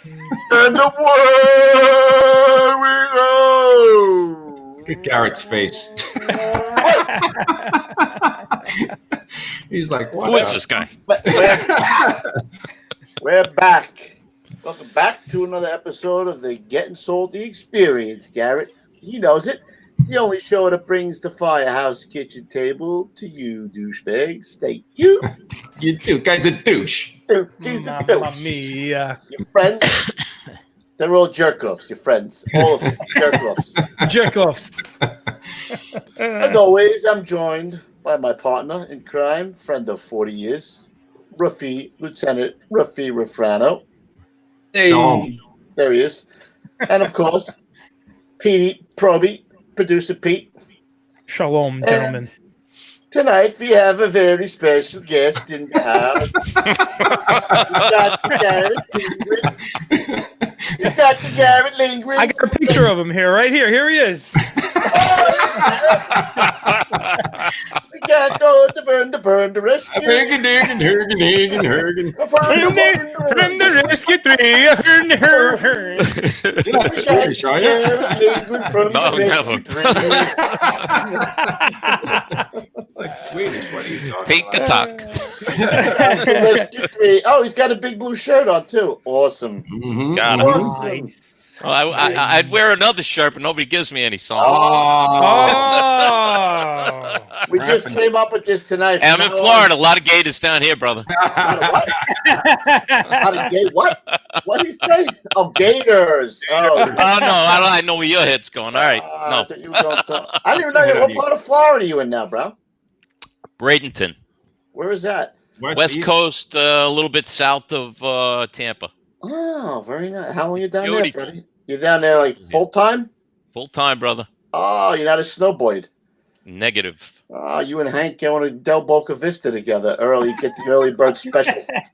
And away we go. Look at Garrett's face. He's like, what? Who is this guy? We're back. Welcome back to another episode of the Gettin Salty Experience, Garrett. He knows it. The only show that brings the firehouse kitchen table to you, douchebags. Thank you. You two guys a douche. He's a Mamma douche. mia. Your friends, they're all jerk-offs, your friends. All of them, jerk-offs. Jerk-offs. As always, I'm joined by my partner in crime, friend of 40 years, Lieutenant Ruffy Refrano. Hey. There he is. And, of course, Petey Proby, producer Pete. Shalom, gentlemen. Tonight, we have a very special guest in the house. We got the Garrett Lindgren. I got a picture of him here, right here. Here he is. We got the burn the rescue. Hergen. From the rescue tree. You're not Swedish, are you? No, never. It's like Swedish. What are you talking Take the about? talk. Rescue 3. Oh, he's got a big blue shirt on, too. Awesome. Mhm. Got him. Awesome. Nice. Well, I'd wear another shirt, but nobody gives me any song. Oh. We just came up with this tonight. Hey, I'm in Florida. A lot of gators down here, brother. What? What? What did he say? Oh, gators. Oh, Oh, no. I know where your head's going. All right. I No. didn't even know what part of Florida you in now, bro. Bradenton. Where is that? West East? Coast, a little bit south of Tampa. Oh, very nice. How long you down Beautiful. there, buddy? You're down there like full time? Full time, brother. Oh, you're not a snowboard. Negative. Oh, you and Hank going to Del Boca Vista together early. Get the early bird special.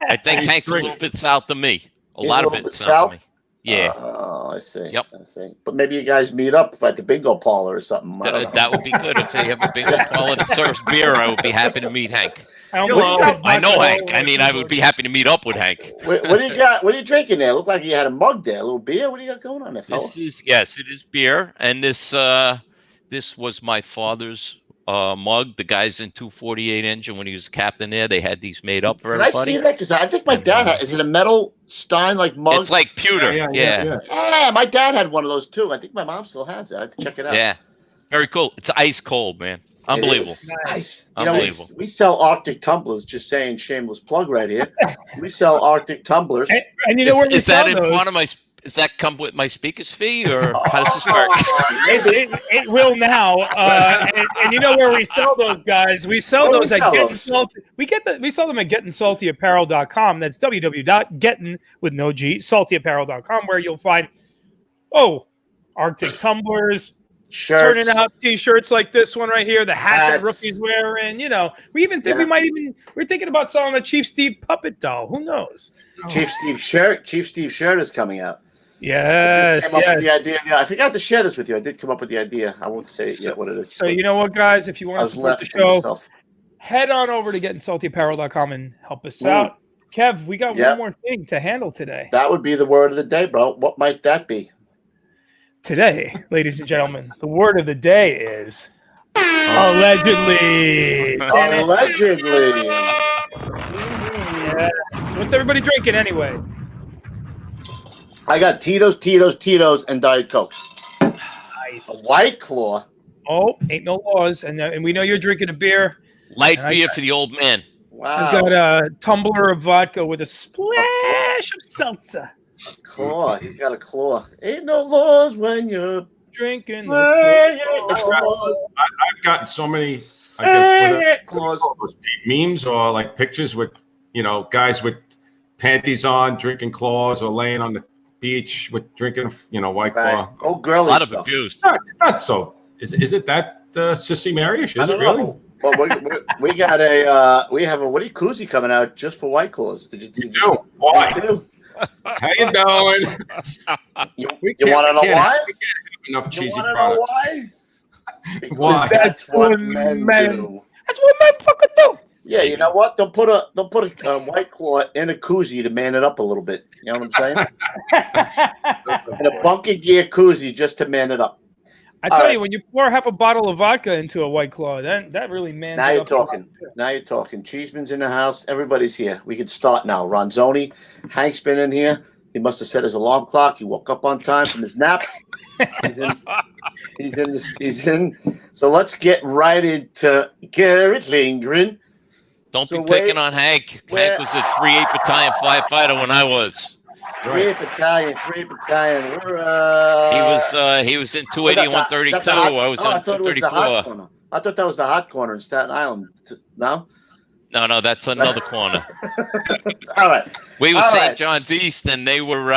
I think Nice Hank's a drink. little bit south of me. A He's lot a of little bit bit south of me. south? Yeah. Oh, I see. Yep. I see. But maybe you guys meet up at the bingo parlor or something. I don't know. That would be good if they have a bingo parlor that serves beer. I would be happy to meet Hank. Hello. I know Hank. I mean, I would be happy to meet up with Hank. What do you got? What are you drinking there? Look like you had a mug there, a little beer. What do you got going on there, fella? Yes, it is beer, and this was my father's mug. The guys in 248 engine when he was captain there, they had these made up for Can I everybody. see that? Because I think my dad had. Is it a metal Stein like mug? It's like pewter. Yeah. Yeah, my dad had one of those too. I think my mom still has it. I have to check it out. Yeah. Very cool. It's ice cold, man. Unbelievable. It is. Nice. Unbelievable. We sell Arctic tumblers. Just saying, shameless plug right here. We sell Arctic tumblers. And you know where we Is sell that in those? one of my? Does that come with my speaker's fee, or how does this work? It will now, and you know where we sell those guys? We sell Where do those we at sell Gettin those? Salty. We sell them at GettinSaltyApparel.com. That's www.gettin with no G saltyapparel.com, where you'll find Arctic tumblers, Shirts. turning out T-shirts like this one right here, the hat Hats. that Rookie's wearing. You know, we even think we're thinking about selling a Chief Steve puppet doll. Who knows? Chief Steve shirt. Chief Steve shirt is coming out. Yes, Came up with yes. the idea. Yeah, I forgot to share this with you. I did come up with the idea. I won't say it yet what it is. So you know what, guys? If you I want to was support the laughing to show, myself. head on over to GettinSaltyApparel.com and help us out. Kev, we got Yep. one more thing to handle today. That would be the word of the day, bro. What might that be? Today, ladies and gentlemen, the word of the day is allegedly. Allegedly. Yes. What's everybody drinking anyway? I got Tito's, and Diet Coke. A Nice. White Claw. Oh, ain't no laws. And we know you're drinking a beer. Light And I beer got- for the old man. Wow. I've got a tumbler of vodka with a splash of seltzer. Claw. He's got a claw. Ain't no laws when you're Drinking. claws. I've gotten so many, I guess, Claws. memes or like pictures with, guys with panties on, drinking claws, or laying on the beach with drinking, White Claw. Right. Oh, A girly lot of stuff. abuse. Not so. Is it that sissy Maryish? I Is it don't really? know. Well, we got we have a Woody koozie coming out just for White Claws. Did You you do. Why? do? How you doing? You We want to can't know have why? enough You cheesy want to know products. why? Because Why? that's what That's men what men- do. That's what men fucking do. Yeah, you know what? They'll put a White Claw in a koozie to man it up a little bit. You know what I'm saying? And a bunker gear koozie just to man it up. I tell you, when you pour half a bottle of vodka into a White Claw, that really mans Now it you're up. talking. Now you're talking. Cheeseman's in the house. Everybody's here. We can start now. Ronzoni, Hank's been in here. He must have set his alarm clock. He woke up on time from his nap. He's in. So let's get right into Garrett Lindgren. Don't be picking on Hank. Hank was a 3/8 battalion firefighter when I was. 3/8 battalion. He was in 280 132. I was on 234. I thought that was the hot corner in Staten Island. No? No, that's another corner. All right. We were St. John's East, and they were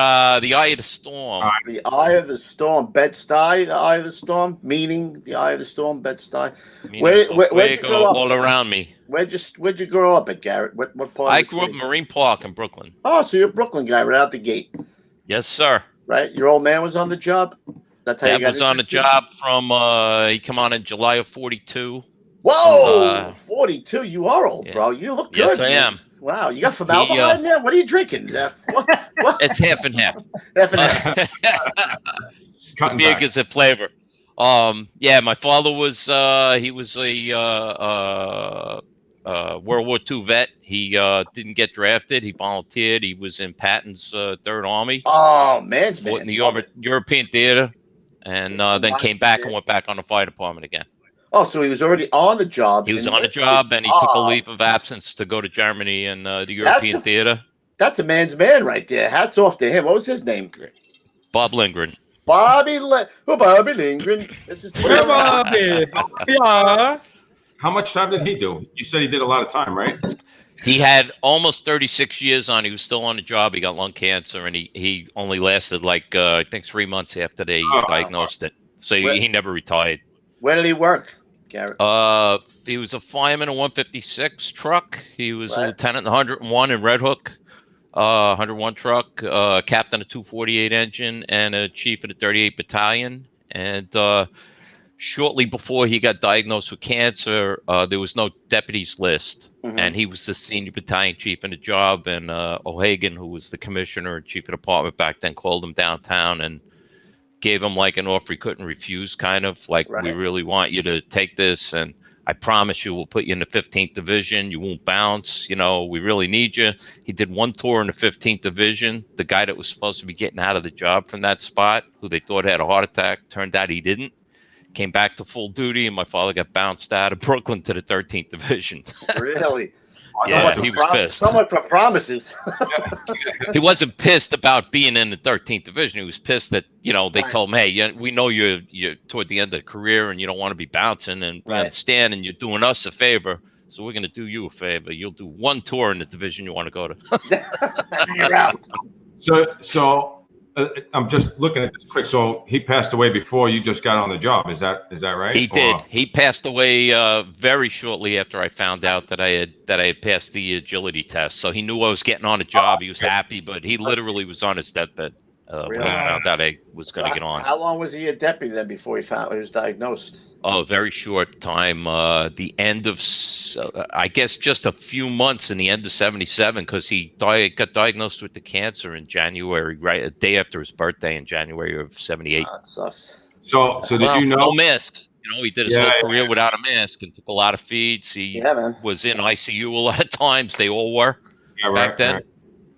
the Eye of the Storm. The Eye of the Storm, Bed-Stuy, the Eye of the Storm, meaning the Eye of the Storm, Bed-Stuy. Where'd you grow up? All around me. Where'd you grow up at, Garrett? What part? I grew up in Marine Park in Brooklyn. Oh, so you're a Brooklyn guy right out the gate. Yes, sir. Right? Your old man was on the job? That's how Dad you got was on the job from, he came on in July of 42. Whoa! 42. You are old, yeah. bro. You look good. Yes, I am. Wow. You got formaldehyde in there? What are you drinking? What? It's half and half. Half and half. Beer gives it flavor. Yeah, my father was he was a World War II vet. He didn't get drafted. He volunteered. He was in Patton's Third Army. Oh, man's fought man. in the European theater, and then came back and went back on the fire department again. Oh, so he was already on the job. He was on the job, and he took a leave of absence to go to Germany and the European theater. That's a man's man right there. Hats off to him. What was his name? Bob Lindgren. Bobby Lindgren. This is Bobby. Yeah. How much time did he do? You said he did a lot of time, right? He had almost 36 years on. He was still on the job. He got lung cancer, and he only lasted I think 3 months after they diagnosed it. So he never retired. Where did he work, Garrett? He was a fireman in 156 truck. He was a lieutenant in 101 in Red Hook, 101 truck, captain of 248 engine, and a chief of the 38 battalion. And shortly before he got diagnosed with cancer, there was no deputies list, and he was the senior battalion chief in the job. And O'Hagan, who was the commissioner and chief of department back then, called him downtown and gave him an offer he couldn't refuse, kind of we really want you to take this, and I promise you we'll put you in the 15th division. You won't bounce. We really need you. He did one tour in the 15th division. The guy that was supposed to be getting out of the job from that spot, who they thought had a heart attack, turned out he didn't. Came back to full duty, and my father got bounced out of Brooklyn to the 13th division. Really? Yeah, he was pissed. So much for promises. He wasn't pissed about being in the 13th division. He was pissed that they told him, "Hey, we know you're toward the end of the career and you don't want to be bouncing, and we understand, and you're doing us a favor, so we're going to do you a favor. You'll do one tour in the division you want to go to." You're out. So I'm just looking at this quick. So he passed away before you just got on the job. Is that right? He did. He passed away very shortly after I found out that I had passed the agility test. So he knew I was getting on a job. He was happy, but he literally was on his deathbad when he found out I was going to get on. How long was he a deputy then before he was diagnosed? Oh, very short time. The end of, I guess, just a few months in the end of '77, because he got diagnosed with the cancer in January, right a day after his birthday in January of '78. That sucks. So did you know? No masks. He did his whole career without a mask and took a lot of feeds. He was in ICU a lot of times. They all were back then. Right.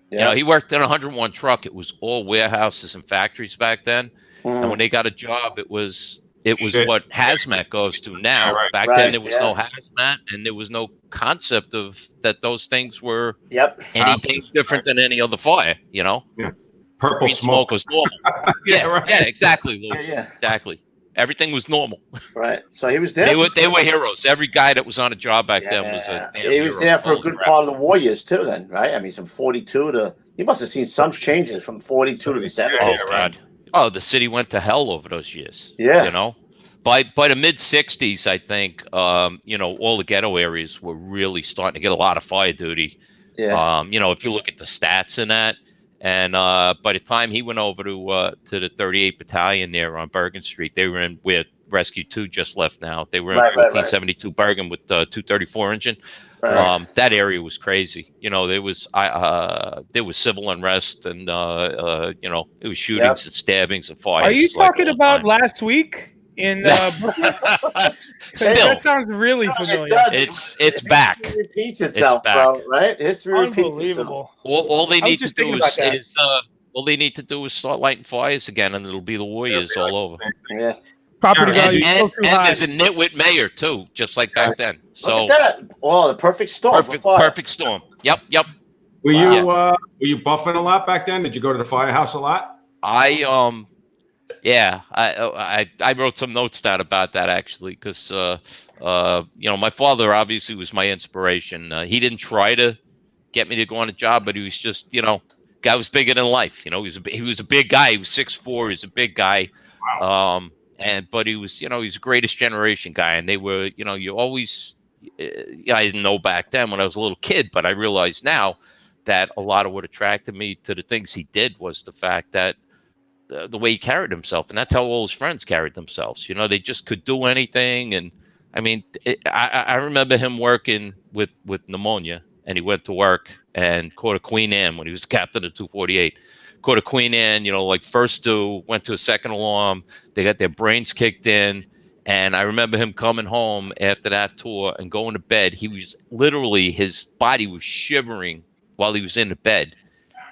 Yeah. He worked in a 101 truck. It was all warehouses and factories back then. And when they got a job, it was what hazmat goes to now. Back then, there was no hazmat, and there was no concept of that those things were anything different than any other fire, Yeah. Purple Green smoke was normal. Yeah, exactly, Lou. Yeah. Exactly. Everything was normal. Right. So he was there. They were heroes. Every guy that was on a job back then was a damn He was there for a good part of the war years, too, then, right? I mean, from 42 to... He must have seen some changes from 42 to the 70s. Oh, God. Oh, the city went to hell over those years. Yeah. By the mid '60s, I think, all the ghetto areas were really starting to get a lot of fire duty. Yeah. If you look at the stats in that, and by the time he went over to the 38 Battalion there on Bergen Street, they were in where Rescue 2 just left now. They were in Right, right, 1472 Bergen with the 234 engine. Right. That area was crazy. You know, there was civil unrest, and you know, it was shootings and stabbings and fires. Are you like, talking all the about time. last week in Brooklyn? 'Cause Still, that sounds really No, familiar. it's back. History repeats itself, back. bro. Right? History repeats itself. Unbelievable. All they I was need to just do thinking is, about that. all they need to do is start lighting fires again, and it'll be the Warriors all over. Yeah. Property And- value And, so too and high. there's a nitwit mayor too, just like back then. So Look at that. Oh, the perfect storm. perfect, for fire. perfect storm. Yep. Were Wow. you buffing a lot back then? Did you go to the firehouse a lot? Yeah, I wrote some notes down about that actually, because you know, my father obviously was my inspiration. He didn't try to get me to go on a job, but he was just, you know, guy was bigger than life. You know, he was a big guy. He was 6'4". He was a big guy. Wow. But he was, you know, he's a greatest generation guy, and they were, you know, you always, I didn't know back then when I was a little kid, but I realize now that a lot of what attracted me to the things he did was the fact that the way he carried himself, and that's how all his friends carried themselves. You know, they just could do anything, and I mean, I remember him working with pneumonia, and he went to work and caught a Queen Anne when he was captain of 248. Caught a Queen Anne, you know, like first due, went to a second alarm. They got their brains kicked in. And I remember him coming home after that tour and going to bed. He was literally, his body was shivering while he was in the bed.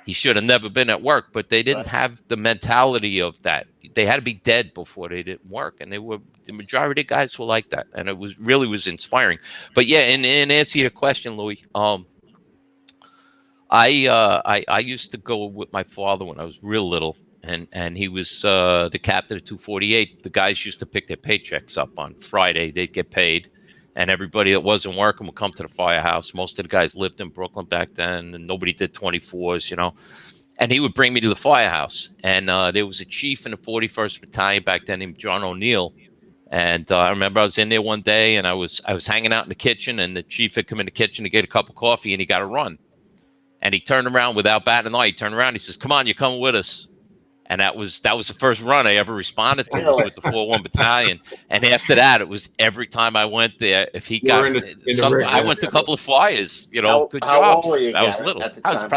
He should have never been at work, but they didn't have the mentality of that. They had to be dead before they didn't work. And the majority of guys were like that. And it was really inspiring. But yeah, in answer to your question, Louis, I used to go with my father when I was real little, and he was the captain of 248. The guys used to pick their paychecks up on Friday. They'd get paid, and everybody that wasn't working would come to the firehouse. Most of the guys lived in Brooklyn back then, and nobody did 24s, you know. And he would bring me to the firehouse, and there was a chief in the 41st Battalion back then named John O'Neill. And I remember I was in there one day, and I was hanging out in the kitchen, and the chief had come in the kitchen to get a cup of coffee, and he got a run. And he turned around without batting an eye. He turned around. He says, "Come on, you're coming with us." And that was the first run I ever responded to, was with the 4-1 Battalion. And after that, it was every time I went there. If he got, I went to a couple of fires. You know, good jobs. Old were you, I was Garrett, little. at the I was time?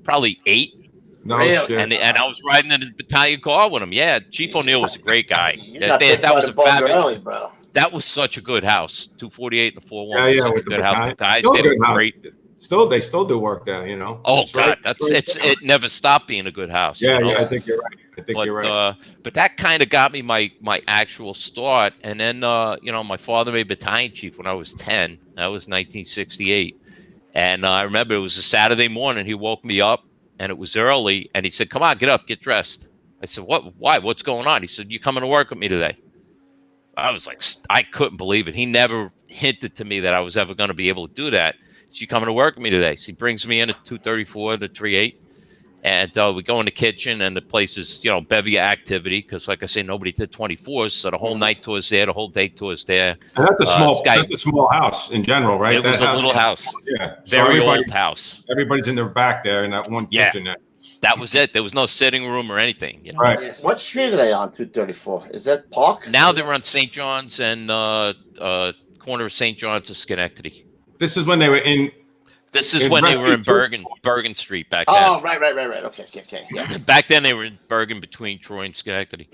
probably 8. No Really? shit. And I was riding in the battalion car with him. Yeah, Chief O'Neill was a great guy. You got That was a fabulous. early, bro. That was such a good house. 248 and the 4-1 Yeah, was such with a the good house. The battalion. guys Still did good a house. great. They still do work there, you know. Oh That's God, right. it never stopped being a good house. Yeah, you know? yeah, I think you're right. You're right. But that kind of got me my actual start. And then you know, my father made battalion chief when I was 10. That was 1968. And I remember it was a Saturday morning. He woke me up, and it was early, and he said, "Come on, get up, get dressed." I said, "What? Why? What's going on?" He said, "You coming to work with me today?" I was like, I couldn't believe it. He never hinted to me that I was ever going to be able to do that. "So you coming to work with me today?" So he brings me in at 234 to 38. And we go in the kitchen, and the place is, you know, bevy of activity, because, like I say, nobody did 24s. So the whole night tour's there, the whole day tour's there. And that's a small house in general, right? It was a little house. Yeah. Very old house. Everybody's in their back there in that one kitchen there. That was it. There was no sitting room or anything. You know? Right. What street are they on? 234. Is that Park? Now they're on St. John's and corner of St. John's and Schenectady. This is when they were in. This is when they were in Bergen Street back then. Oh, right. Okay. Yeah. Back then they were in Bergen between Troy and Schenectady.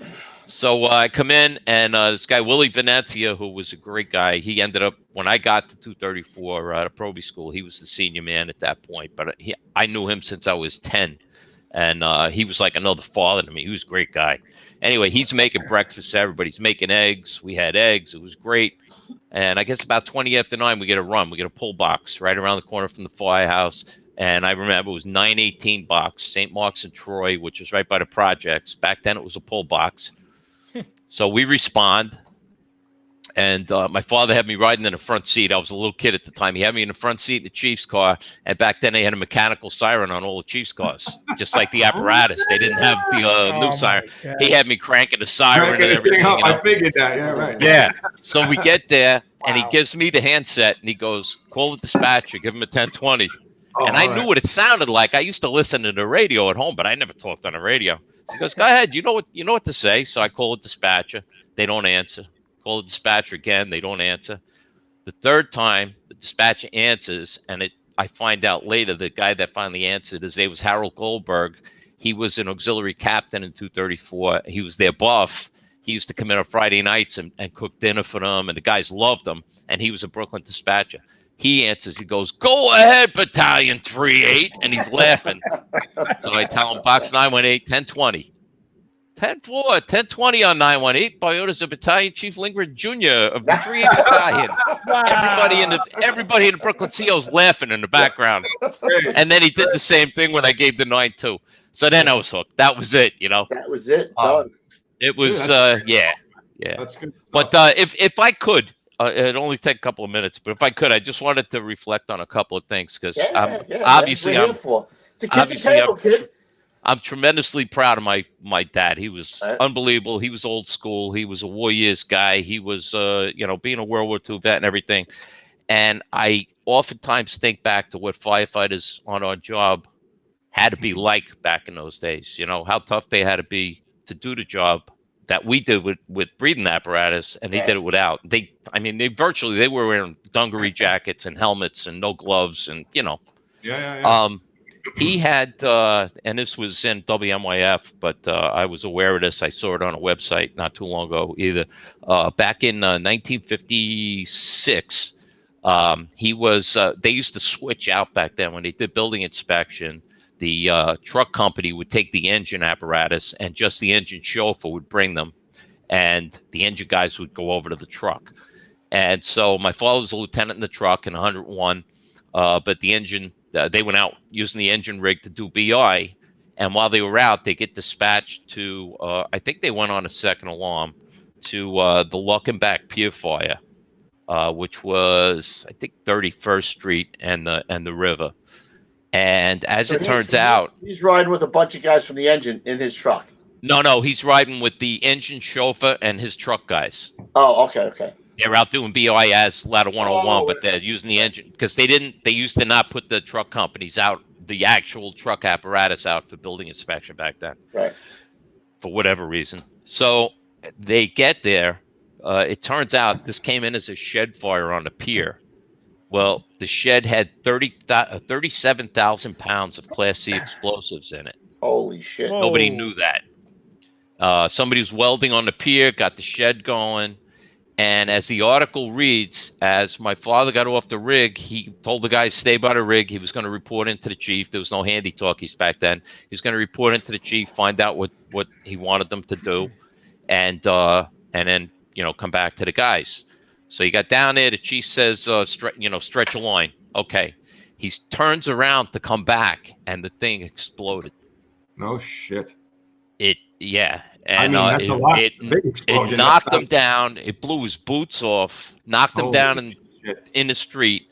So I come in, and this guy, Willie Venezia, who was a great guy, he ended up, when I got to 234 at a Proby school, he was the senior man at that point. But I knew him since I was 10. And he was like another father to me. He was a great guy. Anyway, he's making breakfast for everybody. He's making eggs. We had eggs. It was great. And I guess about 20 after 9, we get a run. We get a pull box right around the corner from the firehouse. And I remember it was 918 box, St. Mark's and Troy, which was right by the projects. Back then it was a pull box. So we respond. And my father had me riding in the front seat. I was a little kid at the time. He had me in the front seat in the Chiefs car. And back then they had a mechanical siren on all the Chiefs cars, just like the apparatus. They didn't have the new siren. He had me cranking the siren and everything. You know? I figured that. Yeah, right. Yeah. So we get there, and he gives me the handset, and he goes, "Call the dispatcher. Give him a 1020." And I knew what it sounded like. I used to listen to the radio at home, but I never talked on the radio. So he goes, "Go ahead. You know what to say." So I call the dispatcher. They don't answer. Call the dispatcher again. They don't answer. The third time, the dispatcher answers, and I find out later the guy that finally answered, his name was Harold Goldberg. He was an auxiliary captain in 234. He was their buff. He used to come in on Friday nights and cook dinner for them, and the guys loved him. And he was a Brooklyn dispatcher. He answers. He goes, "Go ahead, Battalion 3-8," and he's laughing. So I tell him, "Box 918, 1020. 10-4, 1020 on 918 by orders of Battalion Chief Lindgren Jr. of the 3-8 Battalion." Wow. Everybody in the Brooklyn CO's laughing in the background. And then he did the same thing when I gave the 9-2. So then I was hooked. That was it, you know. That was it. Done. It was, yeah. That's good. But if I could, it'd only take a couple of minutes. But if I could, I just wanted to reflect on a couple of things because obviously it's a kitchen table, kid. I'm tremendously proud of my dad. He was unbelievable. He was old school. He was a war years guy. He was, being a World War II vet and everything. And I oftentimes think back to what firefighters on our job had to be like back in those days. You know, how tough they had to be to do the job that we did with breathing apparatus, and they did it without. They were wearing dungaree jackets and helmets and no gloves, and he had, and this was in WMYF, but I was aware of this. I saw it on a website not too long ago either. Back in 1956, he was, they used to switch out back then when they did building inspection. The truck company would take the engine apparatus and just the engine chauffeur would bring them, and the engine guys would go over to the truck. And so my father was a lieutenant in the truck in 101, but the engine, they went out using the engine rig to do BI. And while they were out, they get dispatched to, I think they went on a second alarm, to the Luckenbach Pier fire, which was, I think, 31st Street and the river. And as it turns out, he's riding with a bunch of guys from the engine in his truck. No, he's riding with the engine chauffeur and his truck guys. Oh, okay. They're out doing BI as Ladder 101, but they're using the engine because they used to not put the truck companies out, the actual truck apparatus out for building inspection back then. Right. For whatever reason. So they get there. It turns out this came in as a shed fire on the pier. Well, the shed had 37,000 pounds of Class C explosives in it. Holy shit. Nobody knew that. Somebody was welding on the pier, got the shed going. And as the article reads, as my father got off the rig, he told the guys stay by the rig. He was going to report into the chief. There was no handy talkies back then. He was going to report into the chief, find out what he wanted them to do, and then come back to the guys. So he got down there. The chief says, stretch a line. Okay. He turns around to come back, and the thing exploded. No shit. And it knocked him down. It blew his boots off, knocked him down in the street,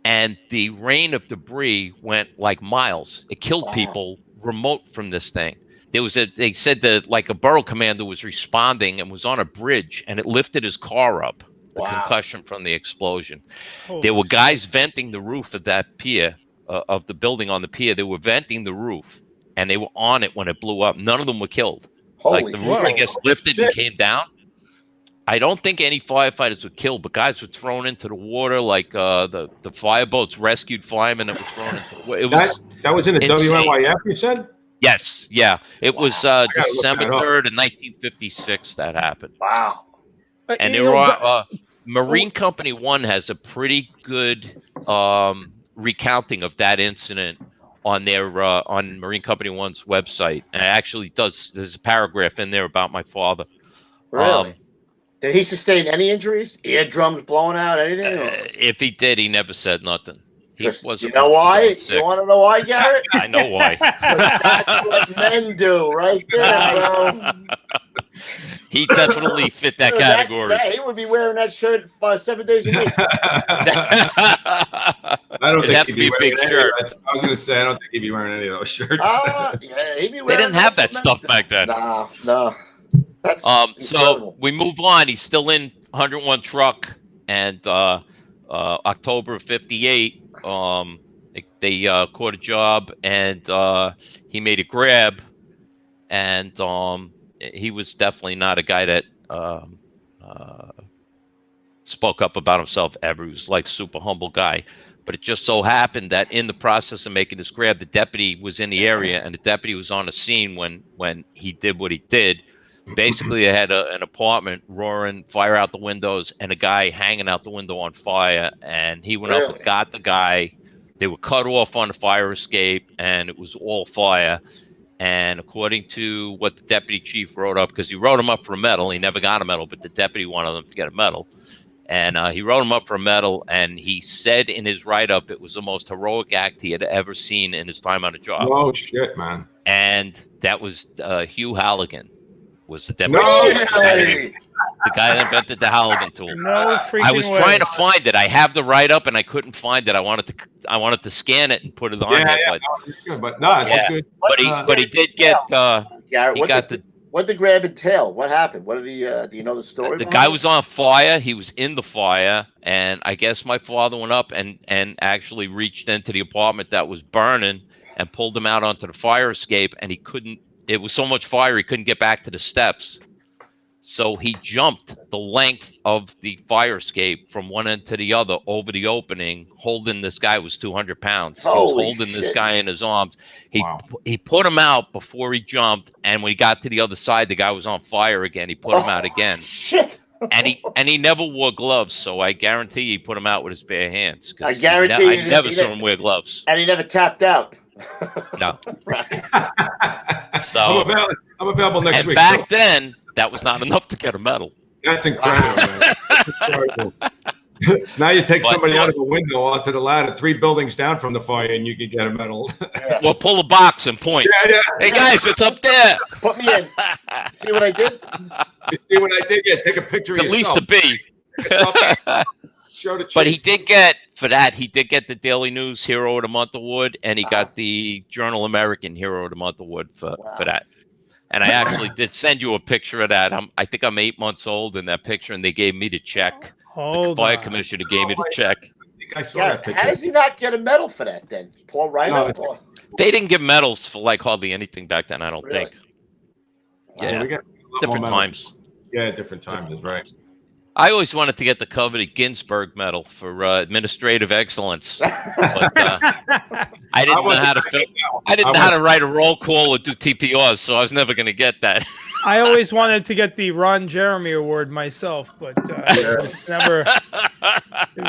and the rain of debris went like miles. It killed people remote from this thing. They said that like a borough commander was responding and was on a bridge, and it lifted his car up. The concussion from the explosion. There were guys venting the roof of that pier, of the building on the pier. They were venting the roof, and they were on it when it blew up. None of them were killed. Like the roof, I guess, lifted and came down. I don't think any firefighters were killed, but guys were thrown into the water, like the fireboats rescued firemen that were thrown into the water. That was in the WNYF, you said? Yes, yeah. It was December 3rd, 1956 that happened. Wow. And there were Marine Company 1 has a pretty good recounting of that incident on their on Marine Company 1's website, and it actually there's a paragraph in there about my father. Really? Did he sustain any injuries? Eardrums blowing out, anything? If he did, he never said nothing. He wasn't. You know why? You want to know why, Garrett? I know why. That's what men do, right there, bro. He definitely fit that category. He would be wearing that shirt 7 days a week. I don't think have to be a big shirt. I was going to say, I don't think he'd be wearing any of those shirts. He'd be wearing they didn't have that stuff back then. No. So we move on. He's still in 101 truck, and October of '58, they caught a job, and he made a grab, and he was definitely not a guy that spoke up about himself ever. He was like super humble guy. But it just so happened that in the process of making this grab, the deputy was in the area, and the deputy was on the scene when he did what he did. Basically, they had an apartment roaring, fire out the windows, and a guy hanging out the window on fire. And he went up and got the guy. They were cut off on the fire escape, and it was all fire. And according to what the deputy chief wrote up, because he wrote him up for a medal, he never got a medal, but the deputy wanted him to get a medal. And he wrote him up for a medal, and he said in his write-up it was the most heroic act he had ever seen in his time on the job. Oh, shit, man. And that was Hugh Halligan was the deputy. No, the guy that invented the Halligan tool. No freaking I was way. trying to find it. I have the write-up, and I couldn't find it. I wanted to scan it and put it on there. But no, it's good. But he did get Garrett, he got the. What did the grab entail? What happened? What did he? Do you know the story? The guy was on fire. He was in the fire, and I guess my father went up and actually reached into the apartment that was burning and pulled him out onto the fire escape. And he couldn't. It was so much fire he couldn't get back to the steps. So he jumped the length of the fire escape from one end to the other over the opening, holding this guy. Was 200 pounds. He was holding this guy in his arms. He put him out before he jumped, and when he got to the other side, the guy was on fire again. He put him out again. Shit. And he never wore gloves, so I guarantee he put him out with his bare hands. I guarantee I never saw him wear gloves. And he never tapped out. No. So I'm available next and week. Back then, that was not enough to get a medal. That's incredible, man. That's incredible. Now you take somebody out of a window onto the ladder 3 buildings down from the fire, and you can get a medal. Well, pull a box and point. Yeah. Hey guys, it's up there. Put me in. See what I did? You see what I did? Yeah, take a picture of At yourself. least a B. Show the chief. But he did get, for that, he did get the Daily News Hero of the Month Award, and he got the Journal American Hero of the Month Award for that. And I actually did send you a picture of that. I think I'm 8 months old in that picture, and they gave me the check. The fire commissioner gave me the check. I think I saw that picture. How does he not get a medal for that then? Paul Wright? They didn't give medals for like hardly anything back then, I don't think. Yeah, we got different times. Yeah, different times is right. I always wanted to get the coveted Ginsburg Medal for administrative excellence, but I didn't know how to I didn't know how to write a roll call or do TPRs, so I was never going to get that. I always wanted to get the Ron Jeremy Award myself, but it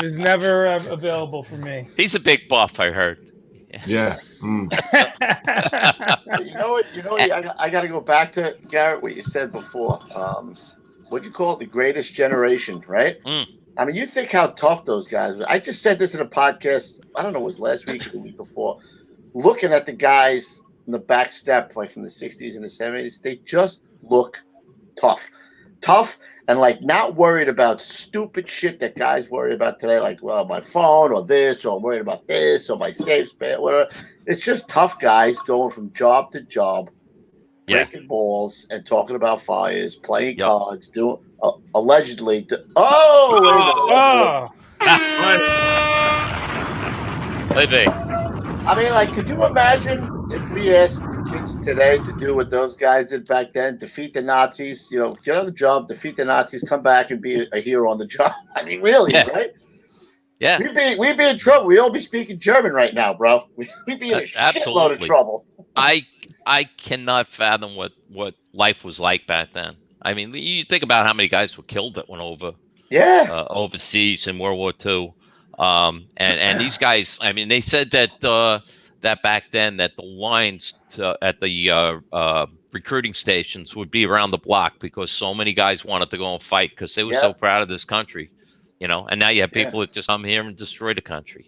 was never available for me. He's a big buff, I heard. Yeah. You know what? I got to go back to Garrett. What you said before. What'd you call it? The greatest generation, right? I mean, you think how tough those guys were. I just said this in a podcast. I don't know, it was last week or the week before. Looking at the guys in the back step, like from the 60s and the 70s, they just look tough. Tough and like not worried about stupid shit that guys worry about today, like, well, my phone or this, or I'm worried about this, or my safe space, whatever. It's just tough guys going from job to job, breaking balls and talking about fires, playing cards, doing allegedly. I mean, like, could you imagine if we asked the kids today to do what those guys did back then, defeat the Nazis, get on the job, defeat the Nazis, come back and be a hero on the job? I mean, really, right? Yeah. We'd be in trouble. We'd all be speaking German right now, bro. We'd be in a shitload of trouble. I cannot fathom what life was like back then. I mean, you think about how many guys were killed that went over overseas in World War II. And these guys, I mean, they said that that back then that the lines at the recruiting stations would be around the block because so many guys wanted to go and fight because they were so proud of this country. And now you have people that just come here and destroy the country.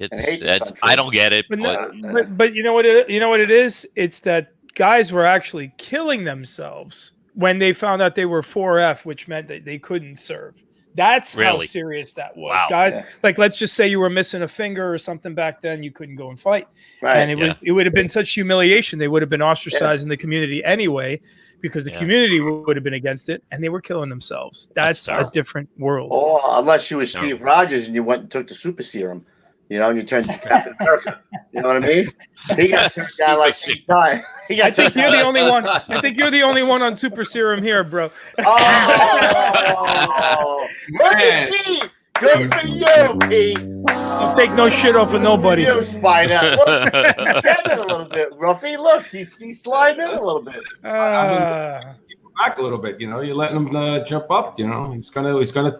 I don't get it. But you know what it is? It's that guys were actually killing themselves when they found out they were 4F, which meant that they couldn't serve. That's how serious that was. Wow. Guys, like, let's just say you were missing a finger or something back then, you couldn't go and fight. Right. And it would have been such humiliation. They would have been ostracized in the community anyway, because the community would have been against it, and they were killing themselves. That's a different world. Oh, unless you were Steve Rogers and you went and took the super serum. You know, and you turn to Captain America. You know what I mean? He got turned down like 8 times. I think you're the only one. I think you're the only one on Super Serum here, bro. Oh, look at Pete. Good for you, Pete. Don't take no shit off of nobody. You Spider. Look, he's getting it a little bit, Ruffy. Look, he's sliding in a little bit. Back a little bit, you know. You're letting him jump up. You know, he's gonna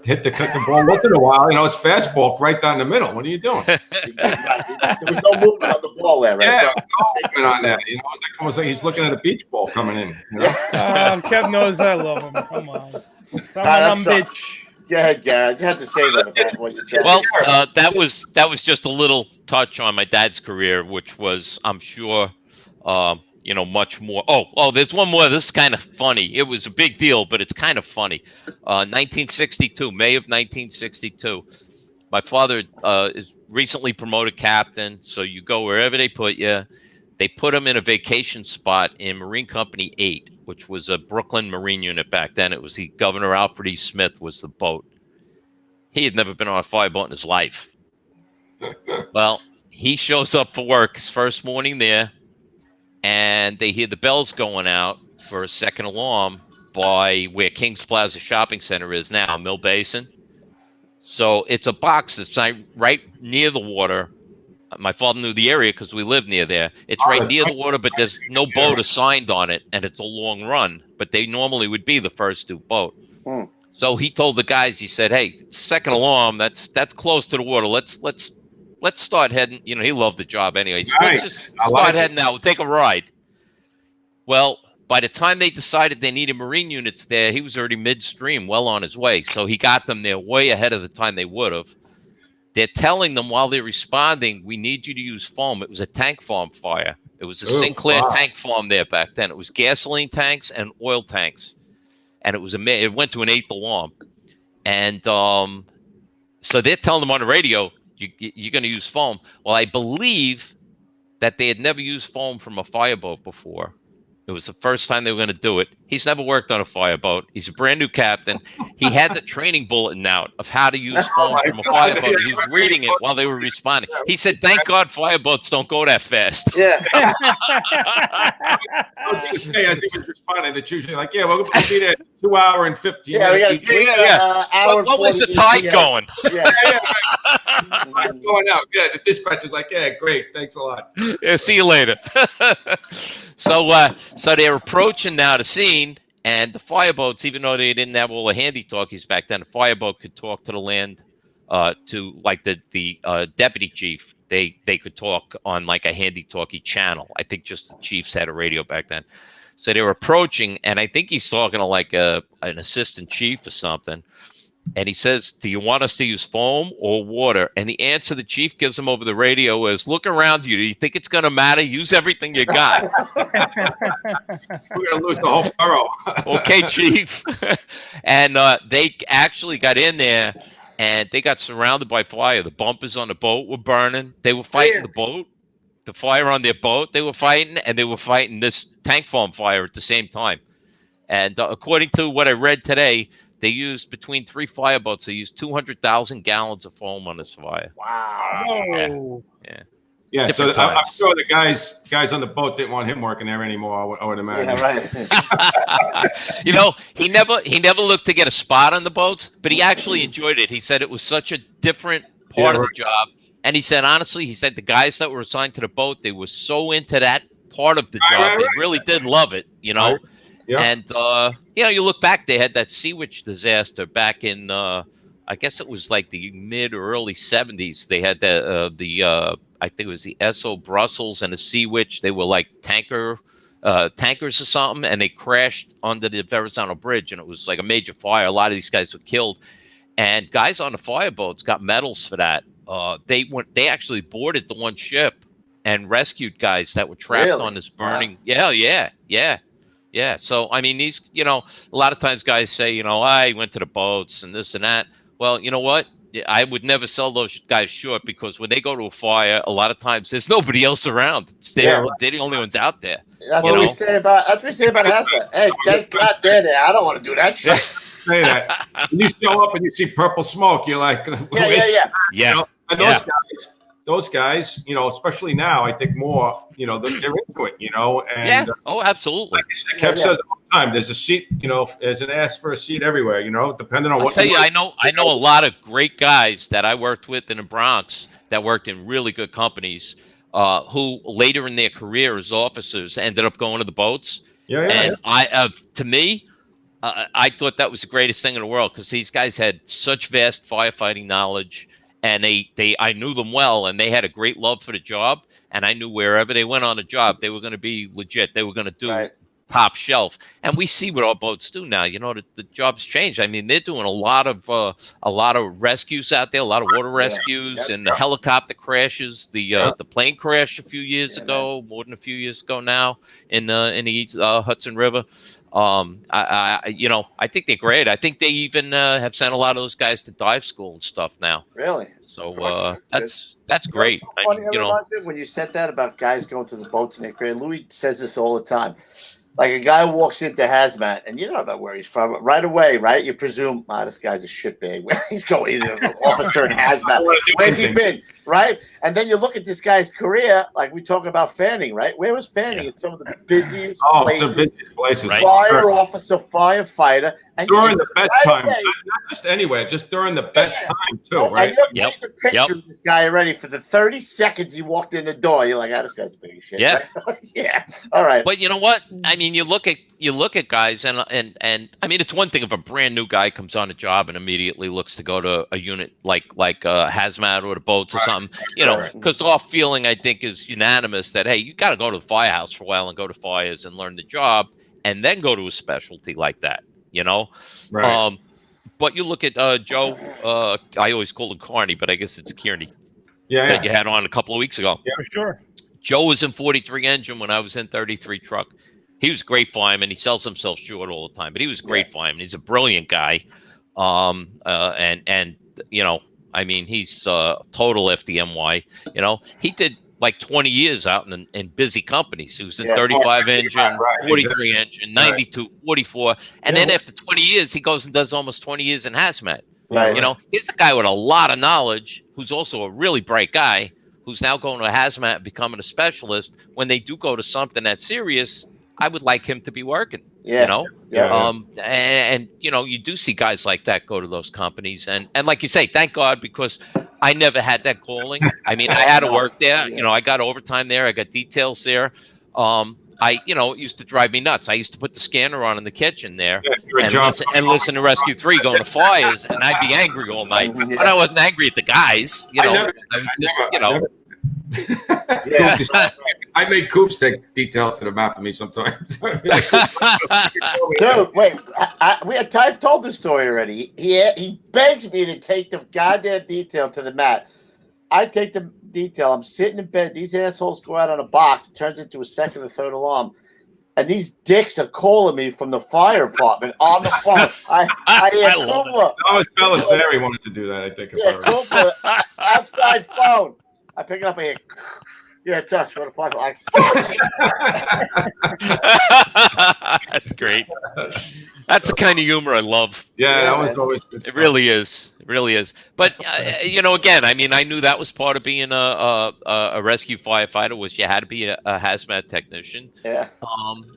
hit the ball once in a while. You know, it's fastball right down the middle. What are you doing? There was no movement on the ball there, right? Yeah, no movement on that. You know, it's like almost like he's looking at a beach ball coming in. You know? Kev knows I love him. Come on, bitch. Go ahead, Garrett. You have to say that about what you said. Well, that was just a little touch on my dad's career, which was, I'm sure, you know, much more. Oh, there's one more. This is kind of funny. It was a big deal, but it's kind of funny. 1962, May of 1962. My father is recently promoted captain, so you go wherever they put you. They put him in a vacation spot in Marine Company 8, which was a Brooklyn Marine unit back then. It was the Governor Alfred E. Smith was the boat. He had never been on a fireboat in his life. Well, he shows up for work his first morning there, and they hear the bells going out for a second alarm by where Kings Plaza Shopping Center is now, Mill Basin. So it's a box that's right near the water. My father knew the area because we live near there. It's right near the water, but there's no boat assigned on it, and it's a long run. But they normally would be the first to boat. So he told the guys, he said, "Hey, second alarm. That's close to the water. Let's start heading." You know, he loved the job anyway. So let's just start heading out. We'll take a ride. Well, by the time they decided they needed Marine units there, he was already midstream, well on his way. So he got them there way ahead of the time they would have. They're telling them while they're responding, we need you to use foam. It was a tank farm fire. It was a Sinclair tank farm there back then. It was gasoline tanks and oil tanks. And it went to an 8th alarm. And so they're telling them on the radio, you're going to use foam. Well, I believe that they had never used foam from a fireboat before. It was the first time they were going to do it. He's never worked on a fireboat. He's a brand new captain. He had the training bulletin out of how to use foam from a fireboat. He was reading it while they were responding. He said, "Thank God fireboats don't go that fast." Yeah. I was going to say, as he was responding, it's usually like, "Yeah, we'll be there 2 hours and 15 minutes." What was the tide going? Yeah. I'm going out. Yeah, the dispatcher's like, "Yeah, great, thanks a lot." Yeah, see you later. So they're approaching now the scene, and the fireboats, even though they didn't have all the handy talkies back then, a fireboat could talk to the land, to like the deputy chief. They could talk on like a handy talkie channel. I think just the chiefs had a radio back then. So they were approaching, and I think he's talking to like an assistant chief or something. And he says, "Do you want us to use foam or water?" And the answer the chief gives him over the radio is, "Look around you. Do you think it's going to matter? Use everything you got." We're going to lose the whole borough. Okay, chief. And they actually got in there, and they got surrounded by fire. The bumpers on the boat were burning. They were fighting the boat, the fire on their boat. They were fighting, and they were fighting this tank farm fire at the same time. And according to what I read today, they used between 3 fireboats. They used 200,000 gallons of foam on this fire. Wow. Yeah. So Different I'm times. sure the guys on the boat didn't want him working there anymore. I would imagine. Yeah, right. You know, he never looked to get a spot on the boats, but he actually enjoyed it. He said it was such a different part of the job. And he said, honestly, the guys that were assigned to the boat, they were so into that part of the job. They really did love it, you know. Right. Yeah. And, you know, you look back, they had that Sea Witch disaster back in, I guess it was like the mid or early 70s. They had I think it was the SO Brussels and the Sea Witch. They were like tankers or something, and they crashed under the Verrazano Bridge, and it was like a major fire. A lot of these guys were killed. And guys on the fireboats got medals for that. They actually boarded the one ship and rescued guys that were trapped on this burning. Wow. Yeah. So, I mean, these, you know, a lot of times guys say, you know, I went to the boats and this and that. Well, you know what? I would never sell those guys short, because when they go to a fire, a lot of times there's nobody else around. They're the only ones out there. That's what we say about Hasbro. Hey, thank God they're there. I don't want to do that shit. Say that. When you show up and you see purple smoke, you're like, Yeah. You know? And those those guys, you know, especially now, I think more, you know, they're into it, you know, and Yeah. Oh, absolutely. like Kev says all the time, there's a seat, you know, there's an ask for a seat everywhere, you know, depending on I'll what. tell you, I know a lot of great guys that I worked with in the Bronx that worked in really good companies, who later in their career as officers ended up going to the boats. Yeah, And to me, I thought that was the greatest thing in the world, because these guys had such vast firefighting knowledge, and I knew them well, and they had a great love for the job, and I knew wherever they went on a job, they were going to be legit. They were going to do top shelf. And we see what our boats do now. You know, the job's changed. I mean, they're doing a lot of rescues out there, a lot of water rescues, and the helicopter crashes. The plane crashed a few years ago, more than a few years ago now, in the Hudson River. I think they're great. I think they even have sent a lot of those guys to dive school and stuff now. Really? So that's great. Funny, when you said that about guys going to the boats in their career, Louis says this all the time. Like a guy walks into hazmat, and you don't know where he's from right away, right? You presume, this guy's a shitbag. Where he's going? He's an officer in hazmat. Where's he been, right? And then you look at this guy's career, like we talk about Fanning, right? Where was Fanning? It's some of the busiest places. Some busiest places. Right. Fire officer, firefighter. And during the best time, not just anywhere, just during the best time too, right? And you're the picture of this guy already for the 30 seconds he walked in the door. You're like, this guy's big as shit. Yeah, yeah. All right. But you know what? I mean, you look at guys, and I mean, it's one thing if a brand new guy comes on a job and immediately looks to go to a unit like hazmat or the boats or something, you know, because our feeling, I think, is unanimous that hey, you got to go to the firehouse for a while and go to fires and learn the job, and then go to a specialty like that. You know, right. But you look at Joe. I always call him Carney, but I guess it's Kearney. That you had on a couple of weeks ago. Yeah, sure. Joe was in 43 engine when I was in 33 truck. He was a great fireman. He sells himself short all the time, but he was a great fireman. He's a brilliant guy. And you know, I mean, he's total FDNY. You know, he did like 20 years out in busy companies. He was in 35 engine, 43 engine, 92, 44. And then after 20 years, he goes and does almost 20 years in hazmat. Right. You know, he's a guy with a lot of knowledge, who's also a really bright guy, who's now going to a hazmat and becoming a specialist. When they do go to something that's serious, I would like him to be working. You know? And you know, you do see guys like that go to those companies, and like you say, thank God, because I never had that calling. I mean, I had to work there. You know, I got overtime there. I got details there. You know, it used to drive me nuts. I used to put the scanner on in the kitchen there and listen to Rescue 3 going to fires, and I'd be angry all night. But I wasn't angry at the guys. You know, I was just, you know. I made Coops take details to them after me sometimes. Dude, wait. I've told the story already. He begs me to take the goddamn detail to the mat. I take the detail. I'm sitting in bed. These assholes go out on a box. It turns into a second or third alarm. And these dicks are calling me from the fire department on the phone. I hear Kubla. That was Belisari wanted to do that, I think. Yeah, Kubla. Outside phone. I pick it up and hear, yeah, it's us. We're the fire. That's great. That's the kind of humor I love. Yeah, that was always good stuff. It really is. It really is. But you know, again, I mean, I knew that was part of being a rescue firefighter, was you had to be a hazmat technician. Yeah.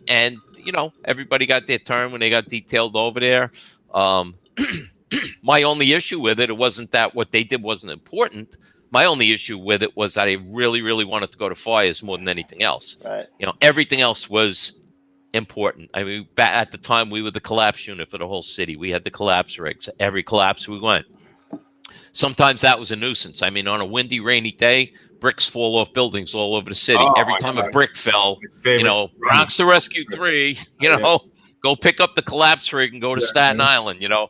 And you know, everybody got their turn when they got detailed over there. My only issue with it wasn't that what they did wasn't important. My only issue with it was that I really, really wanted to go to fires more than anything else. Right. You know, everything else was important. I mean, at the time, we were the collapse unit for the whole city. We had the collapse rigs. Every collapse we went. Sometimes that was a nuisance. I mean, on a windy, rainy day, bricks fall off buildings all over the city. Every time a brick fell, you know, Bronx to Rescue 3, you know, go pick up the collapse rig and go to Staten Island, you know.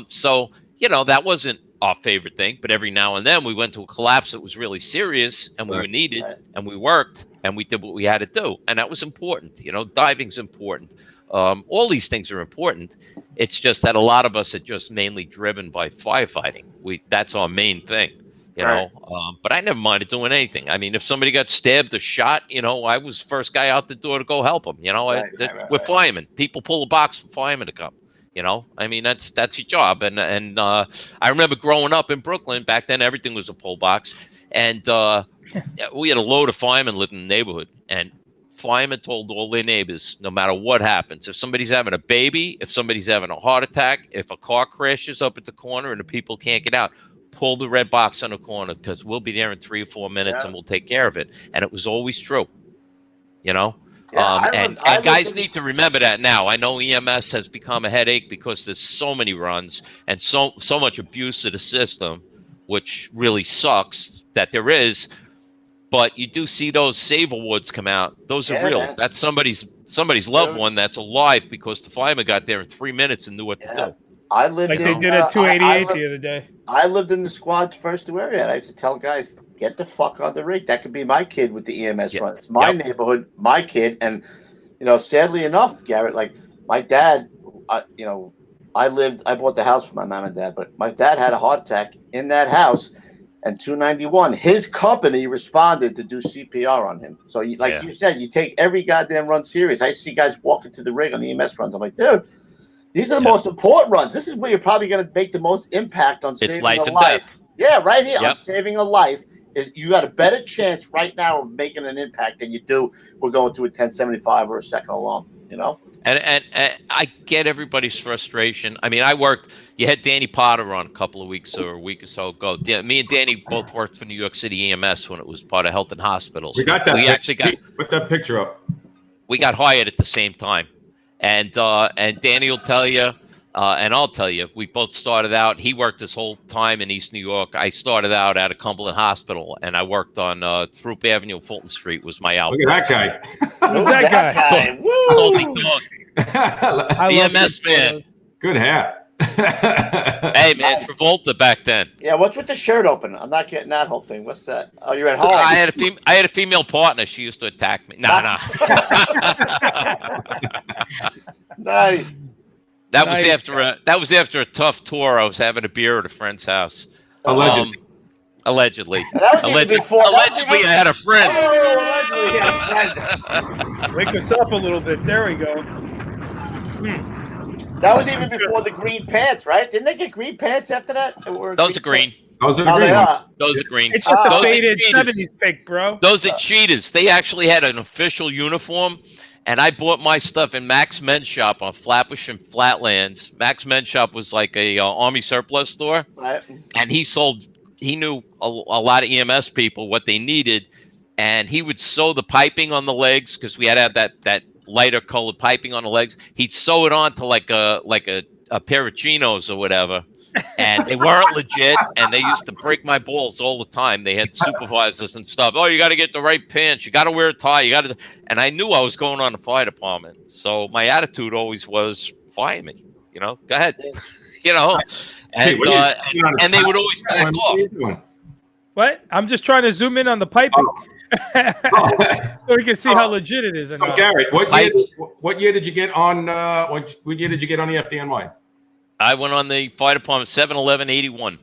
So, you know, that wasn't our favorite thing, but every now and then we went to a collapse that was really serious, and we were needed, and we worked, and we did what we had to do, and that was important. You know, diving's important. All these things are important. It's just that a lot of us are just mainly driven by firefighting. That's our main thing, you know. But I never minded doing anything. I mean, if somebody got stabbed or shot, you know, I was the first guy out the door to go help them. You know, we're firemen. People pull a box for firemen to come. You know, I mean, that's your job. And I remember growing up in Brooklyn back then, everything was a pull box. And we had a load of firemen living in the neighborhood, and firemen told all their neighbors, no matter what happens, if somebody's having a baby, if somebody's having a heart attack, if a car crashes up at the corner and the people can't get out, pull the red box on the corner, because we'll be there in 3 or 4 minutes and we'll take care of it. And it was always true, you know. And guys need to remember that now. I know EMS has become a headache because there's so many runs and so much abuse of the system, which really sucks that there is. But you do see those save awards come out. Those are real. Man. That's somebody's loved one that's alive because the fireman got there in 3 minutes and knew what to do. I lived like they did at 288 the other day. I lived in the squad's first area, and I used to tell guys, get the fuck on the rig. That could be my kid with the EMS run. It's my neighborhood, my kid. And, you know, sadly enough, Garrett, like my dad, you know, I bought the house for my mom and dad, but my dad had a heart attack in that house. And 291, his company responded to do CPR on him. So, you said, you take every goddamn run serious. I see guys walking to the rig on the EMS runs. I'm like, dude, these are the most important runs. This is where you're probably going to make the most impact on saving a life. Yeah, right here on saving a life. You got a better chance right now of making an impact than you do. We're going to a 1075 or a second alarm, you know? And I get everybody's frustration. I mean, you had Danny Potter on a couple of weeks or a week or so ago. Me and Danny both worked for New York City EMS when it was part of Health and Hospitals. We got that. Put that picture up. We got hired at the same time. And Danny will tell you, and I'll tell you, we both started out. He worked his whole time in East New York. I started out at a Cumberland Hospital, and I worked on Throop Avenue, Fulton Street was my outpost. Look at that guy. Who's that guy? Holding dog. EMS man. Good hat. Hey man, Travolta back then. Yeah, what's with the shirt open? I'm not getting that whole thing. What's that? Oh, you're at home. I had a female partner. She used to attack me. Nah. Nice. That was after a tough tour. I was having a beer at a friend's house. Allegedly. Allegedly, I had a friend. Wake us up a little bit. There we go. That was even before the green pants, right? Didn't they get green pants after that? Those are green. Those are the green ones. Those are green. It's just a faded 70s pick, bro. Those are cheetahs. They actually had an official uniform, and I bought my stuff in Max Men's Shop on Flatbush and Flatlands. Max Men's Shop was like a Army surplus store, right? And he knew a lot of EMS people what they needed, and he would sew the piping on the legs because we had to have that lighter colored piping on the legs. He'd sew it onto like a pair of chinos or whatever, and they weren't legit, and they used to break my balls all the time. They had supervisors and stuff. Oh, you got to get the right pants. You got to wear a tie. And I knew I was going on the fire department, so my attitude always was, fire me. You know, go ahead. You know. And they would always back off. What? I'm just trying to zoom in on the piping. So we can see how legit it is. So Garrett, what year did you get on? What year did you get on the FDNY? I went on the fire department 7/11/81.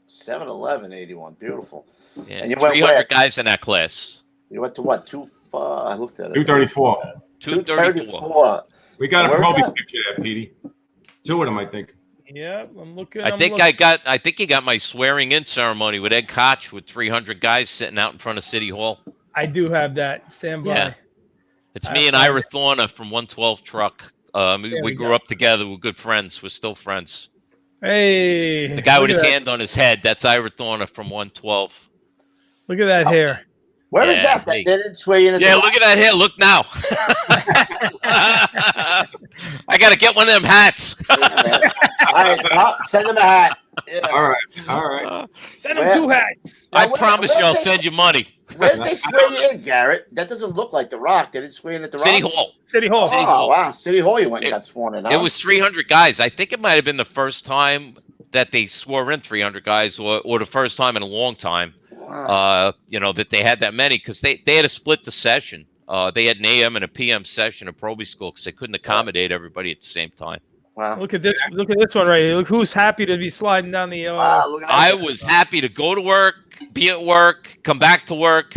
7/11/81, beautiful. Yeah, and you 300 guys in that class. You went to what? I looked at it. 234. 234. We got a probie picture there, Petey. 2 of them, I think. Yeah, I'm looking. I think you got my swearing in ceremony with Ed Koch with 300 guys sitting out in front of City Hall. I do have that. Stand by. Yeah. It's me and Ira Thorner from 112 Truck. We grew up together. We're good friends. We're still friends. Hey. The guy with his hand on his head, that's Ira Thorner from 112. Look at that hair. Where is that? They didn't sway in. Yeah, look at that hair. Look now. I got to get one of them hats. All right, send them a hat. Yeah. All right. Send them 2 hats. I promise you I'll send you money. Where did they sway in, Garrett? That doesn't look like The Rock. They didn't sway in at The Rock? City Hall. Oh, wow. City Hall you went and got sworn in. It was 300 guys. I think it might have been the first time that they swore in 300 guys or the first time in a long time. Wow. That they had that many because they had to split the session. They had an AM and a PM session at Proby School because they couldn't accommodate everybody at the same time. Wow. Look at this one right here. Look who's happy to be sliding down the I was happy to go to work, be at work, come back to work.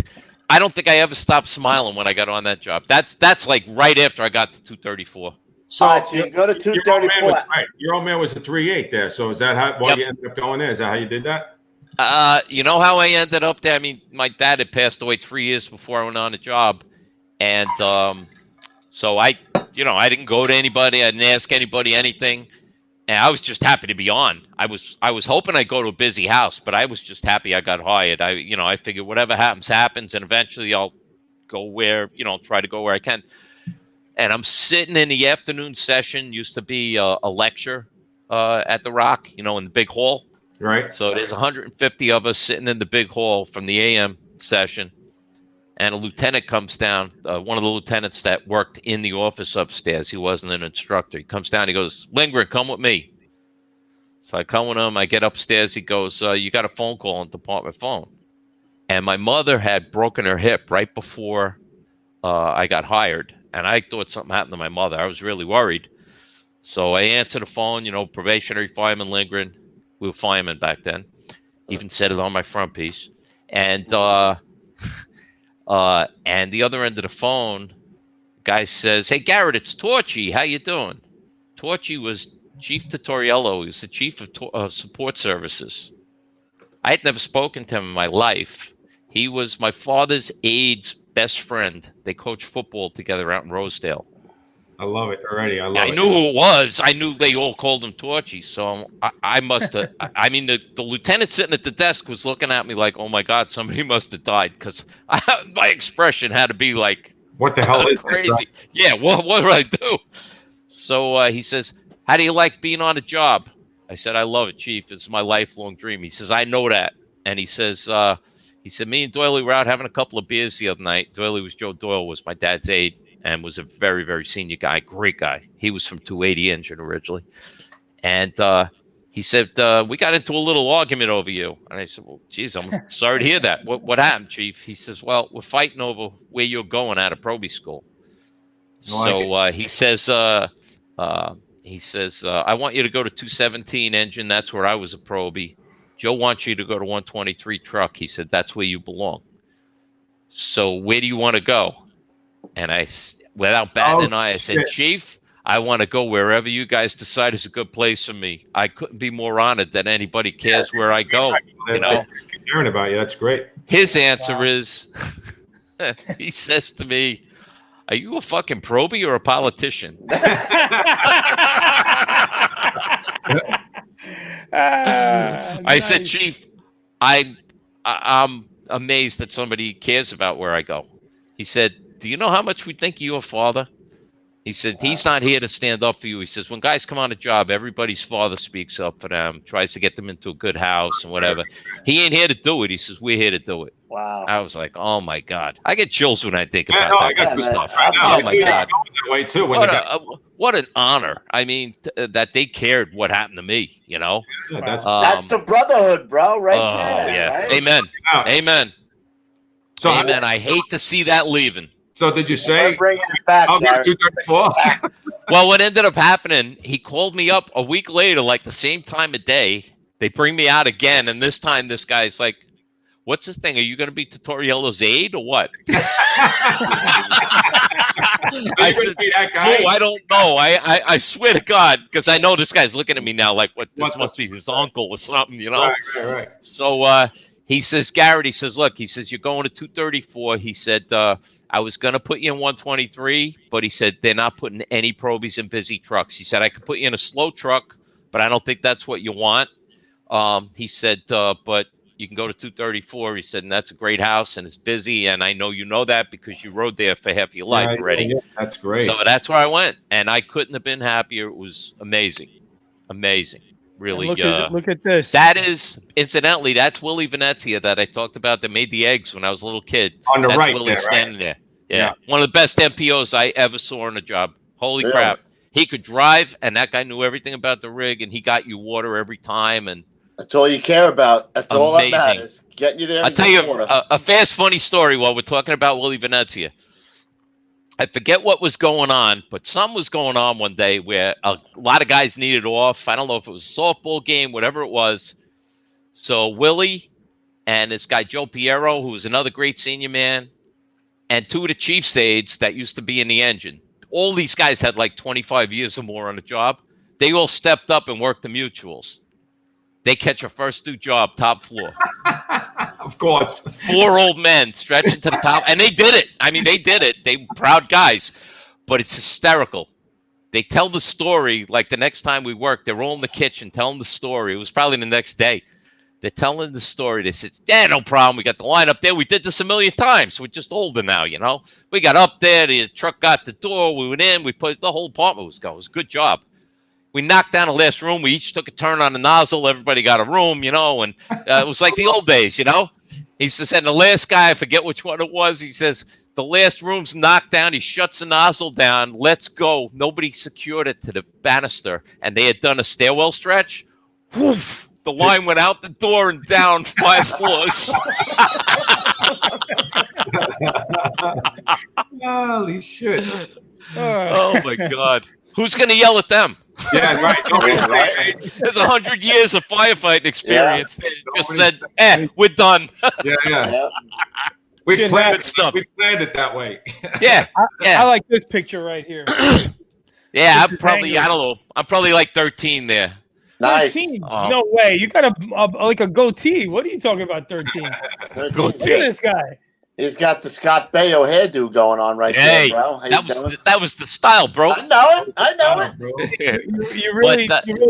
I don't think I ever stopped smiling when I got on that job. That's like right after I got to 234. So you go to 234. Your old man was a 3.8 there. So is that why you ended up going there? Is that how you did that? You know how I ended up there? I mean, my dad had passed away 3 years before I went on the job, and so I didn't go to anybody. I didn't ask anybody anything, and I was just happy to be on. I was hoping I'd go to a busy house, but I was just happy I got hired. I figured whatever happens, and eventually I'll go where try to go where I can. And I'm sitting in the afternoon session. Used to be a lecture at the Rock, in the big hall. Right. So there's 150 of us sitting in the big hall from the AM session, and a lieutenant comes down, one of the lieutenants that worked in the office upstairs. He wasn't an instructor. He comes down. He goes, "Lindgren, come with me." So I come with him. I get upstairs. He goes, "You got a phone call on department phone." And my mother had broken her hip right before I got hired, and I thought something happened to my mother. I was really worried. So I answered the phone, probationary fireman Lindgren. We were firemen back then. Even said it on my front piece. And the other end of the phone, guy says, "Hey, Garrett, it's Torchy. How you doing?" Torchy was Chief Tutoriello. He was the chief of support services. I had never spoken to him in my life. He was my father's aide's best friend. They coached football together out in Rosedale. I love it already. I knew who it was. I knew they all called him Torchy. So I must have. I mean, the lieutenant sitting at the desk was looking at me like, "Oh my God, somebody must have died," because my expression had to be like, "What the hell is crazy?" This, yeah, what do I do? So he says, "How do you like being on a job?" I said, "I love it, Chief. It's my lifelong dream." He says, "I know that." And he says, "Me and Doyley were out having a couple of beers the other night." Doyley was Joe Doyle, was my dad's aide, and was a very, very senior guy, great guy. He was from 280 Engine originally. And he said, "We got into a little argument over you." And I said, "Well, geez, I'm sorry to hear that. What happened, Chief?" He says, "Well, we're fighting over where you're going out of Proby school." So he says, "I want you to go to 217 Engine. That's where I was a Proby. Joe wants you to go to 123 Truck." He said, "That's where you belong. So where do you want to go?" And I, without batting an eye, I said, "Chief, I want to go wherever you guys decide is a good place for me." I couldn't be more honored that anybody cares where I go. Caring about you. That's great. His answer is, he says to me, "Are you a fucking Proby or a politician?" I said, "Chief, I'm amazed that somebody cares about where I go." He said, "Do you know how much we think of your father?" He said, "He's not here to stand up for you." He says, "When guys come on a job, everybody's father speaks up for them, tries to get them into a good house and whatever. He ain't here to do it." He says, "We're here to do it." Wow. I was like, "Oh my God." I get chills when I think about that kind of stuff. Oh my God. That way too. What an honor. I mean, that they cared what happened to me, Yeah, that's the brotherhood, bro, right there. Yeah. Right? Amen. Amen. So amen. I hate to see that leaving. So did you say, bringing it back, "I'll go to 234"? Well, what ended up happening, he called me up a week later, like the same time of day. They bring me out again, and this time this guy's like, "What's this thing? Are you going to be Tutoriello's aide or what?" I said, "No, I don't know. I swear to God," because I know this guy's looking at me now like, "What? This must be his uncle or something, you know?" Right. So he says, "Garrett," he says, "Look," he says, "you're going to 234. He said, I was going to put you in 123, but he said, they're not putting any Probies in busy trucks. He said, I could put you in a slow truck, but I don't think that's what you want." He said, "But you can go to 234. He said, "And that's a great house and it's busy. And I know you know that because you rode there for half your life already." Yeah, that's great. So that's where I went. And I couldn't have been happier. It was amazing. Amazing. Really. Look at this. That is, incidentally, that's Willie Venezia that I talked about that made the eggs when I was a little kid. On the that's right Willie there, standing there. Yeah. One of the best MPOs I ever saw on a job. Holy crap. He could drive, and that guy knew everything about the rig, and he got you water every time. And that's all you care about. That's all that matters. Getting you there. I'll tell you a fast, funny story while we're talking about Willie Venezia. I forget what was going on, but something was going on one day where a lot of guys needed off. I don't know if it was a softball game, whatever it was. So Willie and this guy Joe Piero, who was another great senior man, and two of the Chiefs aides that used to be in the engine. All these guys had like 25 years or more on the job. They all stepped up and worked the mutuals. They catch a first due job, top floor. Of course. 4 old men stretching to the top, and they did it. I mean, they did it. They proud guys, but it's hysterical. They tell the story like the next time we work. They're all in the kitchen telling the story. It was probably the next day. They're telling the story. They said, "Yeah, no problem. We got the line up there. We did this a million times. We're just older now, you know. We got up there. The truck got the door. We went in. We put the whole apartment was going. It was a good job. We knocked down the last room. We each took a turn on the nozzle. Everybody got a room, you know, and it was like the old days, you know." He says, and the last guy, I forget which one it was, he says, the last room's knocked down. He shuts the nozzle down. Let's go. Nobody secured it to the banister, and they had done a stairwell stretch. Woof! The line went out the door and down 5 floors. Holy shit. Oh, my God. Who's going to yell at them? Yeah, right. Nobody's Right. There's 100 years of firefighting experience. Yeah. They just said, we're done. Yeah. Yeah. We planned it that way. Yeah. I like this picture right here. Yeah, I'm Just probably, I don't know. I'm probably like 13 there. Nice. 13? No way. You got like a goatee. What are you talking about, 13? Look at this guy. He's got the Scott Baio hairdo going on right Hey, there, bro. How you doing? that was the style, bro. I know it. I know it. Bro. You really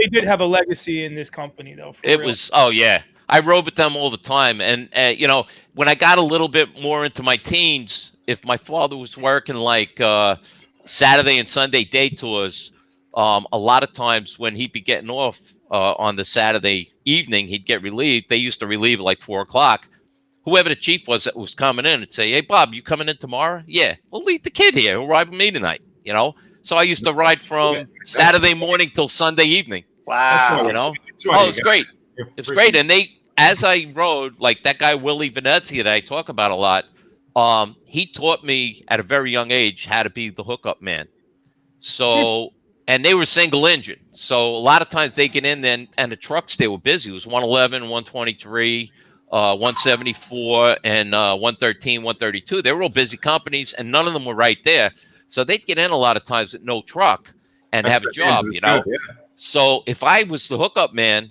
did have a legacy in this company, though. It was, oh, yeah. I rode with them all the time. And, you know, when I got a little bit more into my teens, if my father was working like Saturday and Sunday day tours, a lot of times when he'd be getting off on the Saturday evening, he'd get relieved. They used to relieve at like 4 o'clock. Whoever the chief was that was coming in would say, "Hey, Bob, you coming in tomorrow?" "Yeah." "Well, leave the kid here. He'll ride with me tonight." You know? So I used to ride from Saturday morning till Sunday evening. Wow. You know? Oh, it was great. It was great. And as I rode, like that guy, Willie Venezia, that I talk about a lot, he taught me at a very young age how to be the hookup man. So, and they were single engine. So a lot of times they get in there and the trucks, they were busy. It was 111, 123, 174, and 113, 132. They were all busy companies, and none of them were right there. So they'd get in a lot of times with no truck and have a job, you know. Yeah. So if I was the hookup man,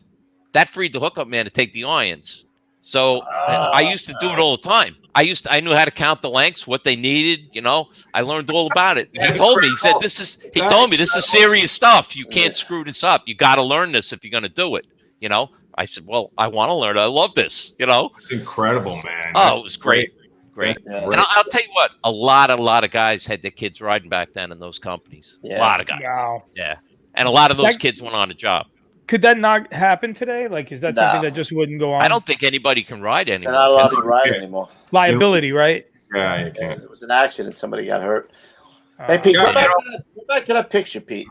that freed the hookup man to take the irons. So I used to do it all the time. I knew how to count the lengths, what they needed, you know. I learned all about it. He told me, he said, this is serious stuff. You can't screw this up. You got to learn this if you're going to do it, you know. I said, well, I want to learn. I love this, you know. It's incredible, man. Oh, it was great. Great. Yeah. And I'll tell you what, a lot of guys had their kids riding back then in those companies. Yeah. A lot of guys. Wow. Yeah. And a lot of those kids went on a job. Could that not happen today? Like, is that something that just wouldn't go on? I don't think anybody can ride anymore. They're not allowed to ride anymore. Liability, right? Yeah, you Yeah, can't. it was an accident. Somebody got hurt. Hey, Pete, go back to that picture, Pete.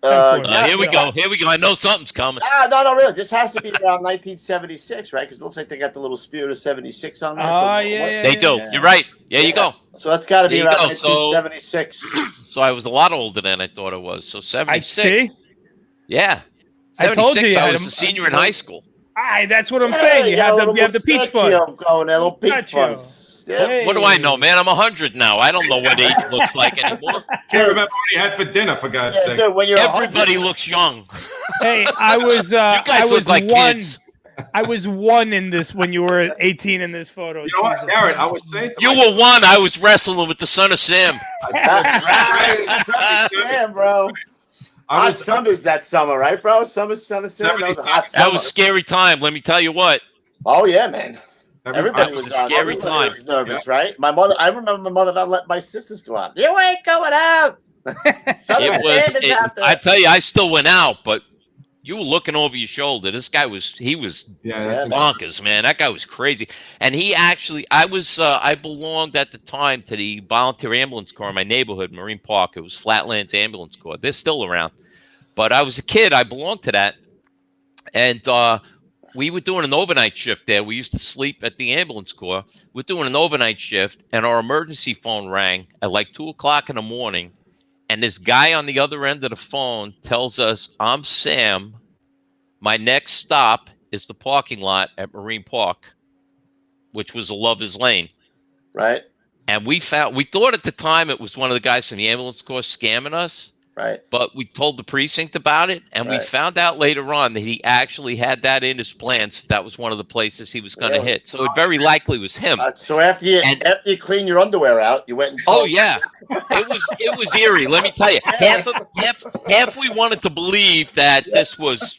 Here we go. Here we go. I know something's coming. No, really. This has to be around 1976, right? Because it looks like they got the little Spirit of 76 on there. Yeah. They do. Yeah. You're right. Yeah, you go. So that's got to be There you around go. So- 1976. So I was a lot older than I thought it was. So I 76. see. Yeah. I told you 76, you I had was him- a senior in high school. That's what I'm saying. You have the peach fuzz. Going, that little peach Mustachio. fuzz. Yeah. Hey. What do I know, man? I'm 100 now. I don't know what age looks like anymore. Can't remember what he had for dinner, for God's Yeah, sake. dude, when you're Everybody looks young. Hey, I was You I guys was look like one. kids. I was one in this when you were 18 in this photo. You know what, Jesus. Garrett? I was saying to You myself, were one. I was wrestling with the son of Sam. That's right. Sam, bro. I Hot was, Thunders that summer, right, bro? Son of Sam. That was a hot summer. That was a scary time. Let me tell you what. Oh, yeah, man. Everybody That was was a scary everybody time. was nervous, right? I remember my mother not letting my sisters go out. You ain't going out. Son of Sam is out there. I tell you, I still went out, but you were looking over your shoulder. This guy he was yeah, that's bonkers, man. That guy was crazy. And he actually, I belonged at the time to the volunteer ambulance corps in my neighborhood, Marine Park. It was Flatlands Ambulance Corps. They're still around. But I was a kid. I belonged to that. And we were doing an overnight shift there. We used to sleep at the ambulance corps. We're doing an overnight shift, and our emergency phone rang at like 2 o'clock in the morning. And this guy on the other end of the phone tells us, "I'm Sam. My next stop is the parking lot at Marine Park," which was a Lover's Lane. Right. And we thought at the time it was one of the guys from the ambulance corps scamming us. Right. But we told the precinct about it, and we found out later on that he actually had that in his plans. That was one of the places he was going to hit. So it very likely was him. So after you clean your underwear out, you went and oh yeah, it was eerie. Let me tell you, half we wanted to believe that this was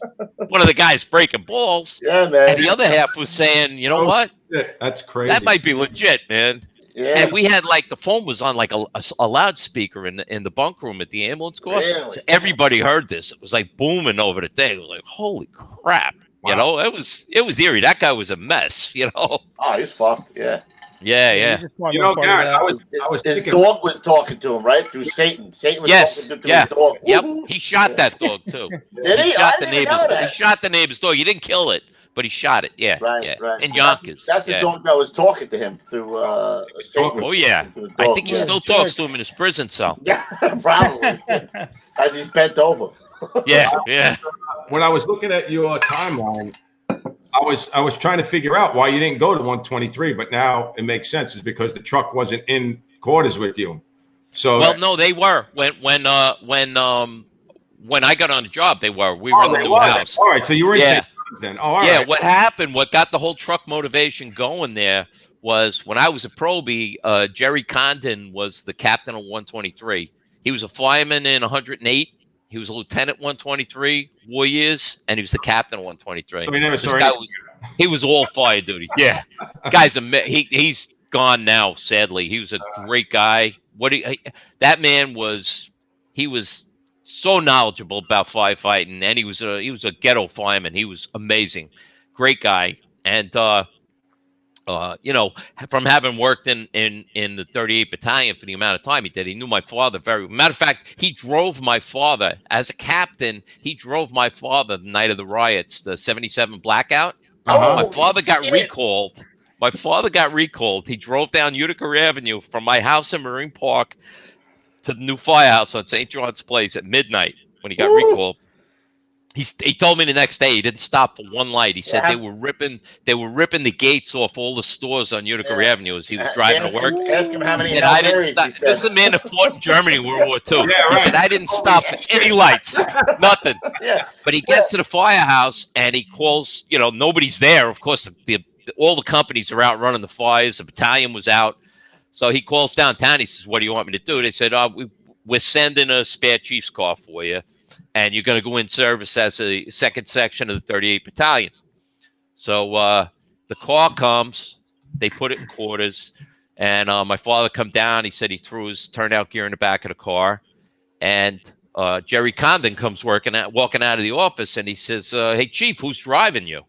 one of the guys breaking balls. Yeah, man. And the other half was saying, you know what? Shit, that's crazy. That might be legit, man. Yeah. And we had like the phone was on like a loudspeaker in the bunk room at the ambulance corps. Really? So everybody heard this. It was like booming over the thing. It was like, holy crap. Wow. You know, it was eerie. That guy was a mess, you know. Oh, he's fucked. Yeah. Yeah. You know, Garrett, I was His thinking. dog was talking to him, right? Through Satan. Satan was Yes. talking to Yeah. his dog. Yep. He shot that dog too. Did he? shot I the didn't even know neighbor's that. He shot the neighbor's dog. He didn't kill it, but he shot it. Yeah. Right, yeah. right. In Yonkers. That's the dog that was talking to him through Satan. Oh yeah. I think he still talks to him in his prison cell. Yeah, probably. As he's bent over. Yeah. When I was looking at your timeline, I was trying to figure out why you didn't go to 123, but now it makes sense. It's because the truck wasn't in quarters with you. So well, no, they were when I got on the job. They were. We were in the new house. All right, so you were in Yeah. St. John's then. Oh, all Yeah. right. What happened? What got the whole truck motivation going there was when I was a probie. Jerry Condon was the captain of 123. He was a fireman in 108. He was a lieutenant 123 war years, and he was the captain of 123. So we never saw This guy anything. he was all fire duty. Yeah, guy's he's gone now. Sadly, he was a great guy. That man was so knowledgeable about firefighting, and he was a ghetto fireman. He was amazing, great guy, and you know, from having worked in the 38 Battalion for the amount of time he did, he knew my father very. Matter of fact, he drove my father as a captain. He drove my father the night of the riots, the 77 blackout. Uh-huh. My father got recalled. My father got recalled. He drove down Utica Avenue from my house in Marine Park to the new firehouse on St. John's Place at midnight when he got recalled. He told me the next day he didn't stop for one light. He said they were ripping the gates off all the stores on Utica Avenue as he was driving to work. Ask him how many. And I didn't stop. This is a man that fought in Germany in World War II. Yeah, right. He said I didn't stop for any lights, nothing. Yeah. But he gets to the firehouse and he calls. You know, nobody's there. Of course, all the companies are out running the fires. The battalion was out, so he calls downtown. He says, "What do you want me to do?" They said, "We're sending a spare chief's car for you, and you're going to go in service as a second section of the 38 Battalion." So the car comes, they put it in quarters, and my father come down. He said he threw his turnout gear in the back of the car, and Jerry Condon comes walking out of the office, and he says, "Hey, Chief, who's driving you?"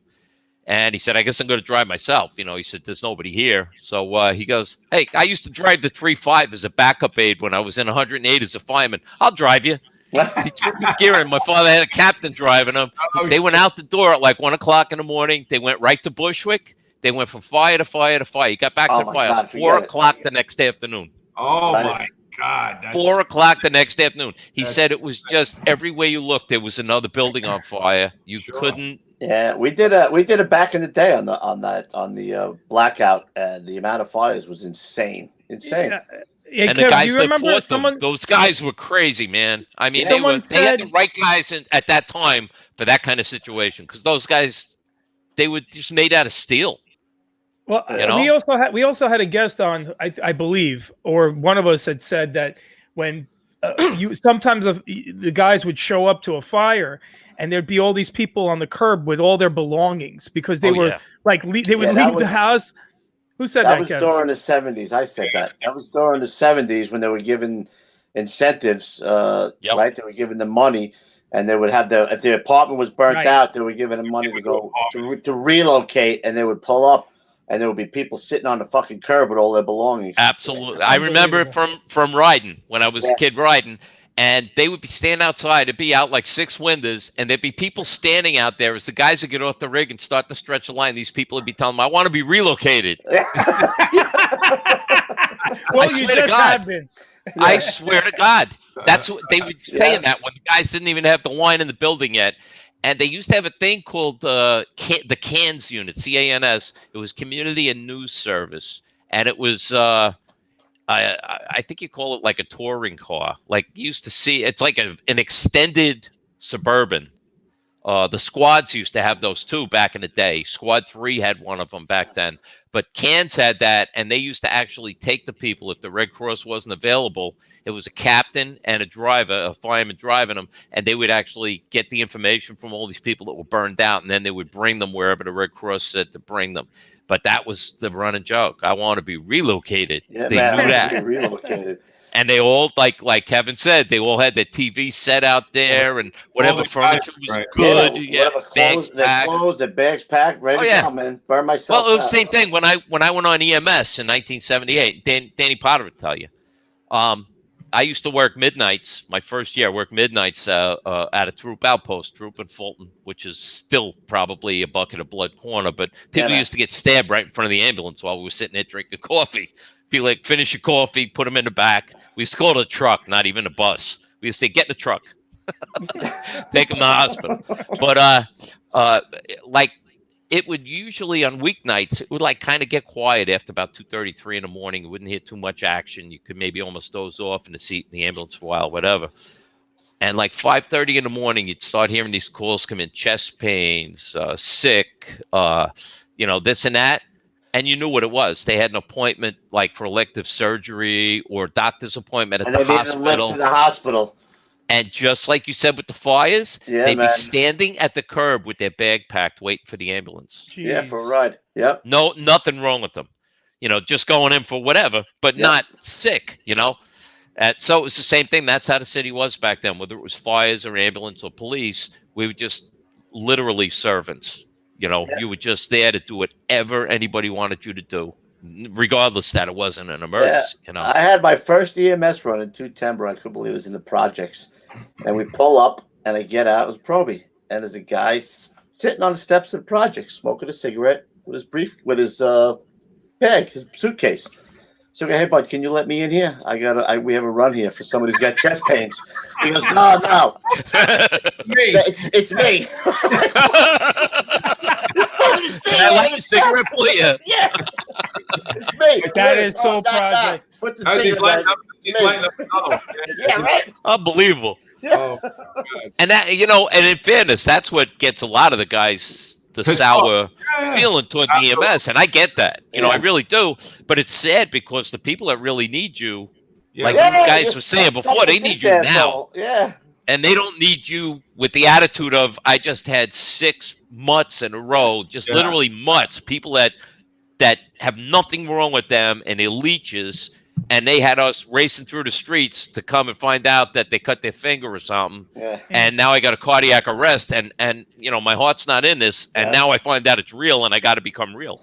And he said, "I guess I'm going to drive myself." You know, he said, "There's nobody here." So he goes, "Hey, I used to drive the 3.5 as a backup aide when I was in 108 as a fireman. I'll drive you." He took his gear in. My father had a captain driving them. They went out the door at like 1 o'clock in the morning. They went right to Bushwick. They went from fire to fire to fire. He got back to the fire at 4 o'clock the next afternoon. Oh my God! 4 o'clock the next afternoon. He said it was just everywhere you looked, there was another building on fire. You couldn't. Yeah, we did it back in the day on the blackout, and the amount of fires was insane. Yeah, And Kev, the guys do you that remember fought them, those guys were crazy, man. I mean, they had the right guys at that time for that kind of situation, because those guys, they were just made out of steel. Well, you know? we also had a guest on, I believe, or one of us had said that when sometimes the guys would show up to a fire, and there'd be all these people on the curb with all their belongings because they were like they would leave the house. Who said that? That was Kevin? during the 70s. I said that. That was during the 70s when they were given incentives. Right? They were giving them money, and they would have if the apartment was burnt out, they were giving them money to go to relocate, and they would pull up, and there would be people sitting on the fucking curb with all their belongings. Absolutely, I remember it from riding when I was a kid riding. And they would be standing outside. It'd be out like 6 windows, and there'd be people standing out there as the guys would get off the rig and start to stretch a line. These people would be telling them, "I want to be relocated." Well, you just have been. I swear to God, that's what they were saying that when the guys didn't even have the line in the building yet. And they used to have a thing called the CANS unit, CANS. It was Community and News Service, and it was. I think you call it like a touring car. Like you used to see, it's like an extended Suburban. The squads used to have those too back in the day. Squad 3 had one of them back then. But Cans had that, and they used to actually take the people if the Red Cross wasn't available. It was a captain and a driver, a fireman driving them, and they would actually get the information from all these people that were burned out, and then they would bring them wherever the Red Cross said to bring them. But that was the running joke. I want to be relocated. Yeah, They man, knew I want that. to be relocated. And they all, like Kevin said, they all had their TV set out there and whatever All the furniture guys, was right. good. Yeah, whatever clothes, their clothes, bags packed, ready to go, man. Burn myself Well, it was out. the same thing when I went on EMS in 1978. Danny Potter would tell you. I used to work midnights. My first year, I worked midnights at a troop outpost, troop in Fulton, which is still probably a bucket of blood corner. But people used to get stabbed right in front of the ambulance while we were sitting there drinking coffee. Be like, finish your coffee, put them in the back. We used to call it a truck, not even a bus. We used to say, get in the truck. Take them to the hospital. But like, it would usually on weeknights, it would like kind of get quiet after about 2:33 in the morning. You wouldn't hear too much action. You could maybe almost doze off in the seat in the ambulance for a while, whatever. And like 5:30 in the morning, you'd start hearing these calls come in: chest pains, sick, this and that. And you knew what it was. They had an appointment like for elective surgery or doctor's appointment at the hospital. To the hospital. And just like you said with the fires, they'd man. be standing at the curb with their bag packed, waiting for the ambulance. Jeez. Yeah, for a ride. Yep. No, nothing wrong with them. Just going in for whatever, but not sick, So it was the same thing. That's how the city was back then. Whether it was fires or ambulance or police, we were just literally servants. You were just there to do whatever anybody wanted you to do, regardless that it wasn't an emergency. I had my first EMS run in 210, I couldn't believe it was in the projects. And we pull up, and I get out. It was Proby, and there's a guy sitting on the steps of the project, smoking a cigarette with his bag, his suitcase. So I go, hey, bud, can you let me in here? We have a run here for somebody who's got chest pains. He goes, no. It's me. I like the cigarette for you. Yeah. It's me. That is so project. Put the He's lighting cigarette. up another one. Yeah, right. Unbelievable. Oh, And that, and in fairness, that's what gets a lot of the guys the sour feeling toward the EMS. And I get that. I really do. But it's sad because the people that really need you, like you guys were saying before, they need you now. Yeah. And they don't need you with the attitude of, I just had 6 mutts in a row, just literally mutts, people that have nothing wrong with them and they're leeches, and they had us racing through the streets to come and find out that they cut their finger or something. Yeah. And now I got a cardiac arrest and my heart's not in this. And now I find out it's real and I got to become real.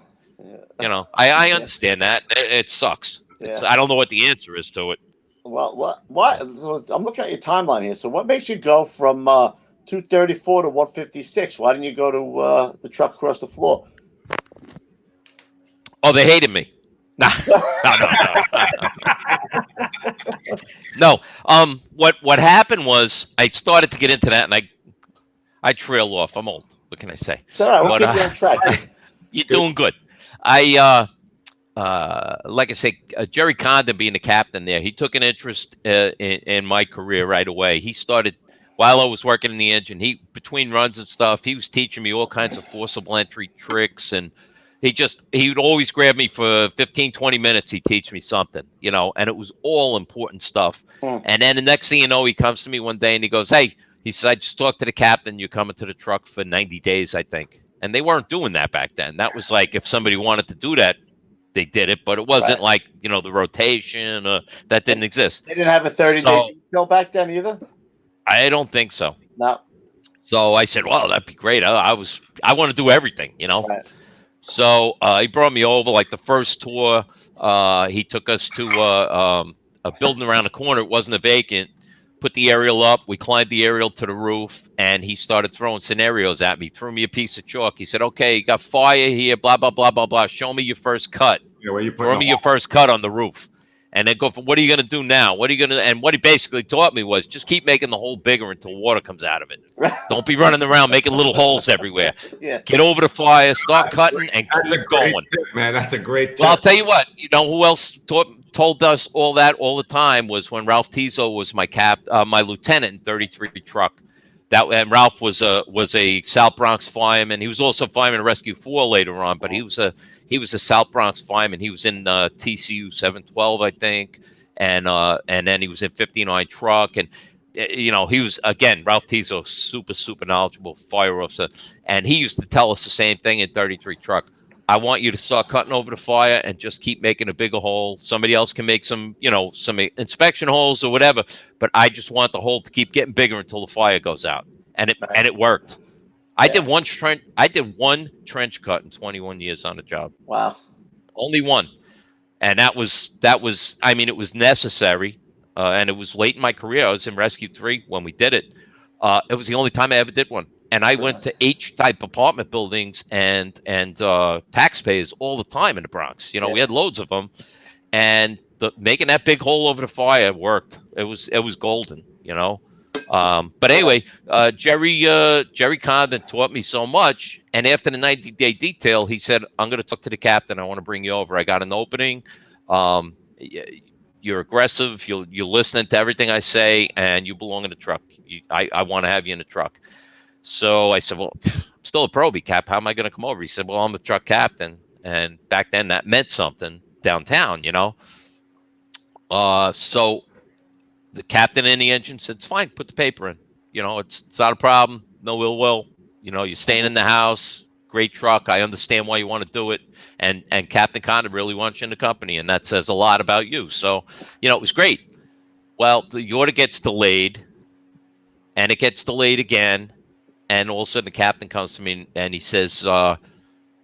Yeah. I understand that. It sucks. Yeah. I don't know what the answer is to it. Well, what? I'm looking at your timeline here. So what makes you go from 234 to 156? Why didn't you go to the truck across the floor? Oh, they hated me. No. What happened was I started to get into that, and I trail off. I'm old. What can I say? It's all right. We'll keep you on track. You're doing good. Like I say, Jerry Condon being the captain there, he took an interest in my career right away. He started while I was working in the engine. Between runs and stuff, he was teaching me all kinds of forcible entry tricks, and he would always grab me for 15, 20 minutes. He'd teach me something, and it was all important stuff. And then the next thing you know, he comes to me one day and he goes, hey, he said, I just talked to the captain. You're coming to the truck for 90 days, I think. And they weren't doing that back then. That was like, if somebody wanted to do that, they did it, but it wasn't like, the rotation, that didn't exist. They didn't have a 30-day bill back then either? I don't think so. No. So I said, well, that'd be great. I want to do everything, Right. So he brought me over, like the first tour. He took us to a building around the corner. It wasn't a vacant. Put the aerial up. We climbed the aerial to the roof, and he started throwing scenarios at me. Threw me a piece of chalk. He said, okay, you got fire here, blah, blah, blah, blah, blah. Show me your first cut. Yeah, where you Throw me your first cut on the roof. And then go for, what are you going to do now? What are you going to, and what he basically taught me was just keep making the hole bigger until water comes out of it. Don't be running around making little holes everywhere. Yeah. Get over the fire, start cutting, and keep going. Tip, man, that's a great tip. Well, I'll tell you what, who else taught told us all that all the time was when Ralph Tizo was my lieutenant in 33 truck. And Ralph was a South Bronx fireman. He was also fireman in Rescue 4 later on, but he was a South Bronx fireman. He was in TCU 712, I think, and then he was in 59 truck, and he was, again, Ralph Tizo, super knowledgeable fire officer, and he used to tell us the same thing in 33 truck. I want you to start cutting over the fire and just keep making a bigger hole. Somebody else can make some inspection holes or whatever, but I just want the hole to keep getting bigger until the fire goes out. And it worked. I did one trench cut in 21 years on the job. Wow. Only one. And that was I mean, it was necessary. And it was late in my career. I was in Rescue 3 when we did it. It was the only time I ever did one. And I went to H-type apartment buildings and taxpayers all the time in the Bronx. We had loads of them, and making that big hole over the fire worked. It was golden. But anyway, Jerry Condon taught me so much. And after the 90-day detail, he said, "I'm going to talk to the captain. I want to bring you over. I got an opening. You're aggressive. You're listening to everything I say, and you belong in the truck. I want to have you in the truck." So I said, "Well, I'm still a probie, Cap. How am I going to come over?" He said, "Well, I'm the truck captain." And back then that meant something downtown, So the captain in the engine said, "It's fine. Put the paper in. It's not a problem. No ill will. You're staying in the house. Great truck. I understand why you want to do it. And Captain Condon really wants you in the company. And that says a lot about you." So, it was great. Well, the order gets delayed, and it gets delayed again. And all of a sudden the captain comes to me and he says,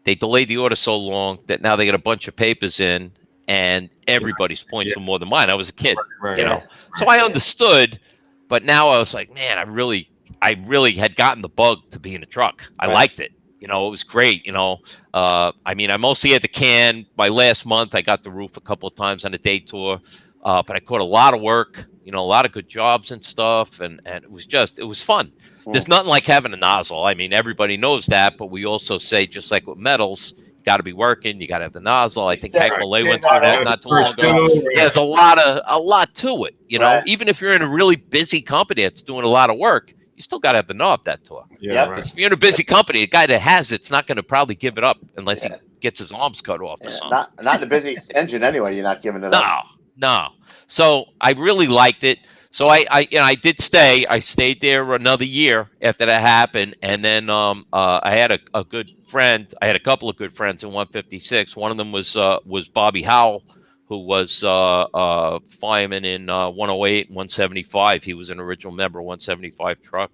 they delayed the order so long that now they got a bunch of papers in, and everybody's points were more than mine. I was a kid, So I understood, but now I was like, man, I really had gotten the bug to be in a truck. I liked it. It was great. I mean, I mostly had the can. My last month, I got the roof a couple of times on a day tour, but I caught a lot of work, a lot of good jobs and stuff. And it was fun. There's nothing like having a nozzle. I mean, everybody knows that, but we also say, just like with metals, you got to be working. You got to have the nozzle. I think Hank Malay went through that not too long ago. There's a lot to it. Even if you're in a really busy company that's doing a lot of work, you still got to have the knob that tour. Yeah, right. If you're in a busy company, the guy that has it's not going to probably give it up unless he gets his arms cut off or something. Not in a busy engine anyway. You're not giving it up. No. So I really liked it. So I did stay. I stayed there another year after that happened, and then I had a good friend. I had a couple of good friends in 156. One of them was Bobby Howell, who was fireman in 108 and 175. He was an original member of 175 truck.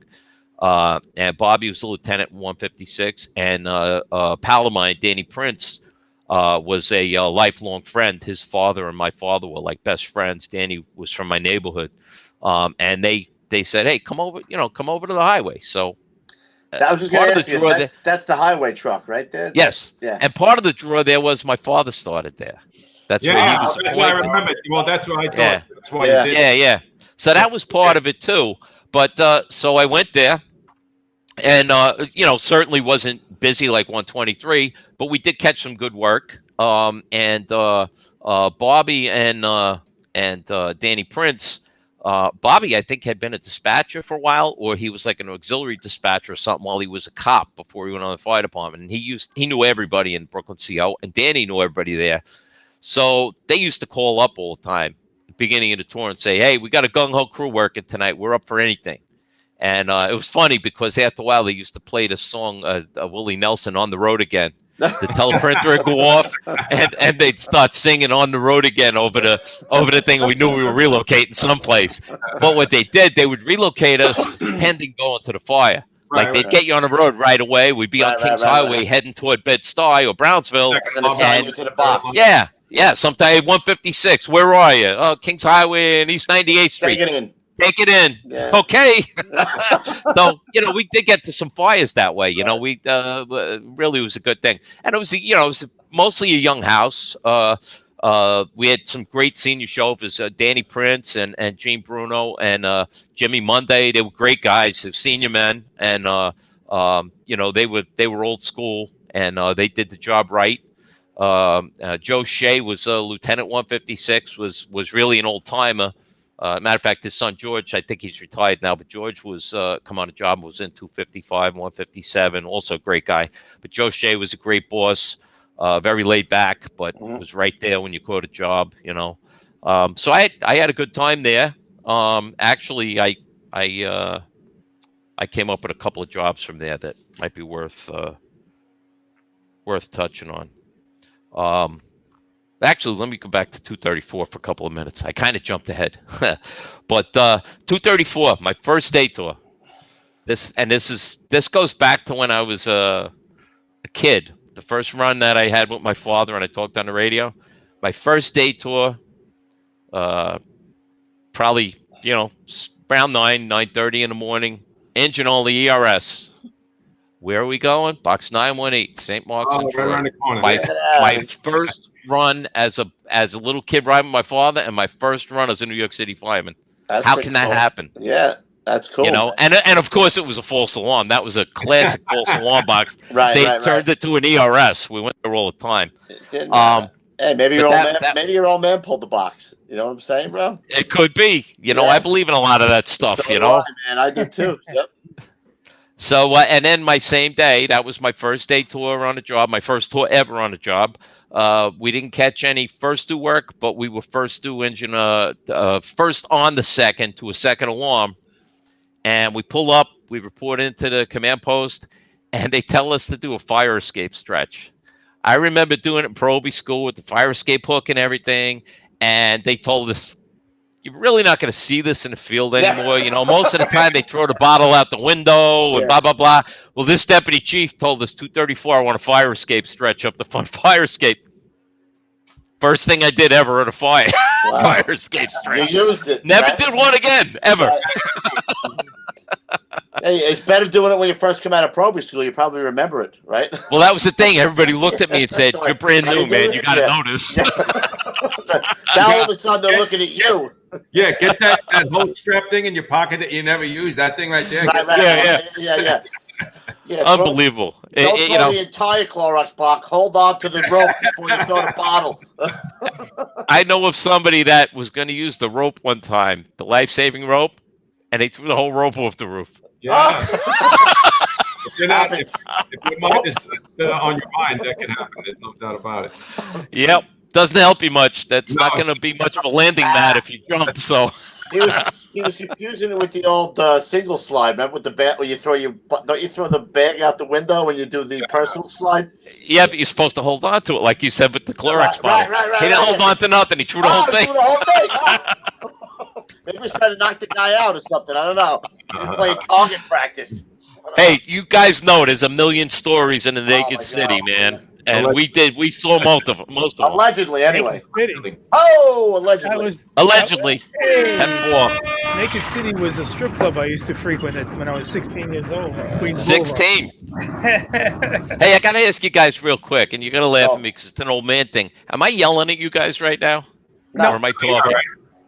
And Bobby was a lieutenant in 156. And a pal of mine, Danny Prince, was a lifelong friend. His father and my father were like best friends. Danny was from my neighborhood. And they said, "Hey, come over to the highway." So I was just going to ask you, that's the highway truck right there? Yes. Yeah. And part of the draw there was my father started there. That's where he was appointed. I remember. Well, that's what I thought. Yeah. That's why you did. Yeah. So that was part of it too. But so I went there, and certainly wasn't busy like 123, but we did catch some good work. And Bobby and Danny Prince. Bobby, I think, had been a dispatcher for a while, or he was like an auxiliary dispatcher or something while he was a cop before he went on the fire department. And he knew everybody in Brooklyn CO, and Danny knew everybody there. So they used to call up all the time, beginning of the tour, and say, "Hey, we got a gung-ho crew working tonight. We're up for anything." And it was funny because after a while they used to play the song Willie Nelson, "On the Road Again." The teleprinter would go off, and they'd start singing "On the Road Again" over the thing. We knew we were relocating someplace. But what they did, they would relocate us pending going to the fire. Like they'd get you on the road right away. We'd be on Kings Highway heading toward Bed-Stuy or Brownsville. And to the box. Yeah. Sometime 156. Where are you? Oh, Kings Highway and East 98th Street. Take it in. Yeah. Okay. So, we did get to some fires that way. We really was a good thing. And it was mostly a young house. We had some great senior chauffeurs, Danny Prince and Gene Bruno and Jimmy Monday. They were great guys, senior men. And, they were old school, and they did the job right. Joe Shea was a Lieutenant 156, was really an old timer. Matter of fact, his son George, I think he's retired now, but George was come on a job, was in 255, 157, also a great guy. But Joe Shea was a great boss, very laid back, but was right there when you quote a job, you know. So I had a good time there. Actually, I came up with a couple of jobs from there that might be worth touching on. Actually, let me go back to 234 for a couple of minutes. I kind of jumped ahead, but 234, my first day tour. This goes back to when I was a kid. The first run that I had with my father, and I talked on the radio. My first day tour, probably around 9:30 in the morning. Engine only ERS. Where are we going? Box 918, St. Mark's and Troy. Right around the corner. My first run as a little kid riding with my father, and my first run as a New York City fireman. How can that happen? Yeah, that's cool. And of course it was a false alarm. That was a classic false alarm box. They turned it to an ERS. We went there all the time. Hey, maybe your old man pulled the box. You know what I'm saying, bro? It could be. I believe in a lot of that stuff. So I do too. Yep. So, and then my same day, that was my first day tour on a job, my first tour ever on a job. We didn't catch any first due work, but we were first due engine, first on the second to a second alarm. And we pull up, we report into the command post, and they tell us to do a fire escape stretch. I remember doing it in Proby school with the fire escape hook and everything. And they told us, you're really not going to see this in the field anymore. Most of the time they throw the bottle out the window and blah, blah, blah. Well, this deputy chief told us 234, I want a fire escape stretch up the front fire escape. First thing I did ever at a fire escape stretch. You used it. Never did one again, ever. Hey, it's better doing it when you first come out of Proby school. You probably remember it, right? Well, that was the thing. Everybody looked at me and said, you're brand new, man. You got to know this. Now all of a sudden they're looking at you. Yeah, get that whole strap thing in your pocket that you never use. That thing right there. Yeah. Unbelievable. Don't throw the entire Clorox box. Hold on to the rope before you throw the bottle. I know of somebody that was going to use the rope one time, the life-saving rope, and they threw the whole rope off the roof. Yeah. If your mind is on your mind, that can happen. There's no doubt about it. Yep. Doesn't help you much. That's not going to be much of a landing mat if you jump. So he was confusing it with the old single slide. Remember with the bag where don't you throw the bag out the window when you do the personal slide? Yeah, but you're supposed to hold on to it, like you said with the Clorox bottle. Right. He didn't hold on to nothing. He threw the whole thing. Maybe he was trying to knock the guy out or something. I don't know. He was playing target practice. Hey, you guys know there's a million stories in the Naked City, man. And we saw most of them. Allegedly, anyway. City. Oh, allegedly. Allegedly. Hey. Naked City was a strip club I used to frequent when I was 16 years old. 16. Hey, I got to ask you guys real quick, and you're going to laugh at me because it's an old man thing. Am I yelling at you guys right now? No. Or am I talking?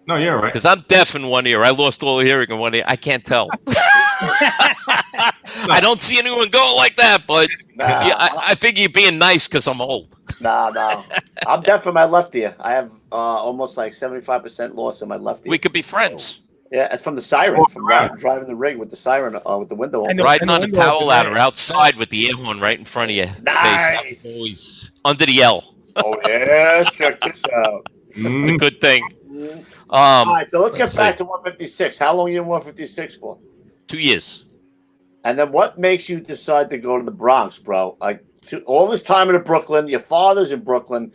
No, you're right. Because I'm deaf in one ear. I lost all hearing in one ear. I can't tell. I don't see anyone going like that, but I think you're being nice because I'm old. No. I'm deaf in my left ear. I have almost like 75% loss in my left ear. We could be friends. Yeah, it's from the siren, from driving the rig with the siren, with the window open. Riding on the power ladder outside with the air horn right in front of you. Nice. Always under the L. Oh, yeah. Check this out. It's a good thing. All right, so let's get back to 156. How long are you in 156 for? 2 years. And then what makes you decide to go to the Bronx, bro? Like all this time in Brooklyn, your father's in Brooklyn.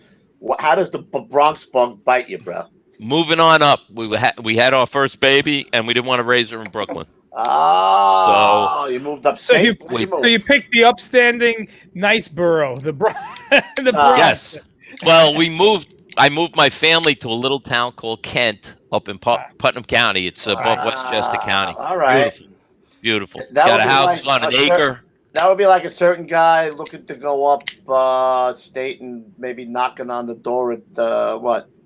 How does the Bronx bug bite you, bro? Moving on up, we had our first baby, and we didn't want to raise her in Brooklyn. Oh, so you moved up. So you picked the upstanding, nice borough, the Bronx. Yes. Well, I moved my family to a little town called Kent up in Putnam County. It's above Westchester County. All right. Beautiful. Got a house on an acre. That would be like a certain guy looking to go up state and maybe knocking on the door at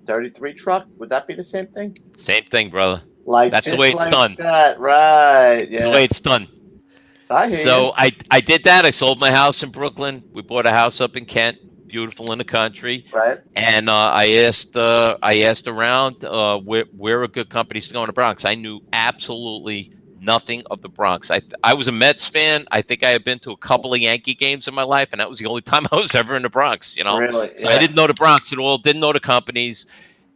33 truck. Would that be the same thing? Same thing, brother. That's the way it's done. That, right. Yeah. That's the way it's done. I hear you. I did that. I sold my house in Brooklyn. We bought a house up in Kent. beautiful in the country. Right. And I asked around where are good companies to go in the Bronx. I knew absolutely nothing of the Bronx. I was a Mets fan. I think I had been to a couple of Yankee games in my life, and that was the only time I was ever in the Bronx. Really? So I didn't know the Bronx at all. Didn't know the companies,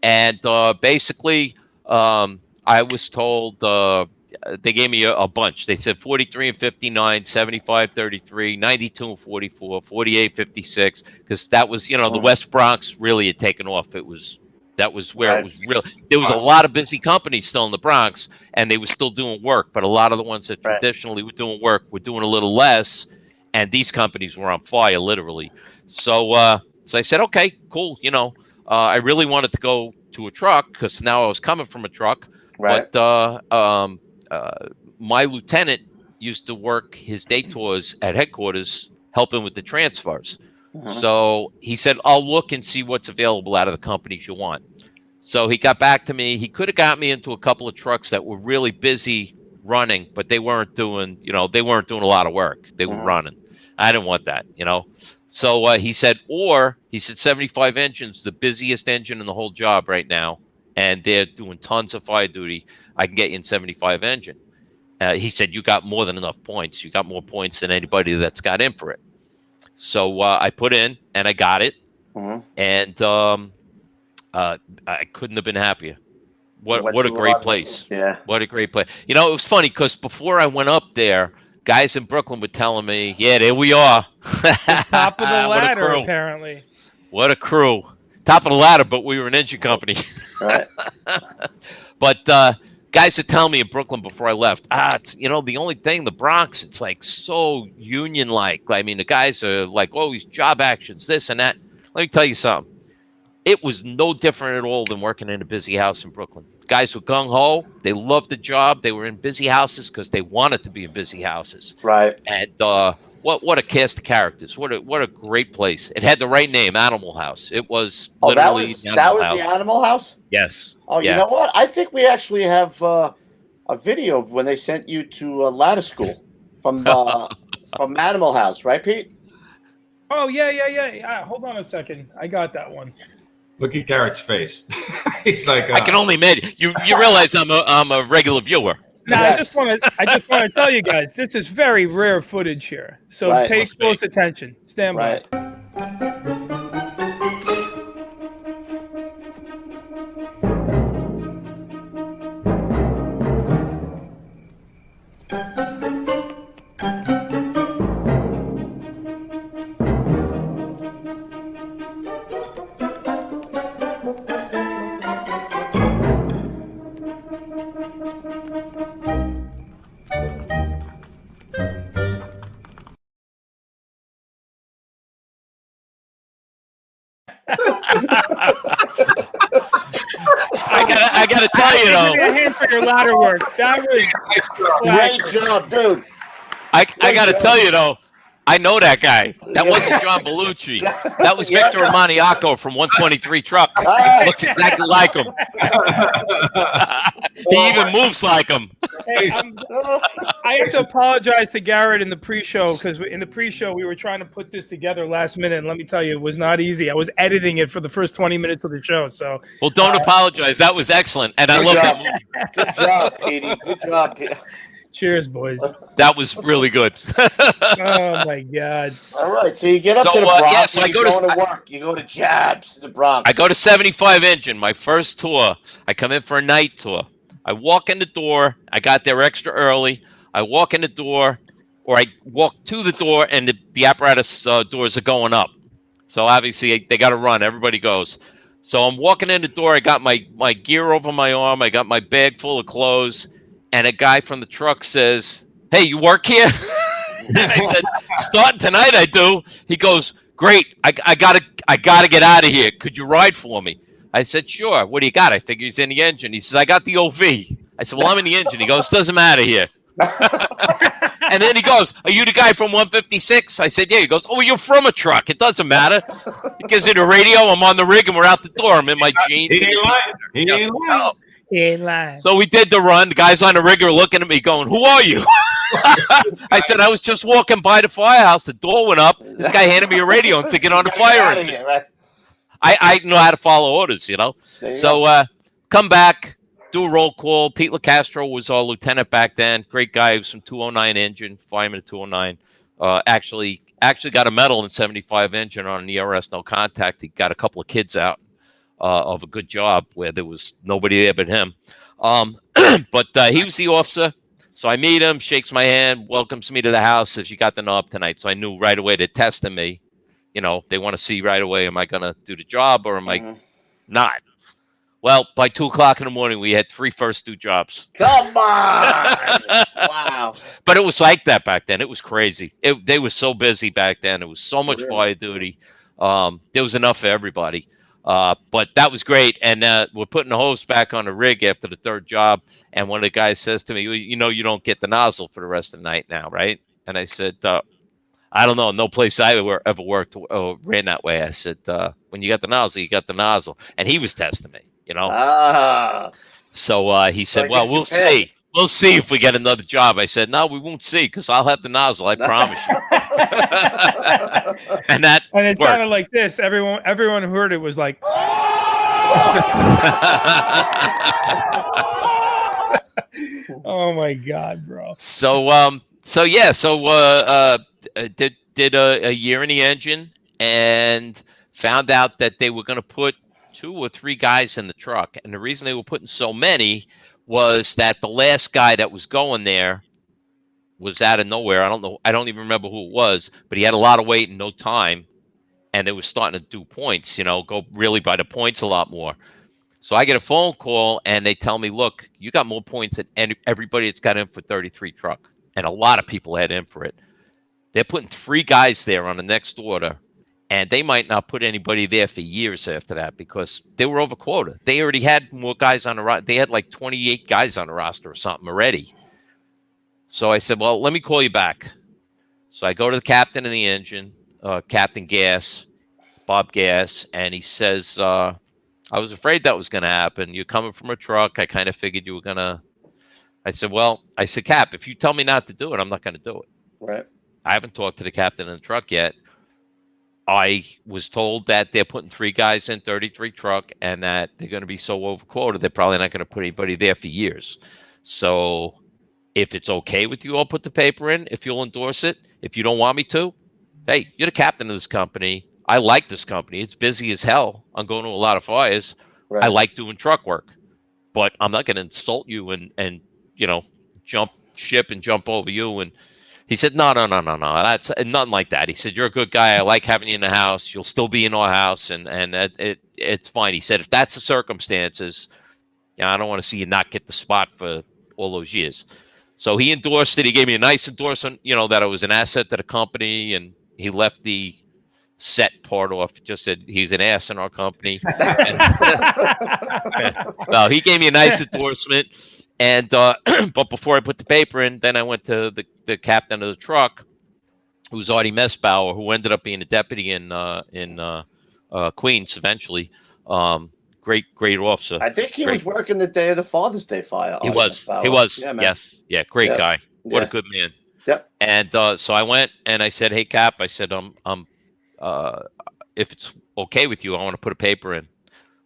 and basically, I was told. They gave me a bunch. They said 43 and 59, 75, 33, 92 and 44, 48, 56, because that was, the West Bronx really had taken off. That was where it was real. There was a lot of busy companies still in the Bronx, and they were still doing work, but a lot of the ones that traditionally were doing work were doing a little less, and these companies were on fire, literally. So I said, okay, cool. I really wanted to go to a truck because now I was coming from a truck, but my lieutenant used to work his day tours at headquarters, helping with the transfers. So he said, I'll look and see what's available out of the companies you want. So he got back to me. He could have got me into a couple of trucks that were really busy running, but they weren't doing a lot of work. They were running. I didn't want that, So he said 75 engines, the busiest engine in the whole job right now, and they're doing tons of fire duty. I can get you in 75 engine. He said, you got more than enough points. You got more points than anybody that's got in for it. So I put in, and I got it. And I couldn't have been happier. What a great place. Yeah. What a great place. It was funny because before I went up there, guys in Brooklyn were telling me, yeah, there we are. Top of the ladder, apparently. What a crew. Top of the ladder, but we were an engine company. Right. But guys would tell me in Brooklyn before I left, it's, the only thing, the Bronx, it's like so union-like. I mean, the guys are like, oh, these job actions, this and that. Let me tell you something. It was no different at all than working in a busy house in Brooklyn. Guys were gung-ho. They loved the job. They were in busy houses because they wanted to be in busy houses. Right. And what a cast of characters. What a great place. It had the right name, Animal House. It was literally that was the Animal House? Yes. Oh, yeah. You know what? I think we actually have a video of when they sent you to ladder school from Animal House, right, Pete? Oh, yeah. Hold on a second. I got that one. Look at Garrett's face. He's like, I can only imagine. You realize I'm a regular viewer. No, I just want to tell you guys, this is very rare footage here. So pay close attention. Stand by. I gotta tell you though. Give me a hand for your ladder work. That was great job, dude. I gotta tell you though. I know that guy. That wasn't John Belushi. That was Victor Maniaco from 123 Truck. Looks exactly like him. He even moves like him. Hey, I have to apologize to Garrett in the pre-show because in the pre-show we were trying to put this together last minute, and let me tell you, it was not easy. I was editing it for the first 20 minutes of the show. So, well, don't apologize. That was excellent, and I love that movie. Good job, Petey. Good job, Petey. Cheers, boys. That was really good. Oh my God! All right, so you get up to the Bronx. Yeah, so I go to work. You go to Jabs, the Bronx. I go to 75 Engine, my first tour. I come in for a night tour. I walk in the door. I got there extra early. I walk in the door, or I walk to the door, and the apparatus doors are going up. So obviously they got to run. Everybody goes. So I'm walking in the door. I got my gear over my arm. I got my bag full of clothes. And a guy from the truck says, "Hey, you work here?" And I said, "Starting tonight, I do." He goes, "Great. I gotta get out of here. Could you ride for me?" I said, "Sure. What do you got?" I figure he's in the engine. He says, "I got the OV." I said, "Well, I'm in the engine." He goes, "Doesn't matter here." And then he goes, "Are you the guy from 156? I said, "Yeah." He goes, "Oh, you're from a truck. It doesn't matter." He gives me the radio. I'm on the rig, and we're out the door. I'm in my jeans. He ain't lying. He ain't lying. In line. So we did the run. The guys on the rig are looking at me going, "Who are you?" I said, "I was just walking by the firehouse. The door went up. This guy handed me a radio and said, get on the fire engine." Here, right? I know how to follow orders, you know. So come back, do a roll call. Pete LaCastro was our lieutenant back then. Great guy. He was from 209 engine, fireman at 209. Actually got a medal in 75 engine on an ERS no contact. He got a couple of kids out of a good job where there was nobody there but him. But he was the officer. So I meet him, shakes my hand, welcomes me to the house, says, "You got the knob tonight." So I knew right away they're testing me. You know, they want to see right away, am I going to do the job or am I not? Well, by 2 o'clock in the morning, we had 3 first due jobs. Come on. Wow. But it was like that back then. It was crazy. They were so busy back then. It was so much fire duty. There was enough for everybody. But that was great. And we're putting the hose back on the rig after the 3rd job. And one of the guys says to me, "You know, you don't get the nozzle for the rest of the night now, right?" And I said, "I don't know. No place I ever worked ran that way." I said, "When you got the nozzle, you got the nozzle." And he was testing me, you know. So he said, "Well, we'll see. We'll see if we get another job." I said, "No, we won't see because I'll have the nozzle. I promise you." And it sounded like this. Everyone who heard it was like, "Oh my God, bro." So did a year in the engine and found out that they were going to put 2 or 3 guys in the truck. And the reason they were putting so many was that the last guy that was going there was out of nowhere. I don't even remember who it was, but he had a lot of weight and no time. And they were starting to do points, you know, go really by the points a lot more. So I get a phone call and they tell me, "Look, you got more points than everybody that's got in for 33 truck." And a lot of people had in for it. They're putting 3 guys there on the next order. And they might not put anybody there for years after that because they were over quota. They already had more guys on the roster. They had like 28 guys on the roster or something already. So I said, "Well, let me call you back." So I go to the captain of the engine, Captain Gas, Bob Gas, and he says, "I was afraid that was going to happen. You're coming from a truck. I kind of figured you were going to." I said, "Cap, if you tell me not to do it, I'm not going to do it." Right. I haven't talked to the captain of the truck yet. I was told that they're putting 3 guys in 33 truck and that they're going to be so over quota, they're probably not going to put anybody there for years. So if it's okay with you, I'll put the paper in if you'll endorse it. If you don't want me to, hey, you're the captain of this company. I like this company. It's busy as hell. I'm going to a lot of fires. Right. I like doing truck work, but I'm not going to insult you and you know, jump ship and jump over you. And he said, no. That's nothing like that. He said, "You're a good guy. I like having you in the house. You'll still be in our house, and it's fine." He said, "If that's the circumstances, I don't want to see you not get the spot for all those years." So he endorsed it. He gave me a nice endorsement, you know, that I was an asset to the company, and he left the set part off. Just said he's an ass in our company. No, he gave me a nice endorsement. And but before I put the paper in, then I went to the captain of the truck, who's Artie Messbauer, who ended up being a deputy in Queens eventually. Great officer. I think he was working the day of the Father's Day fire. He was. Yeah, yes. Yeah, great guy. What a good man. Yep. And so I went and I said, "Hey, Cap," I said, if it's okay with you, I want to put a paper in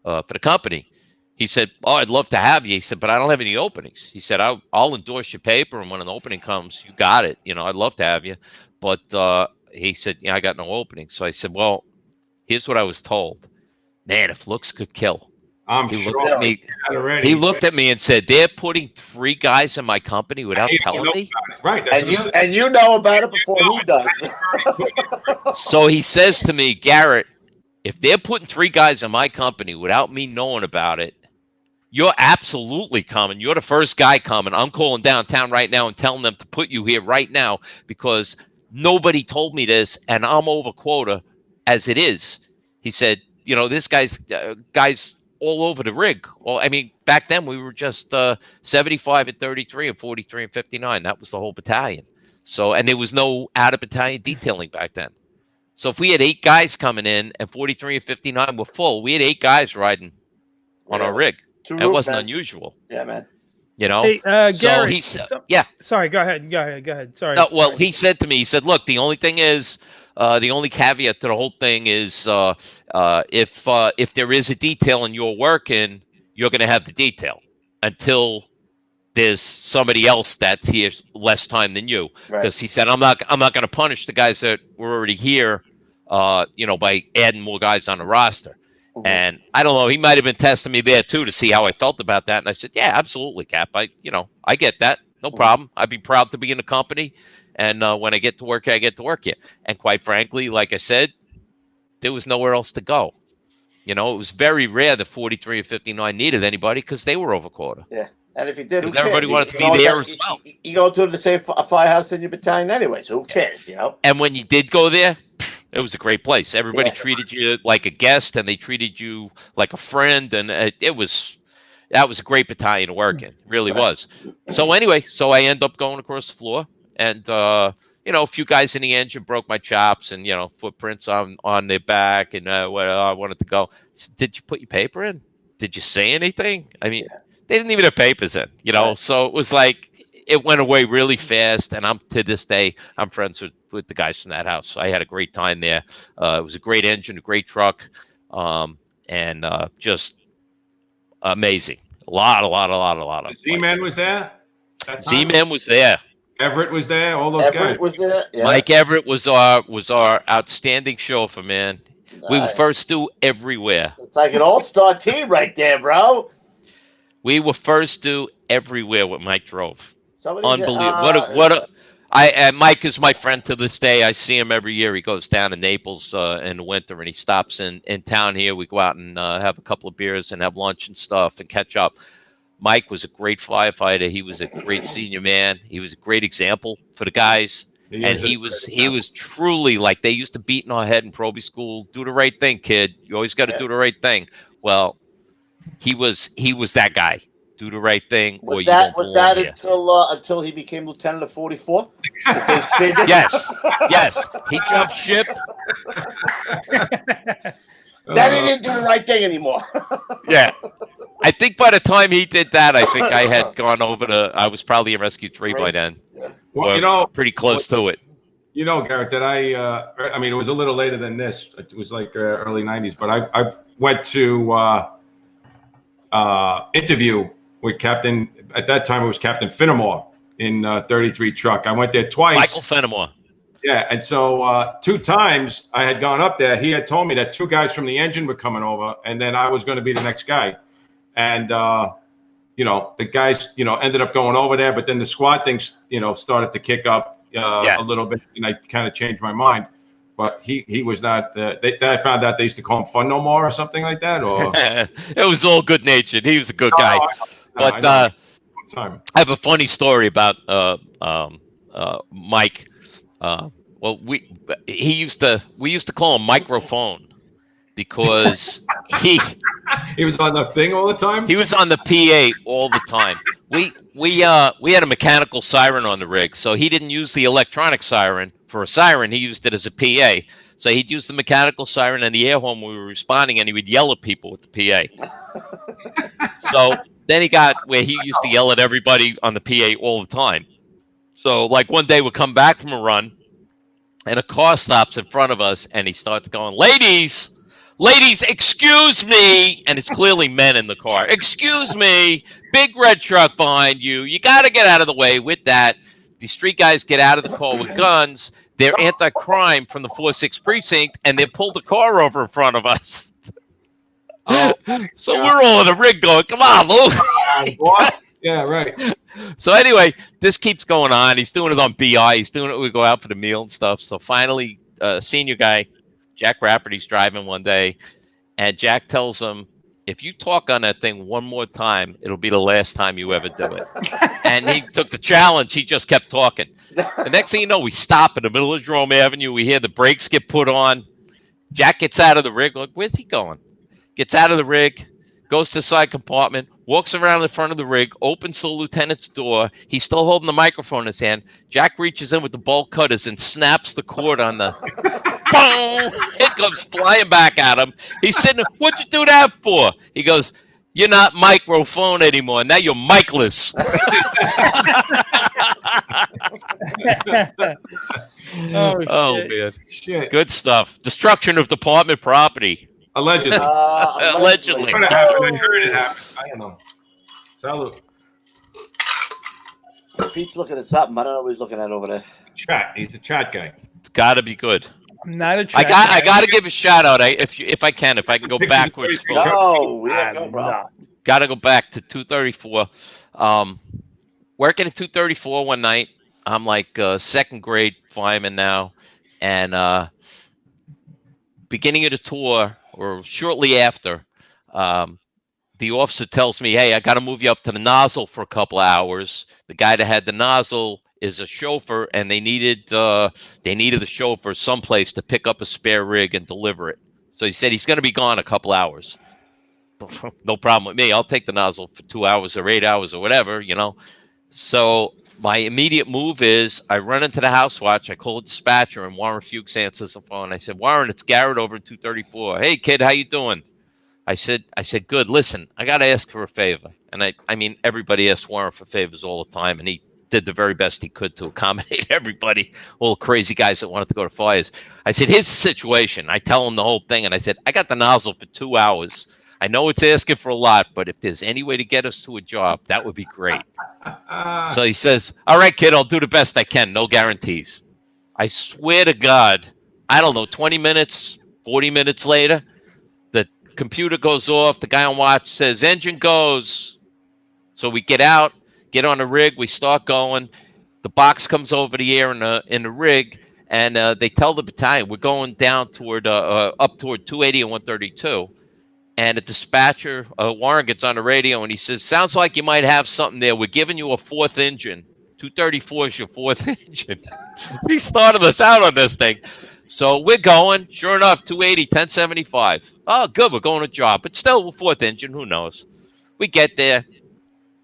for the company." He said, "Oh, I'd love to have you." He said, "But I don't have any openings." He said, I'll endorse your paper, and when an opening comes, you got it. You know, I'd love to have you. But he said, "I got no openings." So I said, "Well, here's what I was told. Man, if looks could kill." He looked at me and said, "They're putting 3 guys in my company without telling me." Right. And you know about it before he does. So he says to me, "Garrett, if they're putting 3 guys in my company without me knowing about it, you're absolutely coming. You're the first guy coming. I'm calling downtown right now and telling them to put you here right now because nobody told me this, and I'm over quota as it is." He said, "You know, this guy's guys all over the rig." Well, I mean, back then we were just 75 at 33 and 43 and 59. That was the whole battalion. So, and there was no out of battalion detailing back then. So if we had 8 guys coming in and 43 and 59 were full, we had 8 guys riding on our rig. It wasn't unusual. Yeah, man. You know. Hey, So Gary, he said, "Yeah." Sorry, go ahead. Sorry. No, well, Sorry. he said to me, he said, "Look, the only thing is, the only caveat to the whole thing is, if there is a detail and you're working, you're going to have the detail until there's somebody else that's here less time than you." Because he said, I'm not going to punish the guys that were already here, by adding more guys on the roster. Mm-hmm. And I don't know, he might have been testing me there too to see how I felt about that. And I said, "Yeah, absolutely, Cap. I get that. No problem. I'd be proud to be in the company. And when I get to work, I get to work here." And quite frankly, like I said, there was nowhere else to go. It was very rare that 43 and 59 needed anybody because they over quota. Yeah. And if you did, everybody wanted to be there as well. You go to the same firehouse in your battalion anyway, so who cares, And when you did go there, it was a great place. Everybody treated you like a guest, and they treated you like a friend, and that was a great battalion to work in. Really was. So anyway, I end up going across the floor, and a few guys in the engine broke my chops, and footprints on their back, and I wanted to go. I said, "Did you put your paper in? Did you say anything?" I mean, they didn't even have papers in, So it was like it went away really fast, and to this day I'm friends with the guys from that house. So I had a great time there. It was a great engine, a great truck, and just amazing. A lot of. Z-Man was there. Z-Man was there. Everett was there. All those guys. Was there. Yeah. Mike Everett was our outstanding chauffeur, man. Nice. We were first due everywhere. It's like an all-star team right there, bro. We were first due everywhere with Mike drove. Unbelievable. Mike is my friend to this day. I see him every year. He goes down to Naples in the winter, and he stops in town here. We go out and have a couple of beers and have lunch and stuff and catch up. Mike was a great firefighter. He was a great senior man. He was a great example for the guys. He was truly, like, they used to beat in our head in probie school. Do the right thing, kid. You always got to do the right thing. Well, he was that guy. Do the right thing. Was that until he became lieutenant of 44? Yes. He jumped ship. Then he didn't do the right thing anymore. Yeah. I think by the time he did that, I think I had gone over I was probably in Rescue 3 by then. Well, pretty close to it. Garrett, that I mean, it was a little later than this. It was like early 90s, but I went to interview with Captain, at that time it was Captain Finnemore in 33 truck. I went there twice. Michael Finnemore. Yeah, and so 2 times I had gone up there. He had told me that 2 guys from the engine were coming over, and then I was going to be the next guy. And, the guys, ended up going over there, but then the squad things, started to kick up a little bit, and I kind of changed my mind. But he was not, then I found out they used to call him Fun No More or something like that. Or it was all good-natured. He was a good guy. I have a funny story about Mike. We used to call him Microphone because he was on the thing all the time. He was on the PA all the time. We had a mechanical siren on the rig, so he didn't use the electronic siren for a siren. He used it as a PA. So he'd use the mechanical siren and the air horn when we were responding, and he would yell at people with the PA. So then he got where he used to yell at everybody on the PA all the time. So like one day we'll come back from a run, and a car stops in front of us, and he starts going, ladies, excuse me. And it's clearly men in the car. Excuse me, big red truck behind you. You got to get out of the way. With that, the street guys get out of the car with guns. They're anti-crime from the 4-6 precinct, and they pulled the car over in front of us. So we're all in the rig going, come on, Lou. Yeah, right. So anyway, this keeps going on. He's doing it on BI. He's doing it. We go out for the meal and stuff. So finally, senior guy, Jack Rafferty's driving one day, and Jack tells him, if you talk on that thing one more time, it'll be the last time you ever do it. And he took the challenge. He just kept talking. The next thing you know, we stop in the middle of Jerome Avenue. We hear the brakes get put on. Jack gets out of the rig. Like, where's he going? Gets out of the rig, goes to the side compartment, walks around the front of the rig, opens the lieutenant's door. He's still holding the microphone in his hand. Jack reaches in with the bolt cutters and snaps the cord on the... Boom! It comes flying back at him. He's sitting there, what'd you do that for? He goes, You're not microphone anymore. Now you're micless. Oh, Man. Shit. Good stuff. Destruction of department property. Allegedly. Allegedly. It could have happened. I heard it happen. I don't know. Salute. Pete's looking at something. I don't know what he's looking at over there. Chat. He's a chat guy. It's got to be good. I'm not a I got to give a shout out. If I can go backwards. No, yeah, go, bro. Got to go back to 234. Working at 234 one night. I'm like second grade fireman now, and beginning of the tour or shortly after, the officer tells me, "Hey, I got to move you up to the nozzle for a couple of hours." The guy that had the nozzle is a chauffeur, and they needed the chauffeur someplace to pick up a spare rig and deliver it. So he said he's going to be gone a couple hours. No problem with me. I'll take the nozzle for 2 hours or 8 hours or whatever, you know. So my immediate move is I run into the house watch. I call the dispatcher, and Warren Fuchs answers the phone. I said, "Warren, it's Garrett over at 234. Hey, kid, how you doing?" I said, "Good. Listen, I got to ask for a favor." And I mean, everybody asks Warren for favors all the time, and he did the very best he could to accommodate everybody, all the crazy guys that wanted to go to fires. I said, "Here's the situation." I tell him the whole thing, and I said, "I got the nozzle for 2 hours. I know it's asking for a lot, but if there's any way to get us to a job, that would be great." So he says, "All right, kid, I'll do the best I can. No guarantees." I swear to God, I don't know, 20 minutes, 40 minutes later, the computer goes off. The guy on watch says, "Engine goes." So we get out, get on the rig. We start going. The box comes over the air in the rig, and they tell the battalion we're going down toward up toward 280 and 132. And the dispatcher, Warren, gets on the radio and he says, "Sounds like you might have something there. We're giving you a fourth engine. 234 is your fourth engine." He started us out on this thing. So we're going. Sure enough, 280, 1075. Oh, good. We're going to job. But still, fourth engine. Who knows? We get there.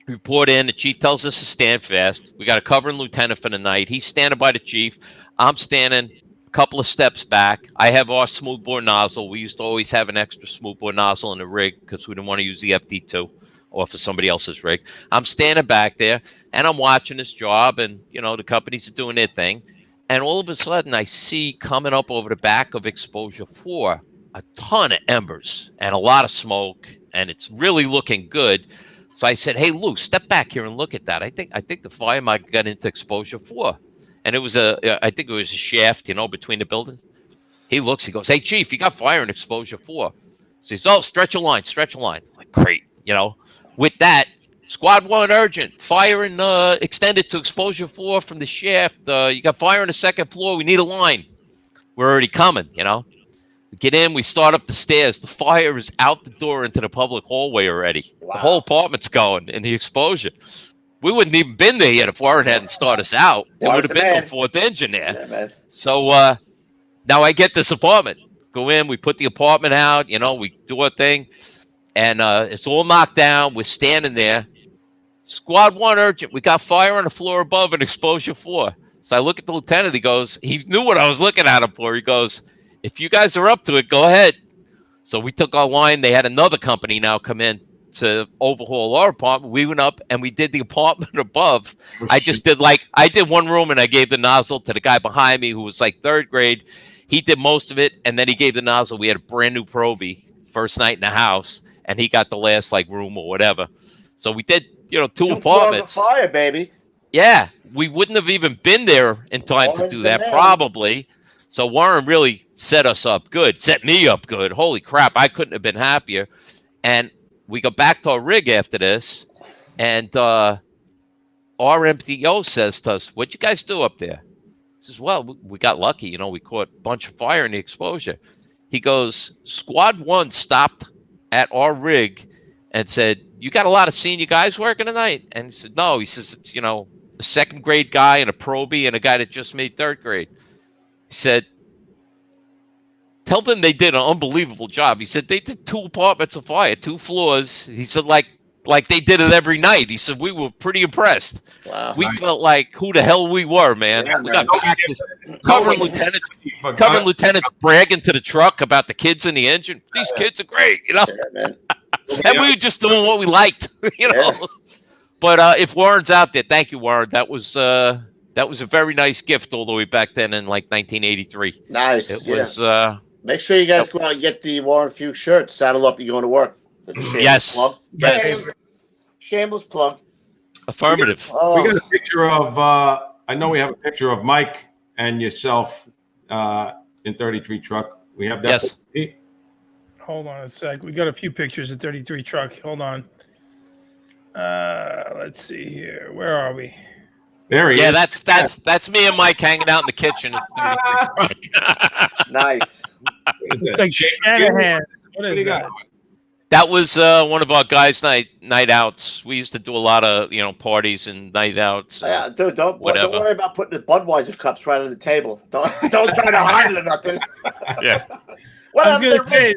Report in. The chief tells us to stand fast. We got a covering lieutenant for the night. He's standing by the chief. I'm standing a couple of steps back. I have our smoothbore nozzle. We used to always have an extra smoothbore nozzle in the rig because we didn't want to use the FD2 or for somebody else's rig. I'm standing back there, and I'm watching this job, and, you know, the companies are doing their thing. And all of a sudden, I see coming up over the back of exposure 4 a ton of embers and a lot of smoke, and it's really looking good. So I said, "Hey, Lou, step back here and look at that. I think the fire might got into exposure 4. And it was I think it was a shaft, you know, between the buildings. He looks, he goes, "Hey, Chief, you got fire in exposure 4. So he's, "Oh, stretch a line, stretch a line." Like, great, you know. With that, Squad 1 urgent, fire and extended to exposure 4 from the shaft. You got fire on the second floor. We need a line. We're already coming, you know. We get in, we start up the stairs. The fire is out the door into the public hallway already. Wow. The whole apartment's going in the exposure. We wouldn't even been there yet if Warren hadn't started us out. There would have been no fourth engine there. Yeah, man. So now I get this apartment. Go in, we put the apartment out, you know, we do our thing. And it's all knocked down. We're standing there. Squad 1 urgent. We got fire on the floor above in exposure 4. So I look at the lieutenant. He knew what I was looking at him for. He goes, "If you guys are up to it, go ahead." So we took our line. They had another company now come in to overhaul our apartment. We went up and we did the apartment above. I did one room and I gave the nozzle to the guy behind me who was like third grade. He did most of it, and then he gave the nozzle. We had a brand new Proby first night in the house, and he got the last like room or whatever. So we did, you know, two apartments. Fire, baby. Yeah, we wouldn't have even been there in time to do that, probably. So Warren really set us up good, set me up good. Holy crap, I couldn't have been happier. And we go back to our rig after this, and our MPO says to us, "What'd you guys do up there?" He says, "Well, we got lucky. You know, we caught a bunch of fire in the exposure." He goes, "Squad 1 stopped at our rig and said, 'You got a lot of senior guys working tonight?' And he said, 'No.' He says, 'It's, you know, a second grade guy and a Proby and a guy that just made third grade.' He said, 'Tell them they did an unbelievable job.' He said, 'They did 2 apartments of fire, 2 floors.' He said, like they did it every night." He said, "We were pretty impressed." Wow. We felt like who the hell we were, man. Yeah, we got practice. Covering lieutenants bragging to the truck about the kids in the engine. "These kids are great," you know. Yeah, man. And we were just doing what we liked, you know. Yeah. But if Warren's out there, thank you, Warren. That was a very nice gift all the way back then in like 1983. Nice. It Yeah. was. Make sure you guys go out and get the Warren FF shirt. Saddle up. You're going to work. Yes. Plug. Yes. Shameless plug. Affirmative. We got a picture of. I know we have a picture of Mike and yourself in 33 truck. We have that. Yes. Hold on a sec. We got a few pictures of 33 truck. Hold on. Let's see here. Where are we? There he is. That's me and Mike hanging out in the kitchen at 33 truck. Nice. It's like Shanahan. What is that? That was one of our guys' night outs. We used to do a lot of parties and night outs. Yeah, dude, don't worry about putting the Budweiser cups right on the table. Don't try to hide it or nothing. Yeah. What happened to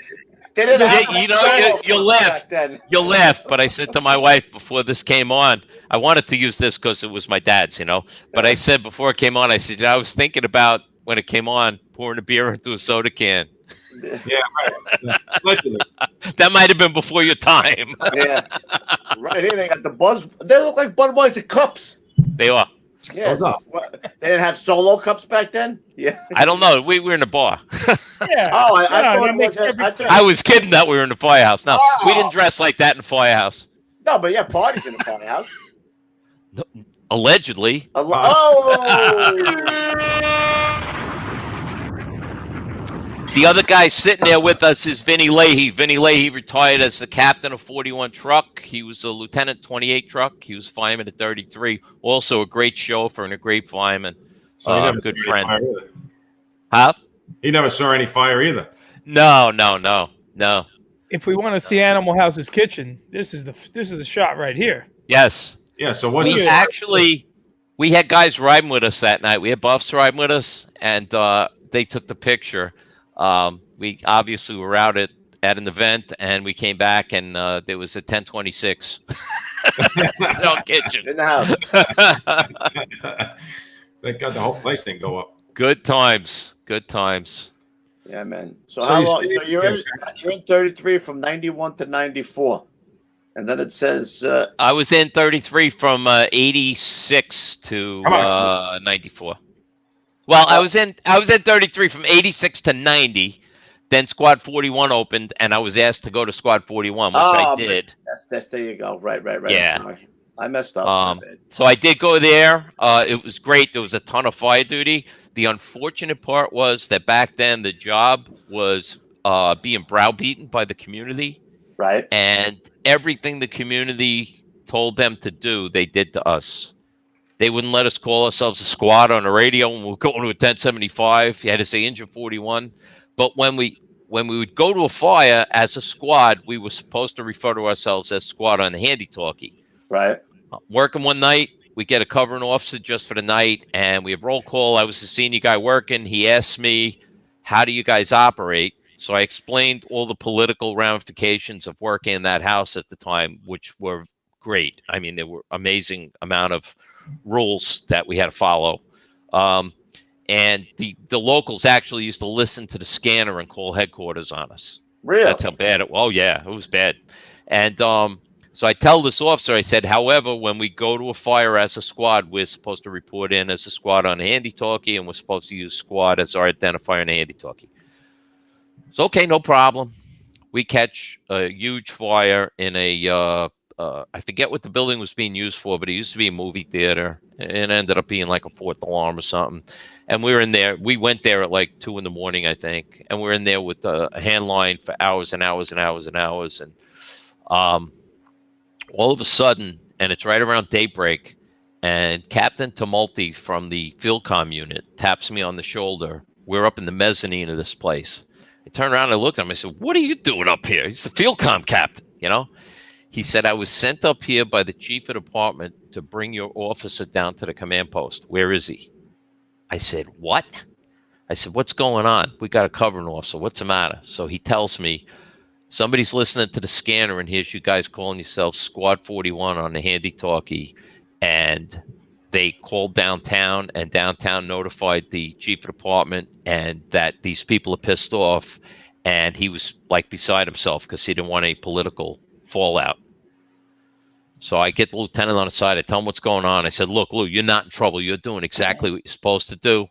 they didn't have you'll laugh. You'll laugh, but I said to my wife before this came on, I wanted to use this because it was my dad's, But I said before it came on, I said, I was thinking about when it came on, pouring a beer into a soda can. Yeah, right. That might have been before your time. Yeah. Right here, they got the Buzz. They look like Budweiser cups. They are. Yeah. They didn't have solo cups back then? Yeah. I don't know. We were in a bar. Yeah. Oh, I thought it was. I was kidding that we were in the firehouse. No, we didn't dress like that in the firehouse. No, but yeah, parties in the firehouse. No, allegedly. The other guy sitting there with us is Vinny Leahy. Vinny Leahy retired as the captain of 41 truck. He was a lieutenant 28 truck. He was fireman at 33. Also a great chauffeur and a great fireman. So good friend. Huh? He never saw any fire either. No. If we want to see Animal House's kitchen, this is the shot right here. Yes. Yeah. So we had guys riding with us that night. We had buffs riding with us, and they took the picture. We obviously were out at an event, and we came back, and there was a 1026 kitchen In the house. Thank God the whole place didn't go up. Good times. Yeah, man. So how long? So you're in 33 from 91 to 94, and then it says I was in 33 from 86 to 94. Well, I was in 33 from 86 to 90. Then Squad 41 opened, and I was asked to go to Squad 41, which I did. That's there you go. Right. Yeah. I messed up. So I did go there. It was great. There was a ton of fire duty. The unfortunate part was that back then the job was being browbeaten by the community. Right. And everything the community told them to do, they did to us. They wouldn't let us call ourselves a squad on the radio when we were going to a 1075. You had to say Engine 41. But when we would go to a fire as a squad, we were supposed to refer to ourselves as squad on the handy-talkie. Right. Working one night, we get a covering officer just for the night, and we have roll call. I was the senior guy working. He asked me, how do you guys operate? So I explained all the political ramifications of working in that house at the time, which were great. I mean, there were amazing amount of rules that we had to follow. And the locals actually used to listen to the scanner and call headquarters on us. Really? That's how bad it was. Oh, yeah, it was bad. And so I tell this officer, I said, however, when we go to a fire as a squad, we're supposed to report in as a squad on a handy-talkie, and we're supposed to use squad as our identifier on a handy-talkie. So, okay, no problem. We catch a huge fire in a, I forget what the building was being used for, but it used to be a movie theater. It ended up being like a fourth alarm or something. And we were in there. We went there at like 2 a.m, I think. And we're in there with a hand line for hours and hours and hours and hours. And all of a sudden, and it's right around daybreak, and Captain Tumulty from the field comm unit taps me on the shoulder. We're up in the mezzanine of this place. I turned around and I looked at him. I said, what are you doing up here? He's the field comm captain, He said, I was sent up here by the chief of department to bring your officer down to the command post. Where is he? I said, what? I said, what's going on? We got a covering officer. What's the matter? So he tells me, somebody's listening to the scanner and here's you guys calling yourselves Squad 41 on the handy-talkie. And they called downtown, and downtown notified the chief of department, and that these people are pissed off. And he was like beside himself because he didn't want any political fallout. So I get the lieutenant on the side. I tell him what's going on. I said, look, Lou, you're not in trouble. You're doing exactly what you're supposed to do.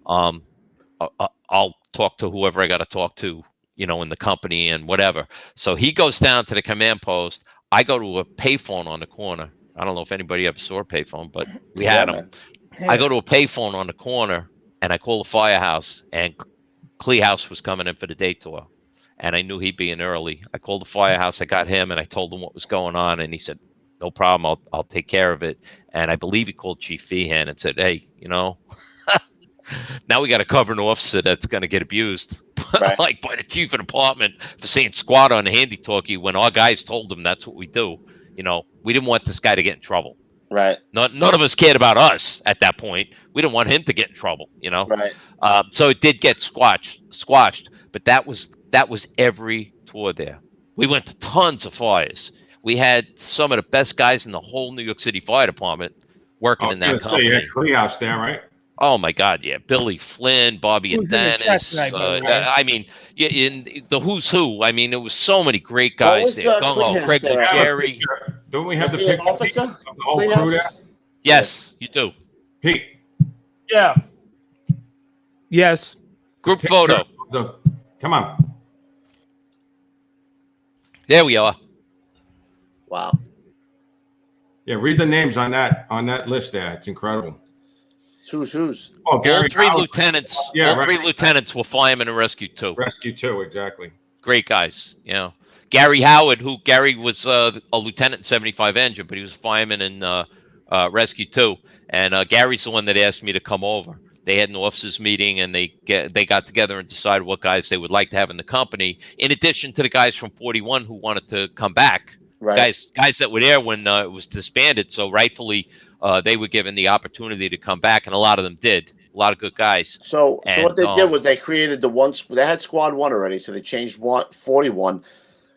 I'll talk to whoever I got to talk to, you know, in the company and whatever. So he goes down to the command post. I go to a payphone on the corner. I don't know if anybody ever saw a payphone, but we had them. I go to a payphone on the corner and I call the firehouse, and Kleehouse was coming in for the day tour. And I knew he'd be in early. I called the firehouse. I got him and I told him what was going on. And he said, no problem. I'll take care of it. And I believe he called Chief Feehan and said, hey, you know, now we got to cover an officer that's going to get abused, right. Like by the chief of department for saying squad on the handy-talkie when our guys told him that's what we do. You know, we didn't want this guy to get in trouble. Right. None of us cared about us at that point. We didn't want him to get in trouble, you know. Right. So it did get squashed, but that was every tour there. We went to tons of fires. We had some of the best guys in the whole New York City Fire Department working in that company. You had Kleehouse there, right? Oh my God, yeah, Billy Flynn, Bobby and Dennis. I mean, in the who's who. I mean, there was so many great guys there. Craig Jerry. Don't we have the picture of the whole crew there? Yes, you do. Pete. Yeah. Yes. Group photo. Come on. There we are. Wow. Yeah, read the names on that list there. It's incredible. Who's? Oh, Gary. All three lieutenants. Yeah, all three lieutenants were firemen in Rescue 2. Rescue 2, exactly. Great guys. You know, Gary Howard, Gary was a lieutenant in 75 Engine, but he was a fireman in Rescue 2. And Gary's the one that asked me to come over. They had an officers meeting, and they got together and decided what guys they would like to have in the company, in addition to the guys from 41 who wanted to come back. Right. Guys that were there when it was disbanded. So rightfully, they were given the opportunity to come back, and a lot of them did. A lot of good guys. So what they did was they created they had Squad 1 already, so they changed 41.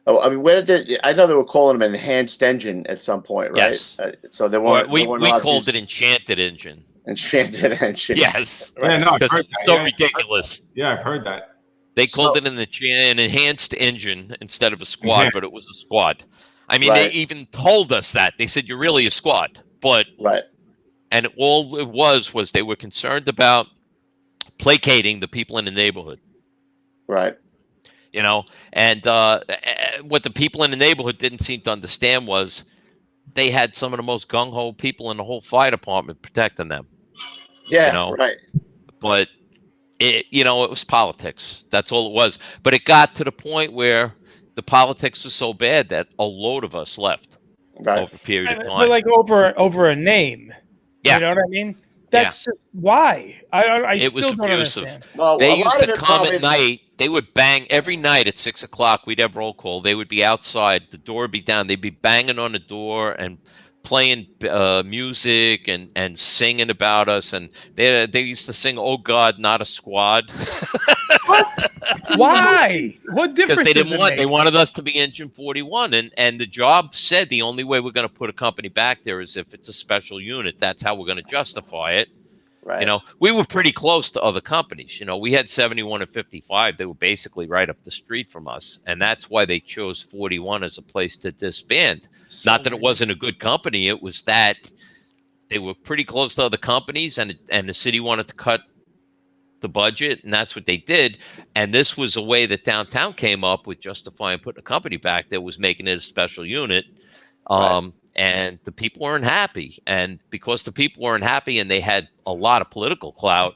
Oh, I mean, where did I know they were calling them an enhanced engine at some point, right? Yes. So they weren't. We called it Enchanted Engine. Enchanted Engine. Yes. Yeah, no, because it's so ridiculous. Yeah, I've heard that. They called it an enhanced engine instead of a squad, but it was a squad. I mean, they even told us that. They said, you're really a squad. But and all it was they were concerned about placating the people in the neighborhood. Right. You know, and what the people in the neighborhood didn't seem to understand was they had some of the most gung-ho people in the whole fire department protecting them. Yeah, you know? Right. But, it was politics. That's all it was. But it got to the point where the politics was so bad that a load of us left over a period of time. But like over a name. Yeah. You know what I mean? That's why. I it still was don't abusive. understand. Well, they used to come at night. They would bang every night at 6 o'clock. We'd have roll call. They would be outside. The door would be down. They'd be banging on the door and playing music and singing about us. And they used to sing, "Oh God, not a squad." What? Why? What difference? Because they wanted us to be Engine 41, and the job said the only way we're going to put a company back there is if it's a special unit. That's how we're going to justify it. Right. You know, we were pretty close to other companies. You know, we had 71 and 55. They were basically right up the street from us. And that's why they chose 41 as a place to disband. Not that it wasn't a good company. It was that they were pretty close to other companies, and the city wanted to cut the budget, and that's what they did. And this was a way that downtown came up with justifying putting a company back that was making it a special unit. And the people weren't happy. And because the people weren't happy and they had a lot of political clout,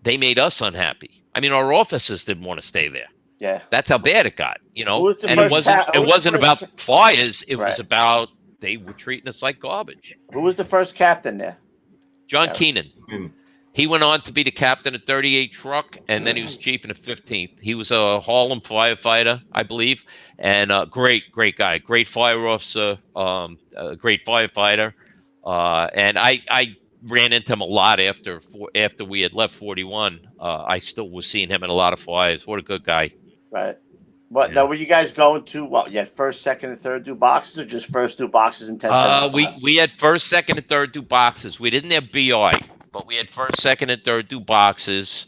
they made us unhappy. I mean, our officers didn't want to stay there. Yeah. That's how bad it got, you know. And it wasn't about fires. It was about they were treating us like garbage. Who was the first captain there? John Keenan. He went on to be the captain of 38 Truck, and then he was chief in the 15th. He was a Harlem firefighter, I believe, and a great guy, great fire officer, a great firefighter. And I ran into him a lot after we had left 41. I still was seeing him in a lot of fires. What a good guy. Right. But now, were you guys going to you had first, second, and third do boxes, or just first do boxes and 10? We had first, second, and third do boxes. We didn't have BI, but we had first, second, and third do boxes.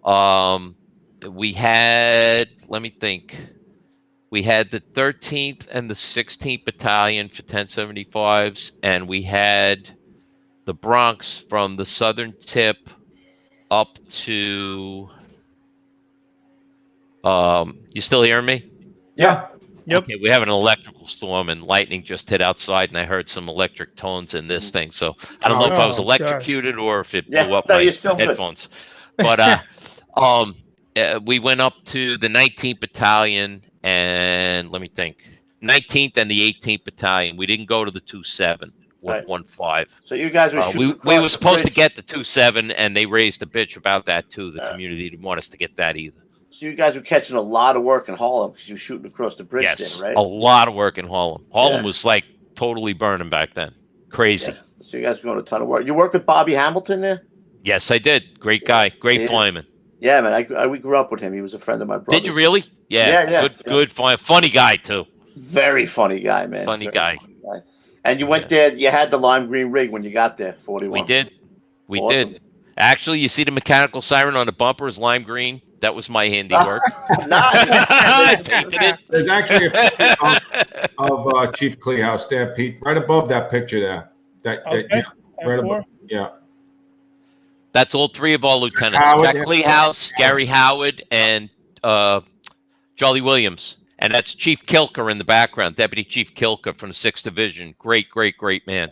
We had, let me think. We had the 13th and the 16th Battalion for 1075s, and we had the Bronx from the southern tip up to. You still hearing me? Yeah. Yep. Okay, we have an electrical storm and lightning just hit outside, and I heard some electric tones in this thing. So I don't know if I was Oh, God. electrocuted or if it blew up no, my you're still good. headphones. But we went up to the 19th Battalion, and let me think, 19th and the 18th Battalion. We didn't go to the 2-7 or Right. 1-5. So you guys were shooting we were across the supposed to bridge. get the 2-7, and they raised a bitch about that too. The community didn't want us to get that either. So you guys were catching a lot of work in Harlem because you were shooting across the bridge Yes, there, right? a lot of work in Harlem. Harlem Yeah. was like totally burning back then. Crazy. Yeah. So you guys were doing a ton of work. You work with Bobby Hamilton there? Yes, I did. Great guy. Great He is. fireman. Yeah, man. We grew up with him. He was a friend of my brother's. Did you really? Yeah. Yeah. Good fire. Funny guy too. Very funny guy, man. Funny Very guy. funny guy. And you went there. You had the lime green rig when you got there. 41. We did. We Awesome. did. Actually, you see the mechanical siren on the bumper is lime green. That was my handiwork. Nice. I painted it. There's actually a picture of Chief Kleehouse there, Pete, right above that picture there. Okay. Yeah, right M4. above. Yeah. That's all three of our lieutenants: Howard, Jack yeah. Kleehouse, Gary Howard, and Charlie Williams. And that's Chief Kilker in the background, Deputy Chief Kilker from the 6th Division. Great man.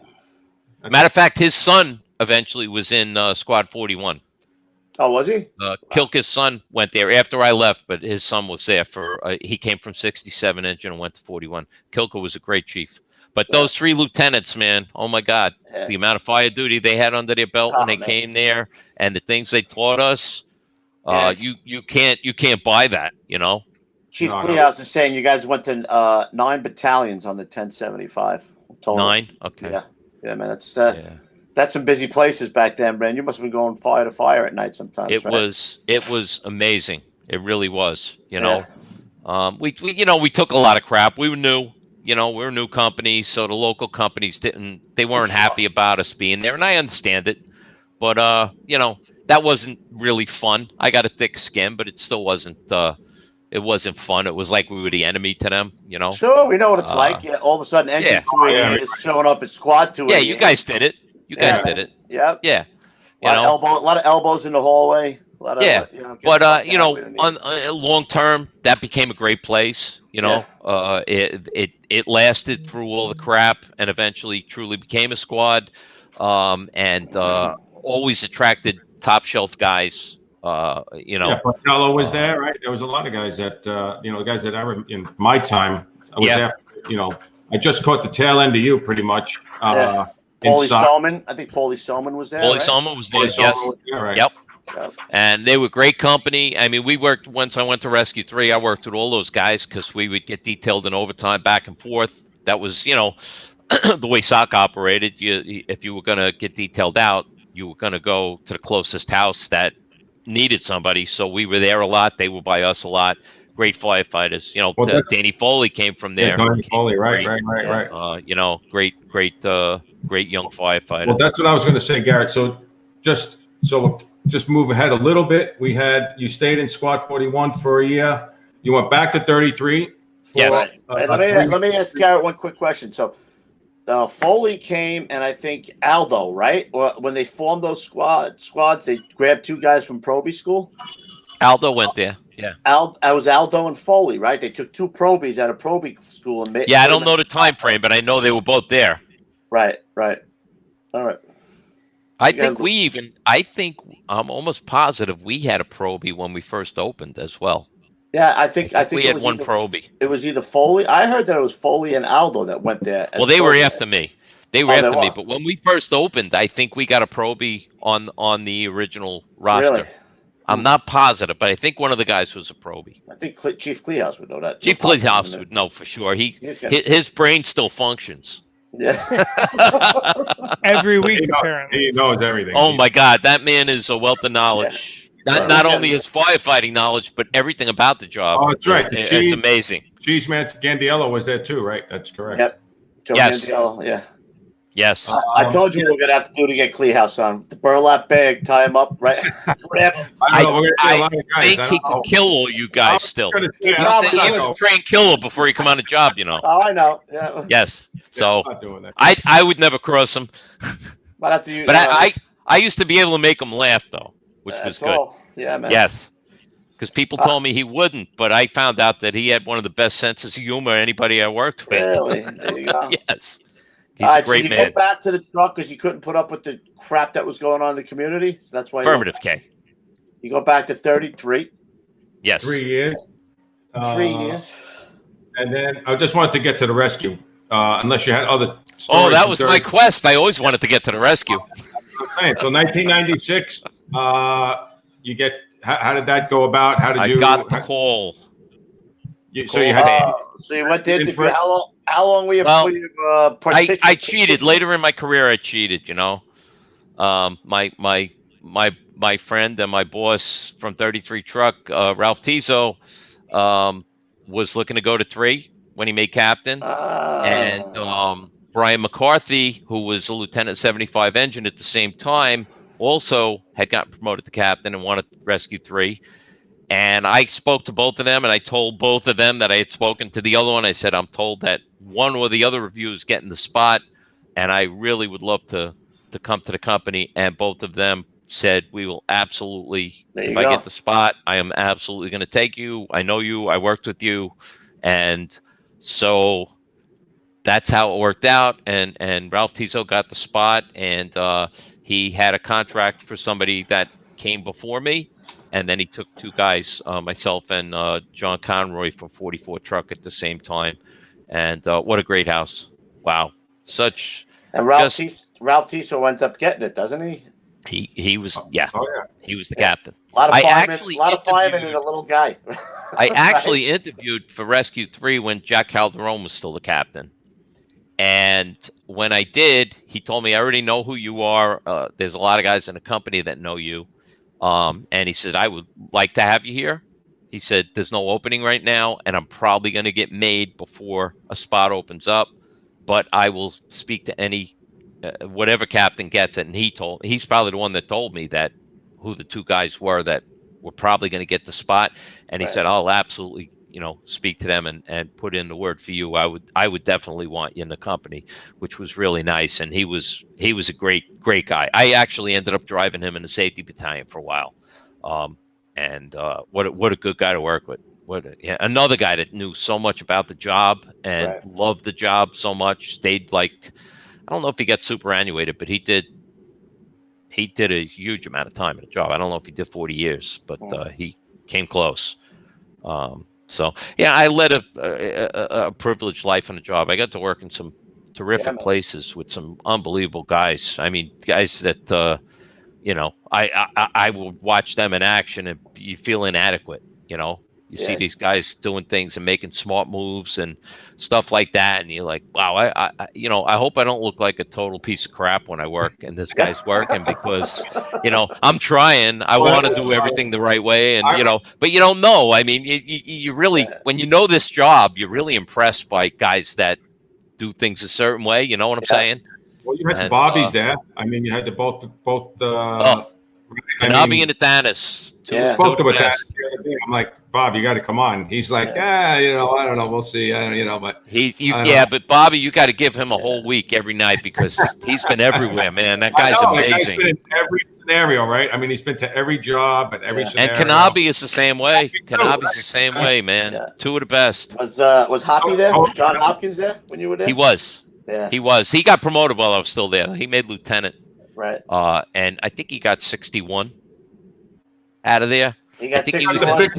Matter of fact, his son eventually was in Squad 41. Oh, was he? Kilker's son went there after I left, but his son was there for. He came from 67 engine and went to 41. Kilker was a great chief. But those three lieutenants, man, oh my God, the amount of fire duty they had under their belt when they came there, and the things they taught us, you can't buy that, you know. Chief Kleehouse is saying you guys went to 9 battalions on the 1075. Total. 9, okay. Yeah, man. That's some busy places back then, man. You must have been going fire to fire at night sometimes. It was amazing. It really was. You know, we took a lot of crap. We were new. You know, we're a new company, so the local companies weren't happy about us being there, and I understand it. But that wasn't really fun. I got a thick skin, but it still wasn't. It wasn't fun. It was like we were the enemy to them. You know. Sure, we know what it's like. Yeah, all of a sudden, engine 288 is showing up at squad 288. Yeah, you guys did it. You guys did it. Yeah. Yeah. A lot of elbows in the hallway. But on long term, that became a great place. You know, it lasted through all the crap and eventually truly became a squad, and always attracted top shelf guys. Yeah, Portello was there, right? There was a lot of guys that the guys that I were in my time. I was after, I just caught the tail end of you pretty much. Paulie Solomon. I think Paulie Solomon was there. Paulie Solomon was there, yes. Right. Yep. And they were great company. I mean, we worked, once I went to Rescue 3, I worked with all those guys because we would get detailed in overtime back and forth. That was, the way SOC operated. If you were going to get detailed out, you were going to go to the closest house that needed somebody. So we were there a lot. They were by us a lot. Great firefighters. Danny Foley came from there. Yeah, Danny Foley, right. Great young firefighter. Well, that's what I was going to say, Garrett. So just move ahead a little bit. You stayed in Squad 41 for a year. You went back to 33. Yes. Let me ask Garrett one quick question. So Foley came, and I think Aldo, right? When they formed those squads, they grabbed 2 guys from Proby school. Aldo went there. Yeah. I was Aldo and Foley, right? They took 2 Probies out of Proby school and made. Yeah, I don't know the time frame, but I know they were both there. Right. All right. I'm almost positive we had a Proby when we first opened as well. Yeah, I think we had one Proby. It was either Foley. I heard that it was Foley and Aldo that went there. Well, they were after me. They were after me. But when we first opened, I think we got a Proby on the original roster. Really? I'm not positive, but I think one of the guys was a Proby. I think Chief Kleehouse would know that. Chief Kleehouse would know for sure. His brain still functions. Yeah. Every week, apparently. He knows everything. Oh my God, that man is a wealth of knowledge. Yeah. Not only his firefighting knowledge, but everything about the job. Oh, that's right. It's amazing. Cheese Man Gandiello was there too, right? That's correct. Yep. Joe Yes. Gandiello, yeah. Yes. I told you we we're gonna have to do to get Kleehouse on the burlap bag, tie him up, right? Wrap. I don't know. We're gonna see a lot of guys. think he can kill all you guys still. Gonna He say, has to probably infiltrate and kill before he come on the job, you know. Oh, I know. Yeah. Yes. So I'm not doing that. I would never cross him. Might have to use, But I used to be able to make him laugh though, which was good. all. Yeah, man. Yes. Because people told me he wouldn't, but I found out that he had one of the best senses of humor anybody I worked with. Really? There you go. Yes. He's All a right, great so you man. go back to the truck because you couldn't put up with the crap that was going on in the community. So that's why Affirmative, K. you go back to 33. Yes. 3 years. 3 years. And then I just wanted to get to the rescue. Unless you had other stories. Oh, that was my quest. I always wanted to get to the rescue. So 1996, you get. How did that go about? How did you? I got the call. So you had. So you went there. How long were you? I cheated later in my career. I cheated. You know, my friend and my boss from 33 Truck, Ralph Tizo, was looking to go to 3 when he made captain, and Brian McCarthy, who was a lieutenant 75 engine at the same time, also had gotten promoted to captain and wanted to rescue 3. And I spoke to both of them, and I told both of them that I had spoken to the other one. I said, I'm told that one or the other of you is getting the spot, and I really would love to come to the company. And both of them said, we will absolutely, if I get the spot, I am absolutely going to take you. I know you. I worked with you. And so that's how it worked out. And Ralph Tizo got the spot, and he had a contract for somebody that came before me. And then he took 2 guys, myself and John Conroy from 44 Truck at the same time. And what a great house. Wow. And Ralph Tiso ends up getting it, doesn't he? He was, yeah. Oh, yeah. He was the captain. A lot of firemen and a little guy. I actually interviewed for Rescue 3 when Jack Calderon was still the captain. And when I did, he told me, I already know who you are. There's a lot of guys in the company that know you. And he said, I would like to have you here. He said, there's no opening right now, and I'm probably going to get made before a spot opens up, but I will speak to any, whatever captain gets it. And he's probably the one that told me that who the 2 guys were that were probably going to get the spot. And he said, I'll absolutely, speak to them and put in the word for you. I would definitely want you in the company, which was really nice. And he was a great guy. I actually ended up driving him in the safety battalion for a while. And what a good guy to work with. Another guy that knew so much about the job and loved the job so much. Stayed I don't know if he got superannuated, but he did a huge amount of time in the job. I don't know if he did 40 years, but he came close. So yeah, I led a privileged life on the job. I got to work in some terrific places with some unbelievable guys. I mean, guys that I will watch them in action and you feel inadequate. You see these guys doing things and making smart moves and stuff like that, and you're like, wow, I hope I don't look like a total piece of crap when I work and this guy's working because, I'm trying. I want to do everything the right way, and but you don't know. I mean, you really, when you know this job, you're really impressed by guys that do things a certain way. You know what I'm saying? Well, you had the Bobbies there. I mean, you had the both. Bobby and Athanas. Spoke to Athanas the other day. I'm like, Bob, you got to come on. He's like, I don't know. We'll see. But but Bobby, you got to give him a whole week every night because he's been everywhere, man. That guy's amazing. That guy's been in every scenario, right? I mean, he's been to every job and every scenario. And Kanabi is the same way. Kanabi's the same way, man. Yeah. 2 of the best. Was Hoppy there? John Hopkins there when you were there? He was. Yeah. He was. He got promoted while I was still there. He made lieutenant. Right. And I think he got 61 out of there. He got 61.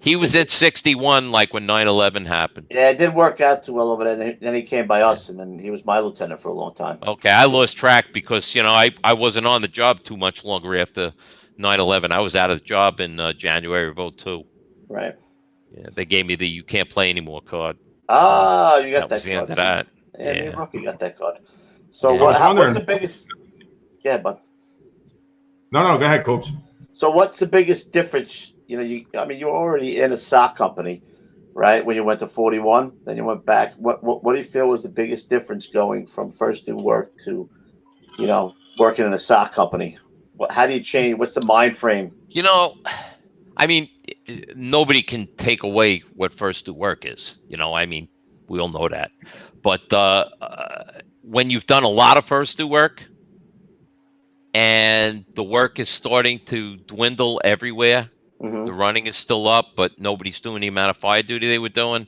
He was at 61 like when 9/11 happened. Yeah, it didn't work out too well over there. Then he came by us, and then he was my lieutenant for a long time. Okay, I lost track because, I wasn't on the job too much longer after 9/11. I was out of the job in January of 2002. Right. Yeah, they gave me the you can't play anymore card. Ah, you got that was the end of that. Yeah, Rookie got that card. So what's the biggest? Yeah, bud. No, go ahead, Coops. So what's the biggest difference? You're already in a sock company. right? When you went to 41, then you went back. What do you feel was the biggest difference going from first do work to, working in a sock company? How do you change? What's the mind frame? I mean, nobody can take away what first do work is. I mean, we all know that. But when you've done a lot of first do work and the work is starting to dwindle everywhere, the running is still up, but nobody's doing the amount of fire duty they were doing.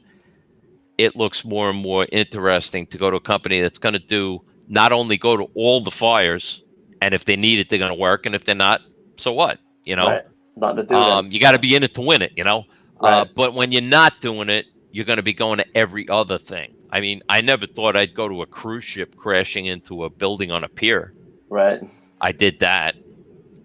It looks more and more interesting to go to a company that's going to do not only go to all the fires, and if they need it, they're going to work, and if they're not, so what? Right. Nothing to do then. You got to be in it to win it, Right. But when you're not doing it, you're going to be going to every other thing. I mean, I never thought I'd go to a cruise ship crashing into a building on a pier. Right. I did that.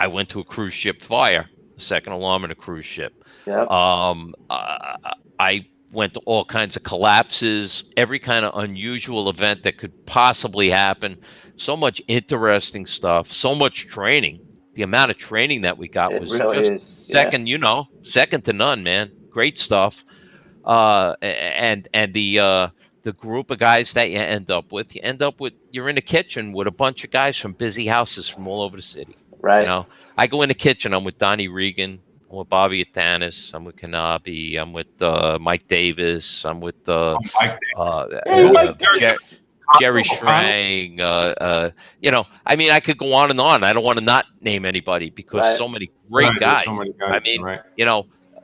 I went to a cruise ship fire, a second alarm in a cruise ship. Yep. I went to all kinds of collapses, every kind of unusual event that could possibly happen. So much interesting stuff, so much training. The amount of training that we got was really just is. second, second to none, man. Great stuff. And the group of guys that you end up with, you're in the kitchen with a bunch of guys from busy houses from all over the city. Right. I go in the kitchen, I'm with Donnie Regan, I'm with Bobby Atanis, I'm with Kanabi, I'm with Mike Davis, I'm with Jerry Strang. I mean, I could go on and on. I don't want to not name anybody because so many great guys. So many guys. I mean,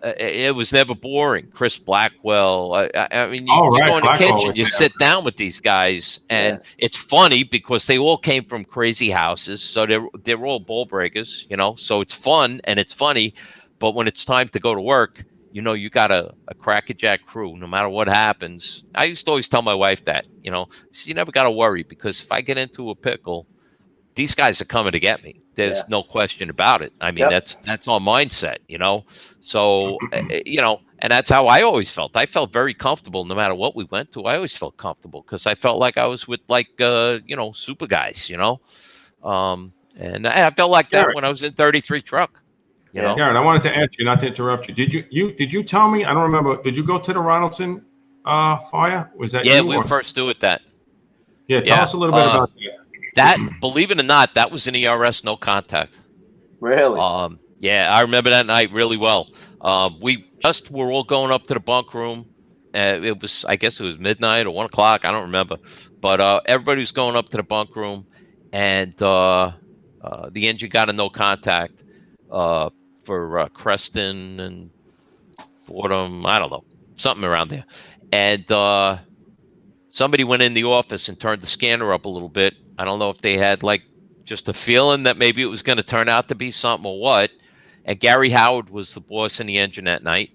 it was never boring. Chris Blackwell. I mean, you go in the kitchen, you sit down with these guys, and it's funny because they all came from crazy houses, so they're all ball breakers, So it's fun and it's funny, but when it's time to go to work, you got a crackerjack crew. No matter what happens, I used to always tell my wife that, so you never got to worry because if I get into a pickle, these guys are coming to get me. There's no question about it. I mean, that's our mindset, So, and that's how I always felt. I felt very comfortable no matter what we went to. I always felt comfortable because I felt like I was with super guys, and I felt like that when I was in 33 truck. Garrett, I wanted to ask you, not to interrupt you. Did you tell me? I don't remember. Did you go to the Ronaldson fire? Was that you? Yeah, we first do it that. Yeah, tell us a little bit about that. That, believe it or not, that was an ERS no contact. Really? Yeah, I remember that night really well. We just were all going up to the bunk room. I guess it was midnight or 1 o'clock. I don't remember. But everybody was going up to the bunk room, and the engine got a no contact for Creston and Fordham. I don't know, something around there. And somebody went in the office and turned the scanner up a little bit. I don't know if they had just a feeling that maybe it was going to turn out to be something or what. And Gary Howard was the boss in the engine that night.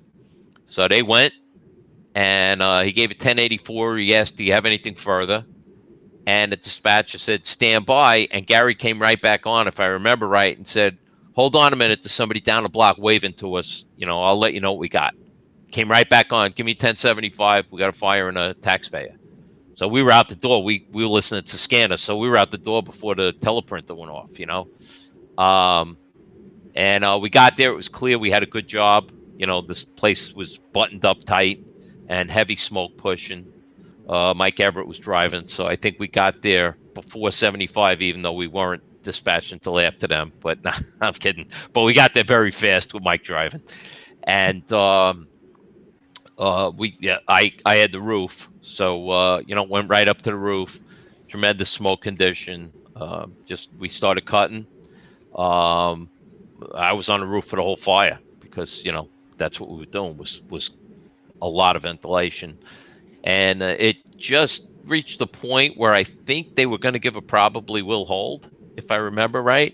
So they went and he gave it 1084. He asked, do you have anything further? And the dispatcher said, stand by. And Gary came right back on, if I remember right, and said, hold on a minute. There's somebody down the block waving to us. I'll let you know what we got. Came right back on. Give me 1075. We got a fire in a taxpayer. So we were out the door. We were listening to scanner, so we were out the door before the teleprinter went off, And we got there. It was clear we had a good job. This place was buttoned up tight and heavy smoke pushing. Mike Everett was driving, so I think we got there before 75, even though we weren't dispatched until after them. But nah, I'm kidding. But we got there very fast with Mike driving. And I had the roof. So, went right up to the roof, tremendous smoke condition. We started cutting. I was on the roof for the whole fire because, that's what we were doing was a lot of ventilation. And it just reached the point where I think they were going to give a probably will hold, if I remember right.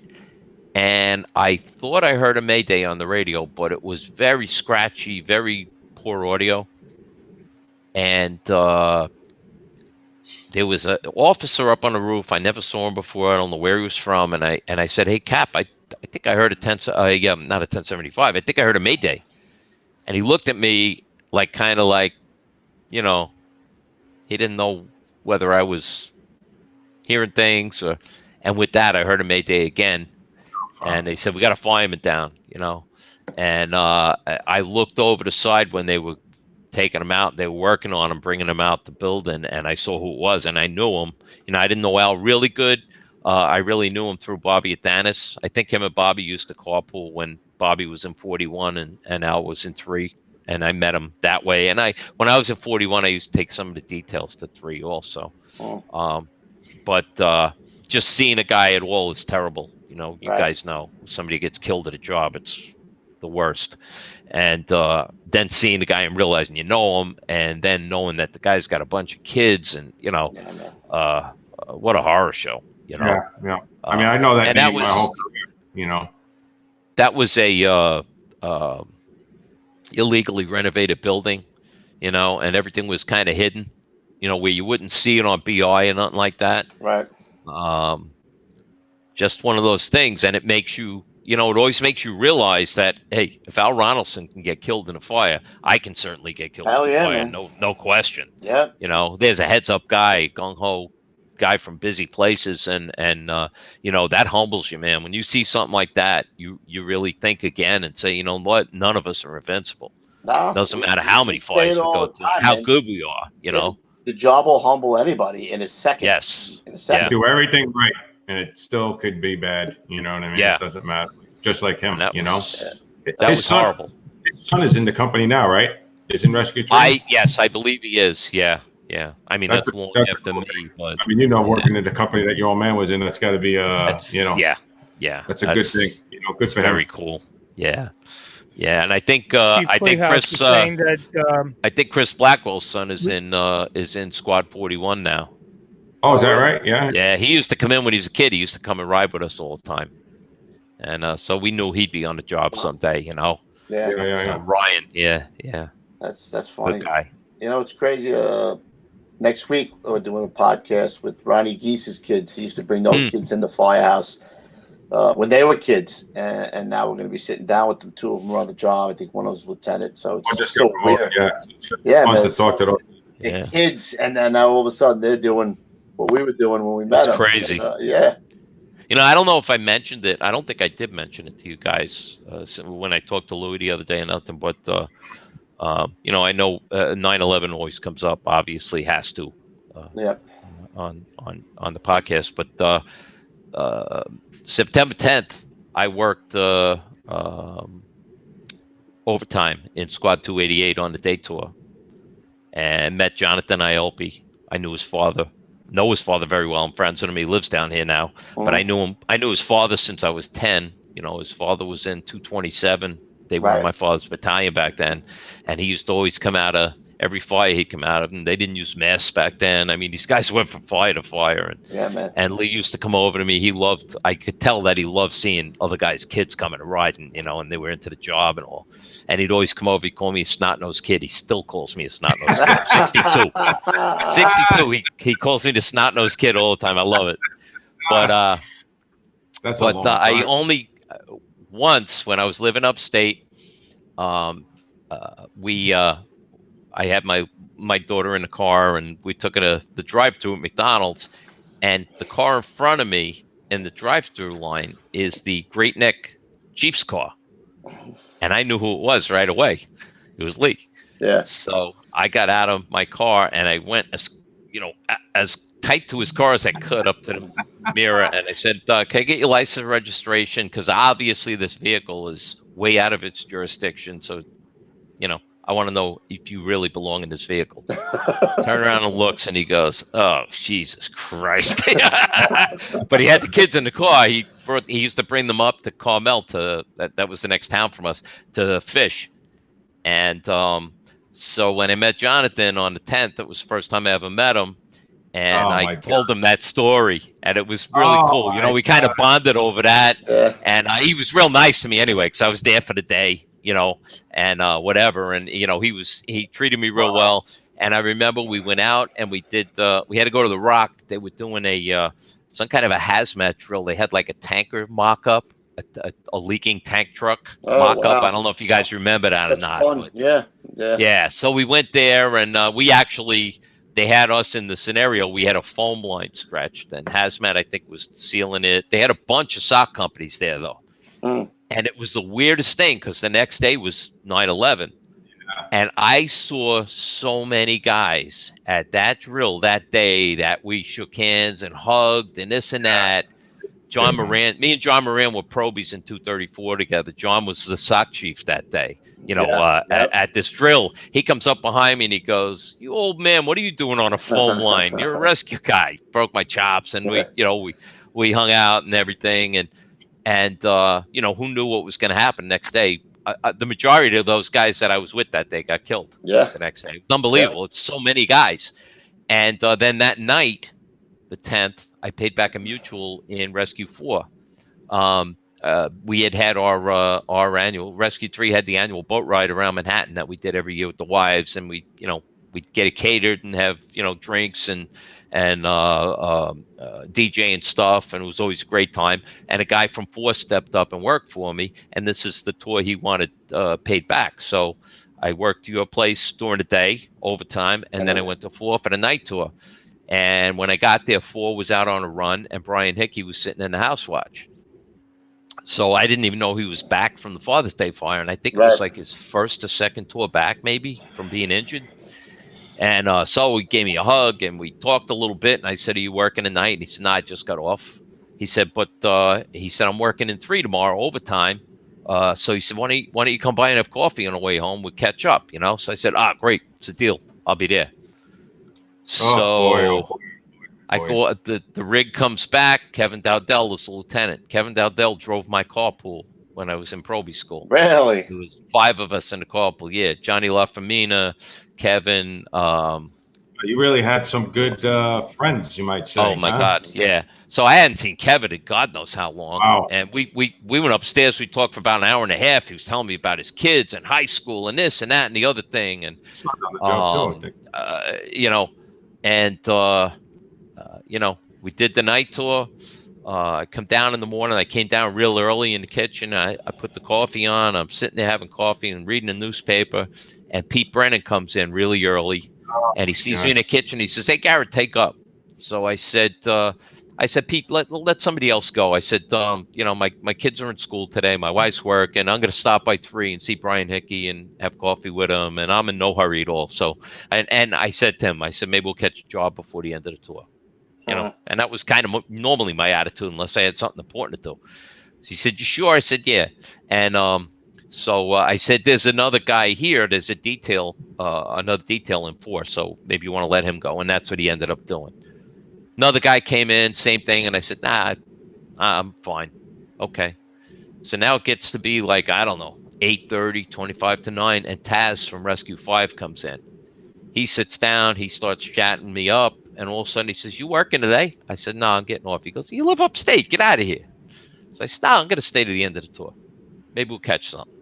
And I thought I heard a mayday on the radio, but it was very scratchy, very poor audio. And there was an officer up on the roof. I never saw him before. I don't know where he was from. And I said, hey, Cap, I think I heard a not a 1075. I think I heard a mayday. And he looked at me kind of like, he didn't know whether I was hearing things and with that, I heard a mayday again. And they said, we got a fireman down, And I looked over the side when they were taking him out. They were working on him, bringing him out the building, and I saw who it was, and I knew him. You know, I didn't know Al really good. I really knew him through Bobby Athanas. I think him and Bobby used to carpool when Bobby was in 41 and Al was in 3. And I met him that way. And when I was in 41, I used to take some of the details to 3 also. But just seeing a guy at all is terrible. You know, you guys know, somebody gets killed at a job, it's the worst. And then seeing the guy and realizing you know him, and then knowing that the guy's got a bunch of kids, and you know, what a horror show. You know, yeah. I mean, I know that, and that was my whole career, you know. That was a illegally renovated building, you know, and everything was kind of hidden, you know, where you wouldn't see it on BI and nothing like that. Right. Just one of those things, and it makes you, you know, it always makes you realize that, hey, if Al Ronaldson can get killed in a fire, I can certainly get killed in a fire, man. no question. Yeah. You know, there's a heads up guy, gung ho guy from busy places, and you know, that humbles you, man. When you see something like that, you really think again and say, you know what, none of us are invincible. No, doesn't matter how many fires we go through, how good we are, you know. The job will humble anybody in a second. Yes. In a second. Do everything right, and it still could be bad. You know what I mean? Yeah. It doesn't matter. Just like him, That you know. That was horrible. His son is in the company now, right? Is in rescue training? Yes, I believe he is. Yeah. I mean, that's long after me, but I mean, you know, working in the company that your old man was in, that's got to be you know. Yeah. That's a good thing. You know, good for him. Very cool. Yeah. And I think Chris I think Chris Blackwell's son is in Squad 41 now. Oh, is that right? Yeah. Yeah, he used to come in when he was a kid. He used to come and ride with us all the time. And so we knew he'd be on the job someday, you know. Yeah. Ryan, yeah. That's funny. Good guy. You know, it's crazy. Next week we're doing a podcast with Ronnie Geese's kids. He used to bring those kids in the firehouse when they were kids, and now we're going to be sitting down with them. 2 of them are on the job. I think one of them's lieutenant. So it's just so weird. Yeah, man. Man, To talk to the kids, and then now all of a sudden they're doing what we were doing when we met them. Crazy. Yeah. You know, I don't know if I mentioned it. I don't think I did mention it to you guys when I talked to Louis the other day and nothing, but you know, I know 9/11 always comes up, obviously has to on the podcast, but September 10th, I worked overtime in Squad 288 on the day tour and met Jonathan Iolpi. I knew his father. Know his father very well. I'm friends with him. He lives down here now, but I knew him. I knew his father since I was 10. You know, his father was in 227. They were in my father's battalion back then, and he used to always come out of every fire he'd come out of, and they didn't use masks back then. I mean, these guys went from fire to fire, and Lee used to come over to me. I could tell that he loved seeing other guys' kids coming to ride, and you know, and they were into the job and all. And he'd always come over. He'd call me a snot-nosed kid. He still calls me a snot-nosed kid. I'm 62. 62. He calls me the snot-nosed kid all the time. I love it. But that's a long time. I only once when I was living upstate. I had my daughter in the car, and we took her to the drive-thru at McDonald's, and the car in front of me in the drive-thru line is the Great Neck Chiefs car, and I knew who it was right away. It was Lee. Yeah. So I got out of my car and I went as tight to his car as I could up to the mirror, and I said, "Can I get your license and registration? Because obviously this vehicle is way out of its jurisdiction. So, you know, I want to know if you really belong in this vehicle." Turn around and looks, and he goes, "Oh, Jesus Christ!" But he had the kids in the car. He used to bring them up to Carmel that was the next town from us to fish, and so when I met Jonathan on the 10th, it was the first time I ever met him. And I told him that story, and it was really cool. You know, we kind of bonded over that, and he was real nice to me anyway, because I was there for the day, you know, and whatever. And you know, he treated me real well. And I remember we went out and we had to go to the Rock. They were doing some kind of a hazmat drill. They had like a tanker mock-up, a leaking tank truck mock-up. Wow. I don't know if you guys remember that or not. Fun. Yeah. So we went there, and they had us in the scenario. We had a foam line stretched, and Hazmat, I think, was sealing it. They had a bunch of sock companies there, though. And it was the weirdest thing, because the next day was 9/11. And I saw so many guys at that drill that day that we shook hands and hugged and this and that. John Moran, me and John Moran were probies in 234 together. John was the SOC chief that day, at this drill. He comes up behind me and he goes, "You old man, what are you doing on a foam line? You're a rescue guy." Broke my chops, and we hung out and everything. And who knew what was going to happen next day? The majority of those guys that I was with that day got killed. Yeah. The next day, it's unbelievable. Yeah. It's so many guys. And then that night, the 10th, I paid back a mutual in Rescue 4. We had our annual Rescue 3 had the annual boat ride around Manhattan that we did every year with the wives, and we'd get it catered and have drinks and DJ and stuff, and it was always a great time. And a guy from 4 stepped up and worked for me, and this is the tour he wanted paid back. So I worked to your place during the day, overtime, and then I went to 4 for the night tour. And when I got there, 4 was out on a run, and Brian Hickey was sitting in the house watch. So I didn't even know he was back from the Father's Day fire, and I think it was like his first or second tour back, maybe, from being injured. And so he gave me a hug, and we talked a little bit, and I said, "Are you working tonight?" And he said, "No, I just got off." He said, "But I'm working in 3 tomorrow, overtime." So he said, why don't you come by and have coffee on the way home? We'll catch up, So I said, great. It's a deal. I'll be there. So I go, the rig comes back. Kevin Dowdell was the lieutenant. Kevin Dowdell drove my carpool when I was in probie school. Really? There was 5 of us in the carpool. Yeah, Johnny LaFamina, Kevin. You really had some good friends, you might say. Oh my God, yeah. So I hadn't seen Kevin in God knows how long. Wow. And we went upstairs. We talked for about an hour and a half. He was telling me about his kids and high school and this and that and the other thing. And we did the night tour. I come down in the morning. I came down real early in the kitchen. I put the coffee on. I'm sitting there having coffee and reading the newspaper. And Pete Brennan comes in really early, and he sees me in the kitchen. He says, "Hey, Garrett, take up." So I said, "Pete, let somebody else go." I said, my kids are in school today. My wife's working. I'm going to stop by 3 and see Brian Hickey and have coffee with him. And I'm in no hurry at all. So, and I said to him, maybe we'll catch a job before the end of the tour. And that was kind of normally my attitude, unless I had something important to do. So he said, "You sure?" I said, "Yeah." And so I said, "There's another guy here. There's a detail, another detail in 4. So maybe you want to let him go." And that's what he ended up doing. Another guy came in, same thing. And I said, "Nah, I'm fine." Okay. So now it gets to be like, I don't know, 8:30, 25 to 9. And Taz from Rescue 5 comes in. He sits down. He starts chatting me up. And all of a sudden he says, "You working today?" I said, "No, I'm getting off." He goes, "You live upstate. Get out of here." So I said, "No, I'm going to stay to the end of the tour. Maybe we'll catch something."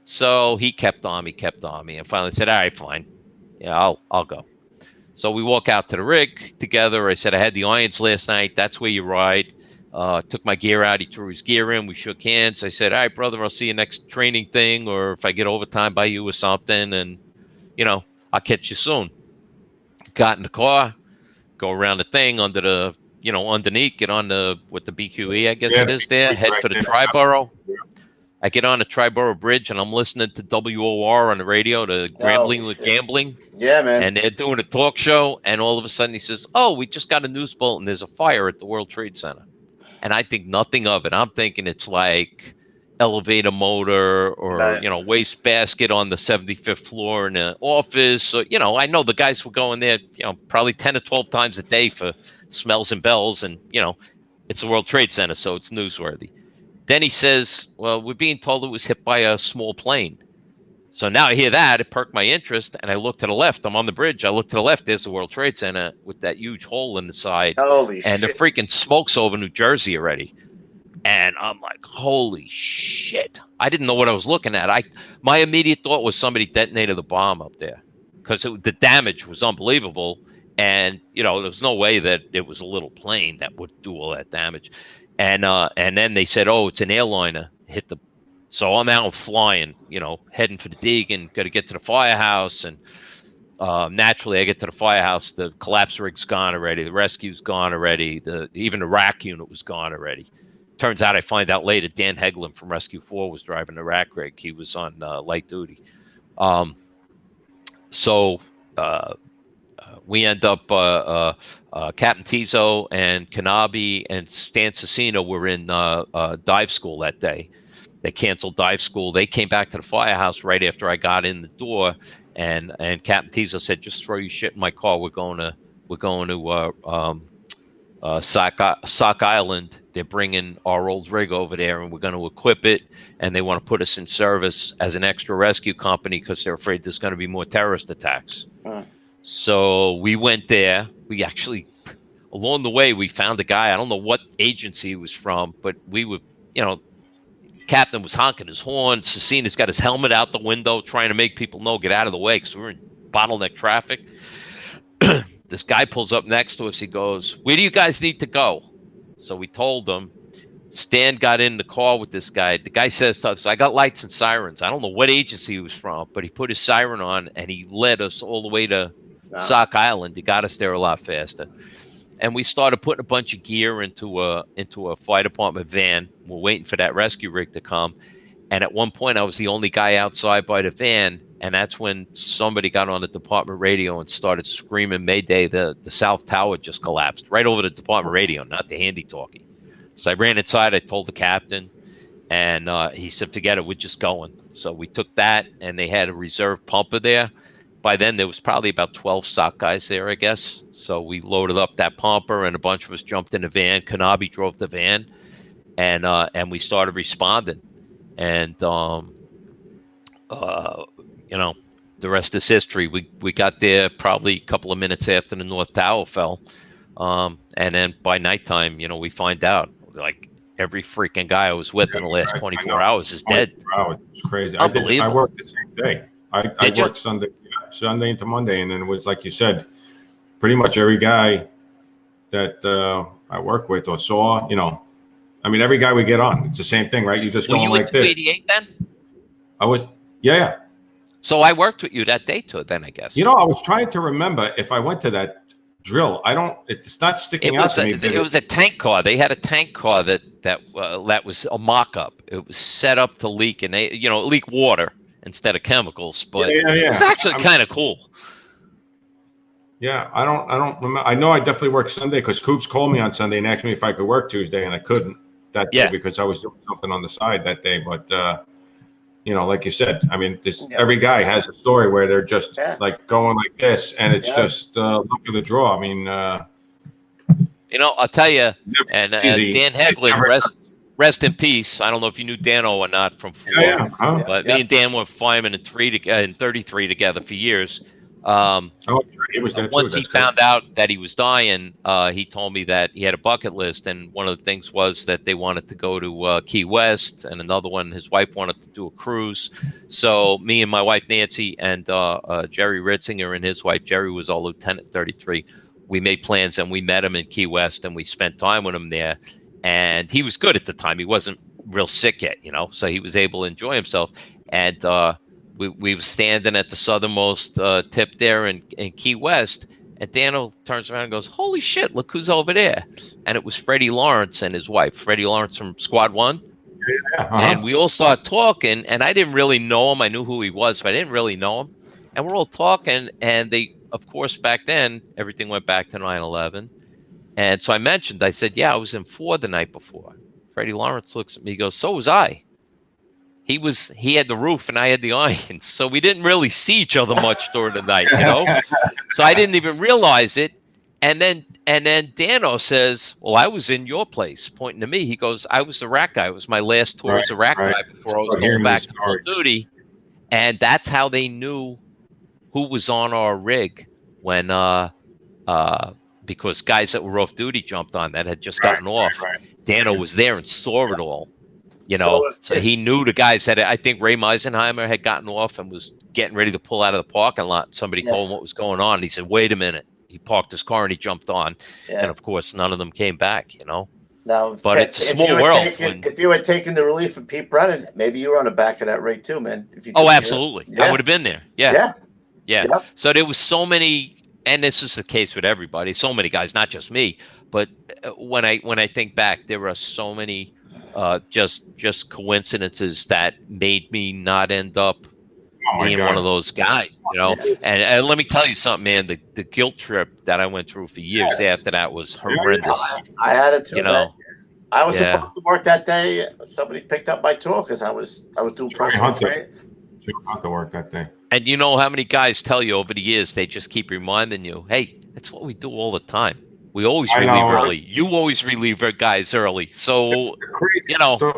So he kept on me. And finally said, "All right, fine. Yeah, I'll go." So we walk out to the rig together. I said, "I had the irons last night. That's where you ride." Took my gear out. He threw his gear in. We shook hands. I said, "All right, brother, I'll see you next training thing, or if I get overtime by you or something, and, I'll catch you soon." Got in the car, go around the thing under the, underneath, get on the BQE, I guess it is there, head for the Triborough. I get on the Triborough Bridge, and I'm listening to WOR on the radio, to Grambling with Gambling. Yeah, man. And they're doing a talk show, and all of a sudden he says, "Oh, we just got a news bulletin. There's a fire at the World Trade Center." And I think nothing of it. I'm thinking it's like elevator motor or, waste basket on the 75th floor in the office. So, I know the guys were going there, probably 10 or 12 times a day for smells and bells. And, it's the World Trade Center, so it's newsworthy. Then he says, "Well, we're being told it was hit by a small plane." So now I hear that, it perked my interest, and I look to the left. I'm on the bridge. I look to the left. There's the World Trade Center with that huge hole in the side. Holy and shit. the freaking smoke's over New Jersey already. And I'm like, holy shit. I didn't know what I was looking at. My immediate thought was somebody detonated the bomb up there, because the damage was unbelievable. And, there was no way that it was a little plane that would do all that damage. And then they said, "Oh, it's an airliner hit the." So I'm out flying, heading for the dig and got to get to the firehouse. And naturally, I get to the firehouse. The collapse rig's gone already. The rescue's gone already. Even the rack unit was gone already. Turns out, I find out later, Dan Heglin from Rescue 4 was driving the rack rig. He was on light duty. So we end up Captain Tizo and Kanabi and Stan Cicino were in dive school that day. They canceled dive school. They came back to the firehouse right after I got in the door, and Captain Tizo said, "Just throw your shit in my car. We're going to Sock Island. They're bringing our old rig over there, and we're going to equip it. And they want to put us in service as an extra rescue company because they're afraid there's going to be more terrorist attacks." So we went there. We actually, along the way, we found a guy. I don't know what agency he was from, but we were, Captain was honking his horn. Cecina's got his helmet out the window, trying to make people know, get out of the way, because we were in bottleneck traffic. This guy pulls up next to us. He goes, "Where do you guys need to go?" So we told him. Stan got in the car with this guy. The guy says to us, "I got lights and sirens." I don't know what agency he was from, but he put his siren on, and he led us all the way to Sock Island. He got us there a lot faster. And we started putting a bunch of gear into a fire department van. We're waiting for that rescue rig to come. And at one point, I was the only guy outside by the van. And that's when somebody got on the department radio and started screaming, "Mayday, the South Tower just collapsed," right over the department radio, not the handy-talkie. So I ran inside. I told the captain. And he said, "Forget it. We're just going." So we took that, and they had a reserve pumper there. By then, there was probably about 12 SOC guys there, I guess. So we loaded up that pumper, and a bunch of us jumped in the van. Kanabi drove the van, and we started responding. And the rest is history. We got there probably a couple of minutes after the North Tower fell, and then by nighttime, we find out like every freaking guy I was with in the last 24 hours is dead. It's crazy. Unbelievable. I worked the same day. I worked Sunday into Monday, and then it was like you said, pretty much every guy that I work with or saw, every guy we get on, it's the same thing, right? You just Were going you like at this. 288 then? I was, yeah. So I worked with you that day too, then I guess. I was trying to remember if I went to that drill. It's not sticking out to me. It was a tank car. They had a tank car that was a mock-up. It was set up to leak, and they, leak water instead of chemicals, but it was actually kind of cool. Yeah, I don't remember. I know I definitely worked Sunday because Coops called me on Sunday and asked me if I could work Tuesday, and I couldn't that day because I was doing something on the side that day. But like you said, every guy has a story where they're just like going like this, and it's just luck of the draw. I'll tell you, and Dan Hegling, rest in peace. I don't know if you knew Dano or not from 4, but me and Dan were firemen in 33 together for years. He was there once too. He found out that he was dying, he told me that he had a bucket list, and one of the things was that they wanted to go to Key West, and another one, his wife wanted to do a cruise. So me and my wife Nancy and Jerry Ritzinger and his wife Jerry was all Lieutenant 33. We made plans, and we met him in Key West, and we spent time with him there. And he was good at the time. He wasn't real sick yet, so he was able to enjoy himself. And we were standing at the southernmost tip there in Key West, and Daniel turns around and goes, "Holy shit, look who's over there." And it was Freddie Lawrence and his wife, Freddie Lawrence from Squad 1. And we all started talking, and I didn't really know him. I knew who he was, but I didn't really know him. And we're all talking, and they, of course, back then, everything went back to 9/11. And so I said, "Yeah, I was in 4 the night before." Freddie Lawrence looks at me, he goes, "So was I." He had the roof and I had the irons, so we didn't really see each other much during the night, So I didn't even realize it. And then Dano says, "Well, I was in your place," pointing to me. He goes, "I was the rack guy. It was my last tour as a rack guy before I was going back to full duty." And that's how they knew who was on our rig when because guys that were off duty jumped on that had just gotten off. Dano was there and saw it all. So he knew the guys that I think Ray Meisenheimer had gotten off and was getting ready to pull out of the parking lot. Somebody told him what was going on. And he said, "Wait a minute." He parked his car and he jumped on. And of course, none of them came back, Now, but it's a small world. If you had taken the relief from Pete Brennan, maybe you were on the back of that rig too, man. Absolutely. I would have been there. Yeah. So there was so many, and this is the case with everybody, so many guys, not just me, but when I think back, there are so many just coincidences that made me not end up my being God. one of those guys, you know. And let me tell you something, man. The guilt trip that I went through for years after that was horrendous. I had it too. You know, I was supposed to work that day. Somebody picked up my tour because I was doing personal training. Hunter work that day. And you know how many guys tell you over the years, they just keep reminding you, hey, that's what we do all the time. We always relieve early. You always relieve our guys early. So, you know. The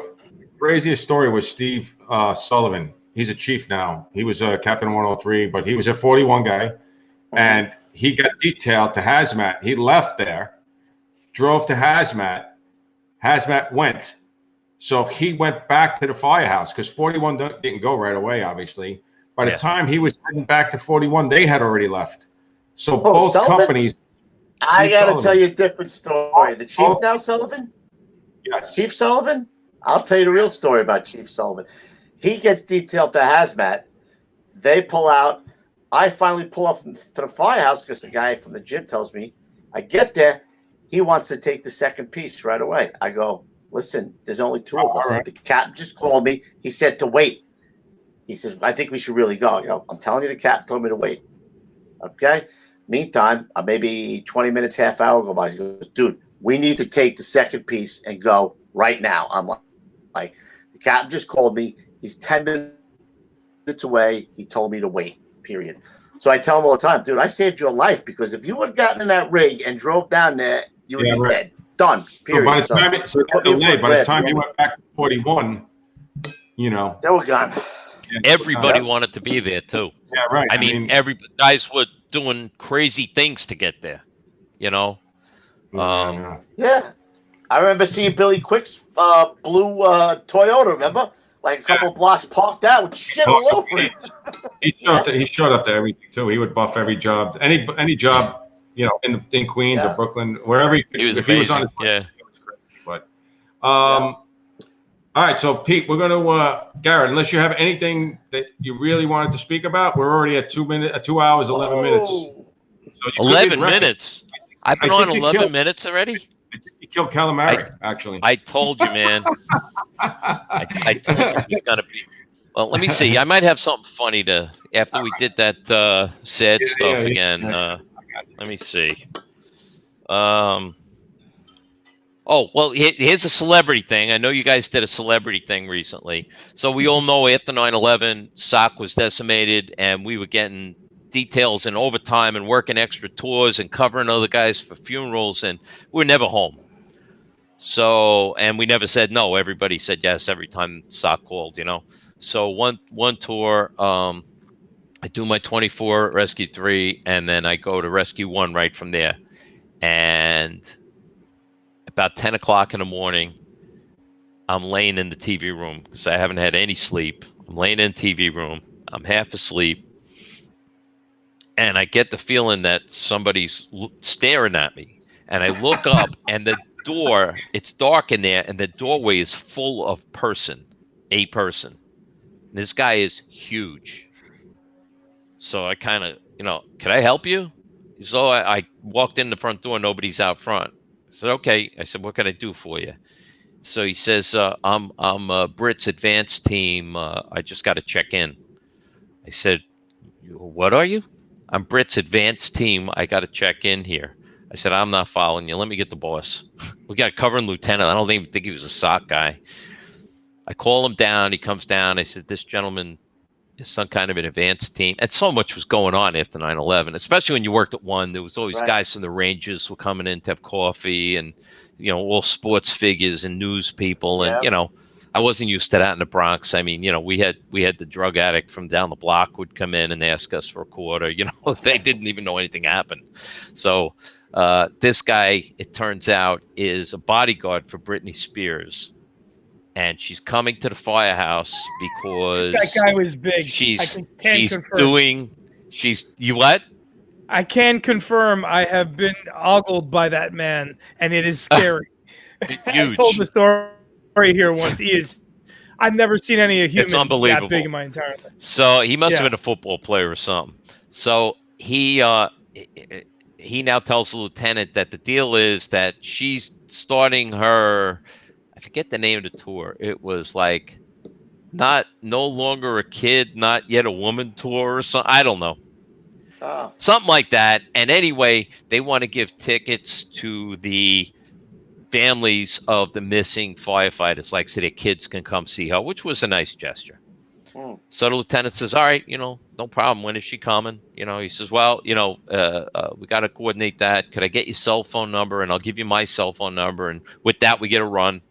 craziest story was Steve Sullivan. He's a chief now. He was a Captain 103, but he was a 41 guy. And he got detailed to hazmat. He left there, drove to hazmat. Hazmat went. So he went back to the firehouse because 41 didn't go right away, obviously. By the time he was heading back to 41, they had already left. So both companies. I got to tell you a different story. The chief now, Sullivan? Yes. Chief Sullivan? I'll tell you the real story about Chief Sullivan. He gets detailed to hazmat. They pull out. I finally pull up to the firehouse because the guy from the gym tells me. I get there. He wants to take the second piece right away. I go, listen, there's only two of us. Right. The captain just called me. He said to wait. He says, I think we should really go. I go, I'm telling you, the captain told me to wait. Okay? Meantime, maybe 20 minutes, half hour go by. He goes, dude, we need to take the second piece and go right now. I'm like, the captain just called me. He's 10 minutes away. He told me to wait, period. So I tell him all the time, dude, I saved your life because if you would have gotten in that rig and drove down there, you would be dead. Done, period. So by the time you went back to 41, you know. They were gone. Everybody wanted to be there, too. Yeah, right. I mean, every guys were doing crazy things to get there, you know? Yeah. I remember seeing Billy Quick's blue Toyota, remember? Like a couple of blocks parked out with shit all over it. He showed up to everything, too. He would buff every job. Any job, you know, in Queens or Brooklyn, wherever he was. If he was on his But, all right, so Pete, we're going to Garrett. Unless you have anything that you really wanted to speak about, we're already at 2 hours, 11 minutes. So 11 minutes. I've been on 11 minutes already. I think you killed Calamari, actually. I told you, man. I told you it was gonna be. Well, let me see. I might have something funny to after we did that sad stuff again. Let me see. Oh, well, here's a celebrity thing. I know you guys did a celebrity thing recently. So we all know after 9/11, SOC was decimated, and we were getting details and overtime and working extra tours and covering other guys for funerals, and we were never home. So, and we never said no. Everybody said yes every time SOC called, you know. So one tour, I do my 24 Rescue 3, and then I go to Rescue 1 right from there. And about 10 o'clock in the morning, I'm laying in the TV room because I haven't had any sleep. I'm laying in the TV room. I'm half asleep. And I get the feeling that somebody's staring at me. And I look up, and the door, it's dark in there, and the doorway is full of a person. And this guy is huge. So I kind of, you know, can I help you? So I walked in the front door, nobody's out front. I said, okay. I said, what can I do for you? So he says, I'm Brit's advanced team. I just got to check in. I said, what are you? I'm Brit's advanced team. I got to check in here. I said, I'm not following you. Let me get the boss. We got a covering lieutenant. I don't even think he was a SOC guy. I call him down. He comes down. I said, this gentleman is some kind of an advanced team. And so much was going on after 9/11, especially when you worked at one. There was always guys from the Rangers were coming in to have coffee and, you know, all sports figures and news people. And, you know, I wasn't used to that in the Bronx. I mean, you know, we had the drug addict from down the block would come in and ask us for a quarter. You know, they didn't even know anything happened. So this guy, it turns out, is a bodyguard for Britney Spears. And she's coming to the firehouse because that guy was big. You what? I can confirm I have been ogled by that man, and it is scary. I told the story here once. I've never seen any human that big in my entire life. So he must have been a football player or something. So he now tells the lieutenant that the deal is that she's starting her, I forget the name of the tour. It was like no longer a kid, not yet a woman tour or something. I don't know. Oh. Something like that. And anyway, they want to give tickets to the families of the missing firefighters, like so their kids can come see her, which was a nice gesture. So the lieutenant says, all right, no problem. When is she coming? He says, well, we got to coordinate that. Could I get your cell phone number? And I'll give you my cell phone number. And with that, we get a run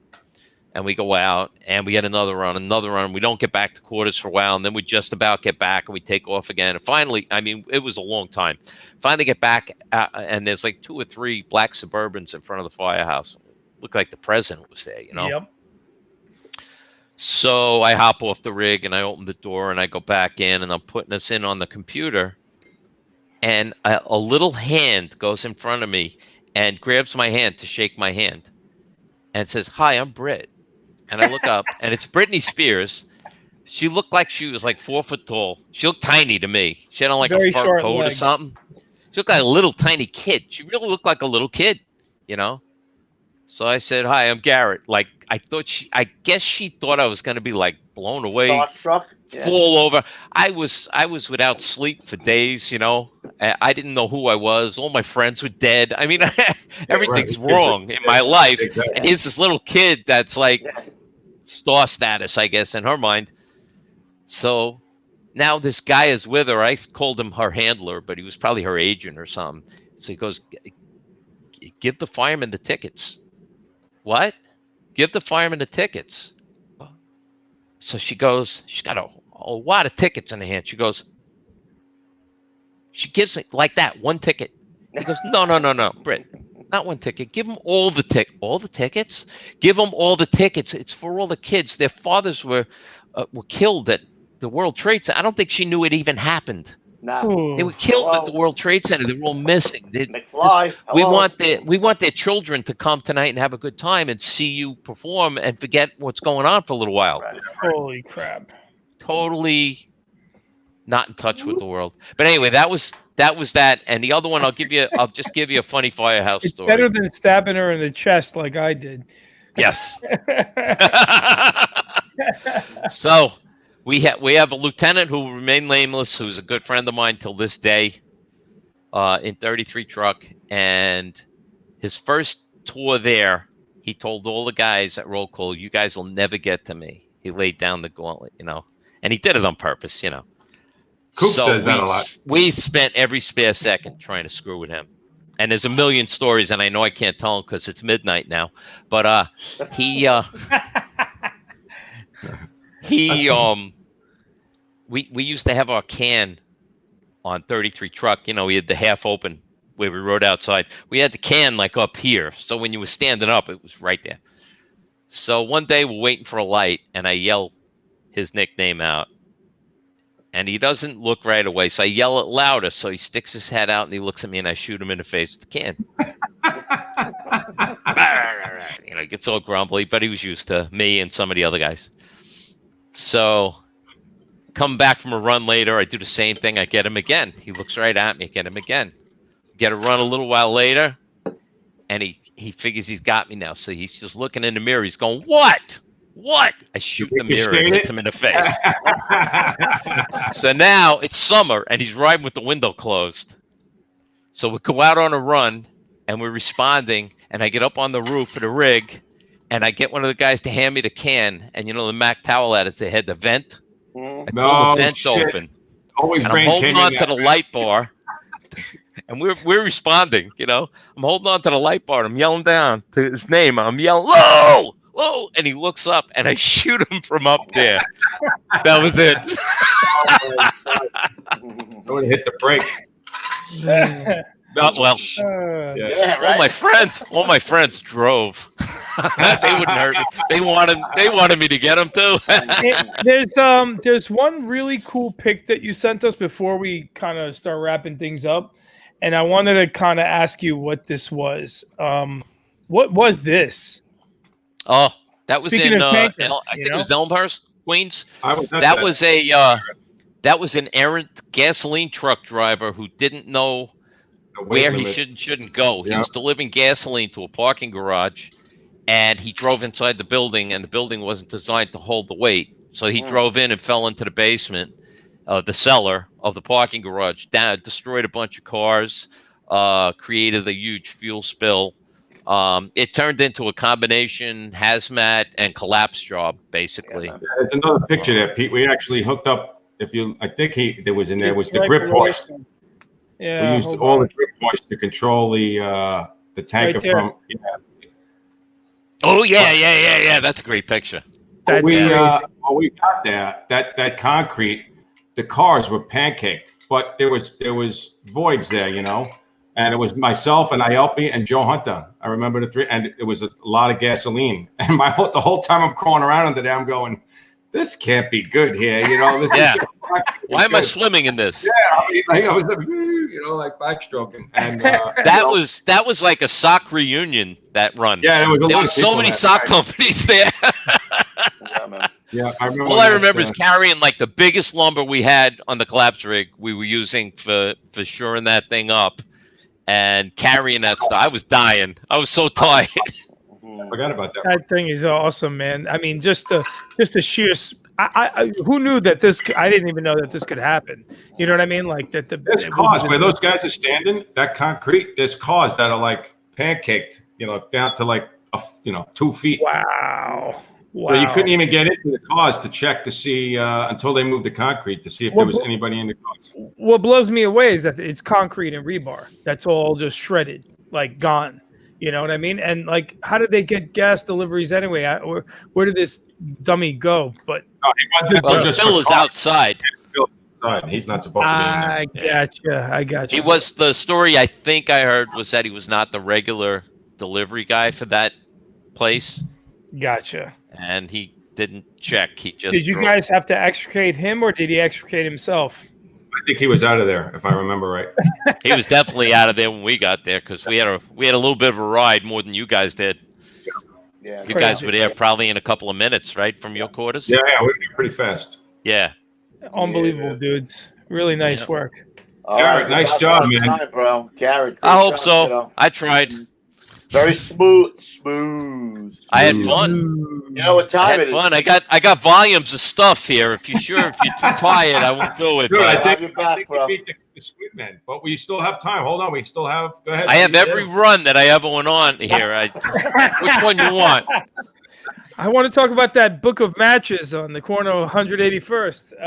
and we go out and we get another run. We don't get back to quarters for a while. And then we just about get back and we take off again. And finally, it was a long time. Finally get back and there's like 2 or 3 black Suburbans in front of the firehouse. Looked like the president was there, Yep. So I hop off the rig and I open the door and I go back in and I'm putting us in on the computer. And a little hand goes in front of me and grabs my hand to shake my hand and says, hi, I'm Britt. And I look up and it's Britney Spears. She looked like she was like 4 foot tall. She looked tiny to me. She had on like Very a fur short coat or leg. something. She looked like a little tiny kid. She really looked like a little kid, So I said, hi, I'm Garrett. Like, I guess she thought I was going to be like blown away, Starstruck? Yeah. fall over. I was without sleep for days, I didn't know who I was. All my friends were dead. Everything's wrong in my life. Exactly. And here's this little kid that's like star status, I guess, in her mind. So now this guy is with her. I called him her handler, but he was probably her agent or something. So he goes, give the fireman the tickets. What? Give the fireman the tickets. So she goes, she's got a lot of tickets in her hand. She goes, she gives it like that, 1 ticket. He goes, no, Britt, not 1 ticket. Give them all the tickets. Give them all the tickets. It's for all the kids. Their fathers were killed at the World Trade Center. I don't think she knew it even happened. No. They were killed at the World Trade Center. They were all missing. McFly. We want their children to come tonight and have a good time and see you perform and forget what's going on for a little while. Right. Holy crap. Totally not in touch with the world. But anyway, that was that. And the other one, I'll just give you a funny firehouse It's story. better than stabbing her in the chest like I did. Yes. So we have a lieutenant who will remain nameless, who's a good friend of mine till this day, in 33 truck. And his first tour there, he told all the guys at roll call, you guys will never get to me. He laid down the gauntlet, and he did it on purpose, Coop says that a lot. We spent every spare second trying to screw with him. And there's a million stories, and I know I can't tell them because it's midnight now. But we used to have our can on 33 truck. We had the half open where we rode outside. We had the can like up here, so when you were standing up, it was right there. So one day we're waiting for a light, and I yell his nickname out. And he doesn't look right away, so I yell it louder. So he sticks his head out and he looks at me, and I shoot him in the face with the can. Gets all grumbly, but he was used to me and some of the other guys. So come back from a run later, I do the same thing. I get him again. He looks right at me. Get him again. Get a run a little while later, and he figures he's got me now. So he's just looking in the mirror. He's going, what? I shoot the mirror and hit him in the face. So now it's summer and he's riding with the window closed. So we go out on a run and we're responding, and I get up on the roof of the rig and I get one of the guys to hand me the can, and the Mac towel at us, they had the vent. I pull the vent open. Always and I'm holding on to the light bar. And we're responding, I'm holding on to the light bar. I'm yelling down to his name. I'm yelling, "Whoa! Whoa!" And he looks up, and I shoot him from up there. That was it. I would have hit the brake. Not well. Yeah, right. All my friends drove. They wouldn't hurt me. They wanted me to get them too. There's one really cool pic that you sent us before we kind of start wrapping things up, and I wanted to kind of ask you what this was. What was this? Oh, that was Speaking in of tankers, I think it was Elmhurst, Queens. That was an errant gasoline truck driver who didn't know where he shouldn't go. He was delivering gasoline to a parking garage, and he drove inside the building, and the building wasn't designed to hold the weight. So he drove in and fell into the basement, the cellar of the parking garage, destroyed a bunch of cars, created a huge fuel spill. It turned into a combination hazmat and collapse job, basically. Yeah, There's another picture there, Pete. We actually hooked up. I think there was in there was the grip hoist. Yeah, we used all the grip hoist to control the tanker Right there. from. Yeah. Oh yeah. That's a great picture. That's we great. when we got there, that concrete, the cars were pancaked, but there was voids there, and it was myself and Ielpi and Joe Hunter. I remember the three, and it was a lot of gasoline. And the whole time I'm crawling around under there, I'm going, this can't be good here, This Yeah. is Why am I swimming in this? Yeah, I was like backstroking, and that was like a sock reunion. That run. yeah, there was so many sock companies there. Yeah, man. Yeah, I remember. All I remember is carrying like the biggest lumber we had on the collapse rig. We were using for shoring that thing up, and carrying that stuff. I was dying. I was so tired. I forgot about that. That thing is awesome, man. I mean, just the sheer. Who knew that this? I didn't even know that this could happen. You know what I mean? Like that. There's cars where those guys are standing. That concrete. There's cars that are like pancaked. Down to like 2 feet. Wow. So you couldn't even get into the cars to check to see until they moved the concrete to see if there was anybody in the cars. What blows me away is that it's concrete and rebar. That's all just shredded, like gone. You know what I mean? And like, how did they get gas deliveries anyway? Or where did this dummy go? But Phil is outside. He's not supposed to be in there. I gotcha. He was, the story I think I heard was that he was not the regular delivery guy for that place. Gotcha. And he didn't check. He just Did you guys have to extricate him, or did he extricate himself? I think he was out of there, if I remember right. He was definitely out of there when we got there, because we had a little bit of a ride more than you guys did. Yeah, You guys were there probably in a couple of minutes, right, from your quarters? Yeah, we were pretty fast. Yeah. Unbelievable, dudes. Really nice work. Garrett, nice job, man. Time, bro. Garrett, I hope job, so. I tried. Very smooth. I had fun. You know what time it is? Fun. I got volumes of stuff here. If you're too tired, I won't do it. Dude, I but think you're back, bro. we beat the Squid Men, but we still have time. Hold on, we still have. Go ahead. I have every run that I ever went on here. Which one you want? I want to talk about that book of matches on the corner of 181st.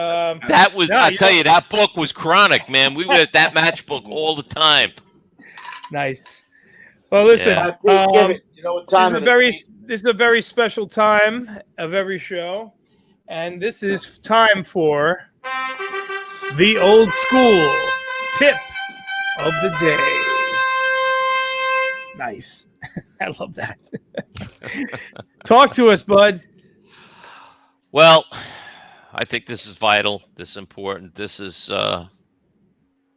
That was, I tell you, that book was chronic, man. We were at that match book all the time. Nice. Well, listen, You know what time this is a very special time of every show, and this is time for the old school tip of the day. Nice. I love that. Talk to us, bud. Well, I think this is vital. This is important. This is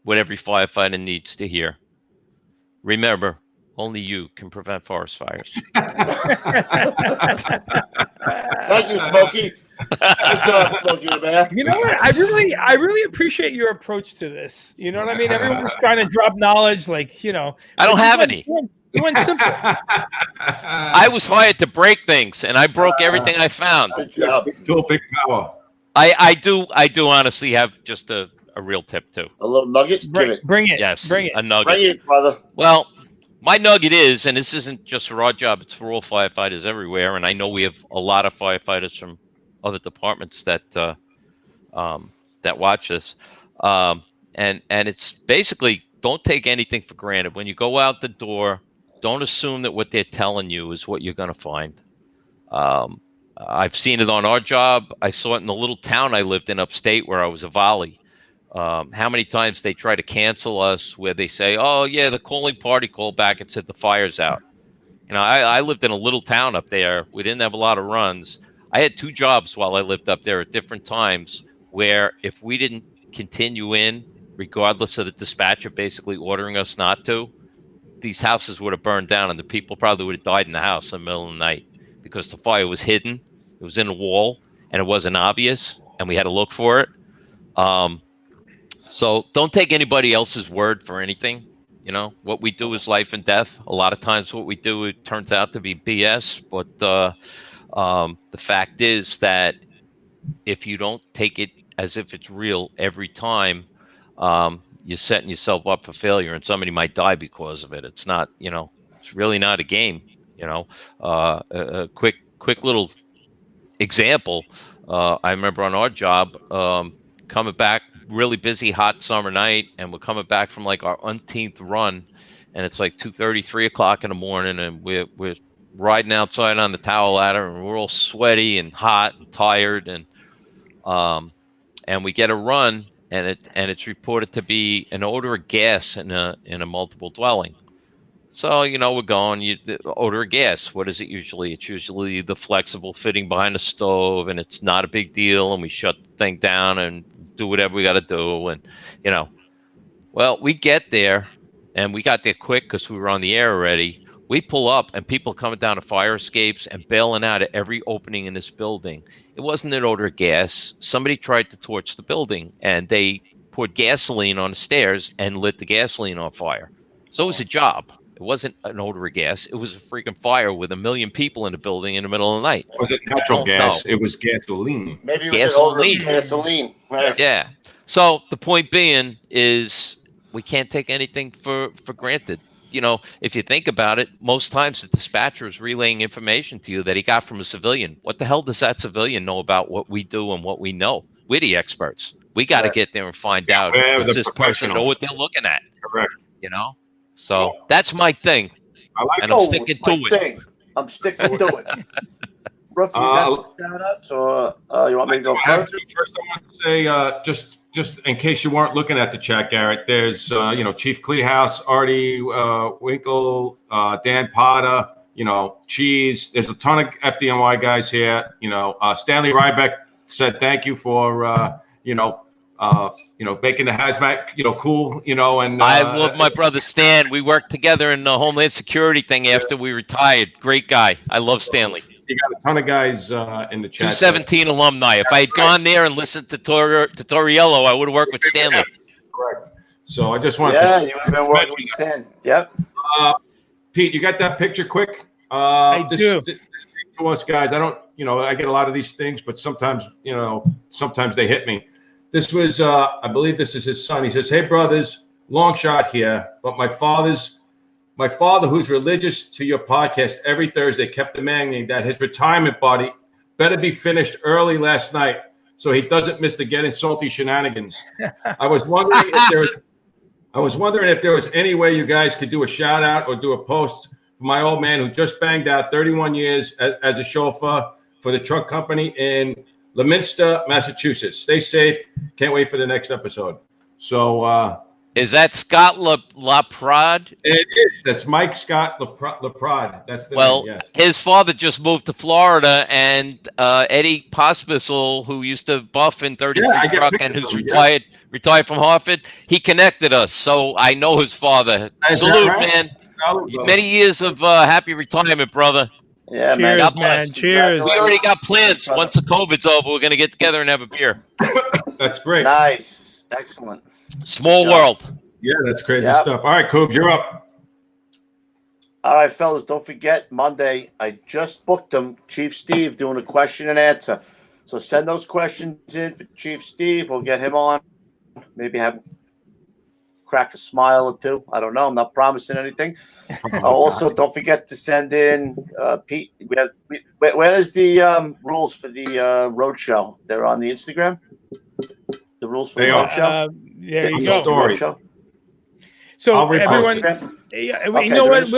what every firefighter needs to hear. Remember, only you can prevent forest fires. Thank you, Smokey. Good job, Smokey, man. You know what? I really appreciate your approach to this. You know what I mean? Everyone's trying to drop knowledge, like, I don't have any. You went simple. I was hired to break things, and I broke everything I found. Good job. Still big power. I do honestly have just a real tip too. A little nugget? Give it. Bring it. Yes, Bring it. a nugget. Bring it, brother. Well, my nugget is, and this isn't just for our job, it's for all firefighters everywhere, and I know we have a lot of firefighters from other departments that watch this, and it's basically, don't take anything for granted. When you go out the door, don't assume that what they're telling you is what you're going to find. I've seen it on our job. I saw it in the little town I lived in upstate where I was a volley. How many times they try to cancel us, where they say, oh yeah, the calling party called back and said the fire's out. I lived in a little town up there. We didn't have a lot of runs. I had 2 jobs while I lived up there at different times, where if we didn't continue in, regardless of the dispatcher basically ordering us not to, these houses would have burned down and the people probably would have died in the house in the middle of the night, because the fire was hidden. It was in a wall and it wasn't obvious, and we had to look for it. So don't take anybody else's word for anything. What we do is life and death. A lot of times what we do, it turns out to be BS, but the fact is that if you don't take it as if it's real every time, you're setting yourself up for failure, and somebody might die because of it. It's not, it's really not a game. A quick little example. I remember on our job, coming back, really busy, hot summer night, and we're coming back from like our umpteenth run, and it's like 2:30, 3 o'clock in the morning, and we're riding outside on the tower ladder, and we're all sweaty and hot and tired, and we get a run, and it's reported to be an odor of gas in a multiple dwelling. So, we're going, the odor of gas. What is it usually? It's usually the flexible fitting behind the stove, and it's not a big deal, and we shut the thing down and do whatever we got to do. And, well, we get there, and we got there quick because we were on the air already. We pull up, and people coming down the fire escapes and bailing out of every opening in this building. It wasn't an odor of gas. Somebody tried to torch the building, and they poured gasoline on the stairs and lit the gasoline on fire. So it was a job. It wasn't an odor of gas. It was a freaking fire with 1 million people in the building in the middle of the night. Was it natural gas? No. It was gasoline. Maybe it was an odor of gasoline. Right. Yeah. So the point being is we can't take anything for granted. If you think about it, most times the dispatcher is relaying information to you that he got from a civilian. What the hell does that civilian know about what we do and what we know? We're the experts. We got to get there and find out, does this person know what they're looking at? Correct. So that's my thing. I like and I'm sticking to it. I'm sticking to it. Ruffy, you got some shout-outs, or you want me to go first? First, I want to say, just in case you weren't looking at the chat, Garrett, there's, Chief Kleehouse, Artie Winkle, Dan Potter, Cheese. There's a ton of FDNY guys here. Stanley Rybeck said thank you for, making the hazmat, cool, and I love my brother Stan. We worked together in the Homeland Security thing after we retired. Great guy. I love Stanley. You got a ton of guys in the chat. 217 alumni. If I had gone there and listened to Torriello, I would have worked with Stanley. Correct. So I just wanted to you would have been working with Stan. Yep. Pete, you got that picture quick? I do. This to us guys, I don't, I get a lot of these things, but sometimes they hit me. This was, I believe this is his son. He says, "Hey brothers, long shot here, but my father, who's religious to your podcast every Thursday, kept demanding that his retirement party better be finished early last night so he doesn't miss the Getting Salty shenanigans. I was wondering if there was any way you guys could do a shout out or do a post for my old man who just banged out 31 years as a chauffeur for the truck company in Leominster, Massachusetts. Stay safe. Can't wait for the next episode." So, is that Scott LaPrade? It is. That's Mike Scott LaPrade. That's the name, yes. His father just moved to Florida, and Eddie Pospisil, who used to buff in 33 truck and who's retired from Hartford, he connected us. So I know his father. Salute, right? Man. Many years of happy retirement, brother. Yeah, cheers, man. Cheers. We already got plans. Once the COVID's over, we're going to get together and have a beer. That's great. Nice. Excellent. Small world. Yeah, that's crazy stuff. All right, Coobs, you're up. All right, fellas, don't forget, Monday, I just booked them, Chief Steve, doing a question and answer. So send those questions in for Chief Steve. We'll get him on. Maybe have him crack a smile or two. I don't know. I'm not promising anything. Also, don't forget to send in Pete. Where is the rules for the road show? They're on the Instagram. The rules for the road show. There you go. Story. So everyone, you know what?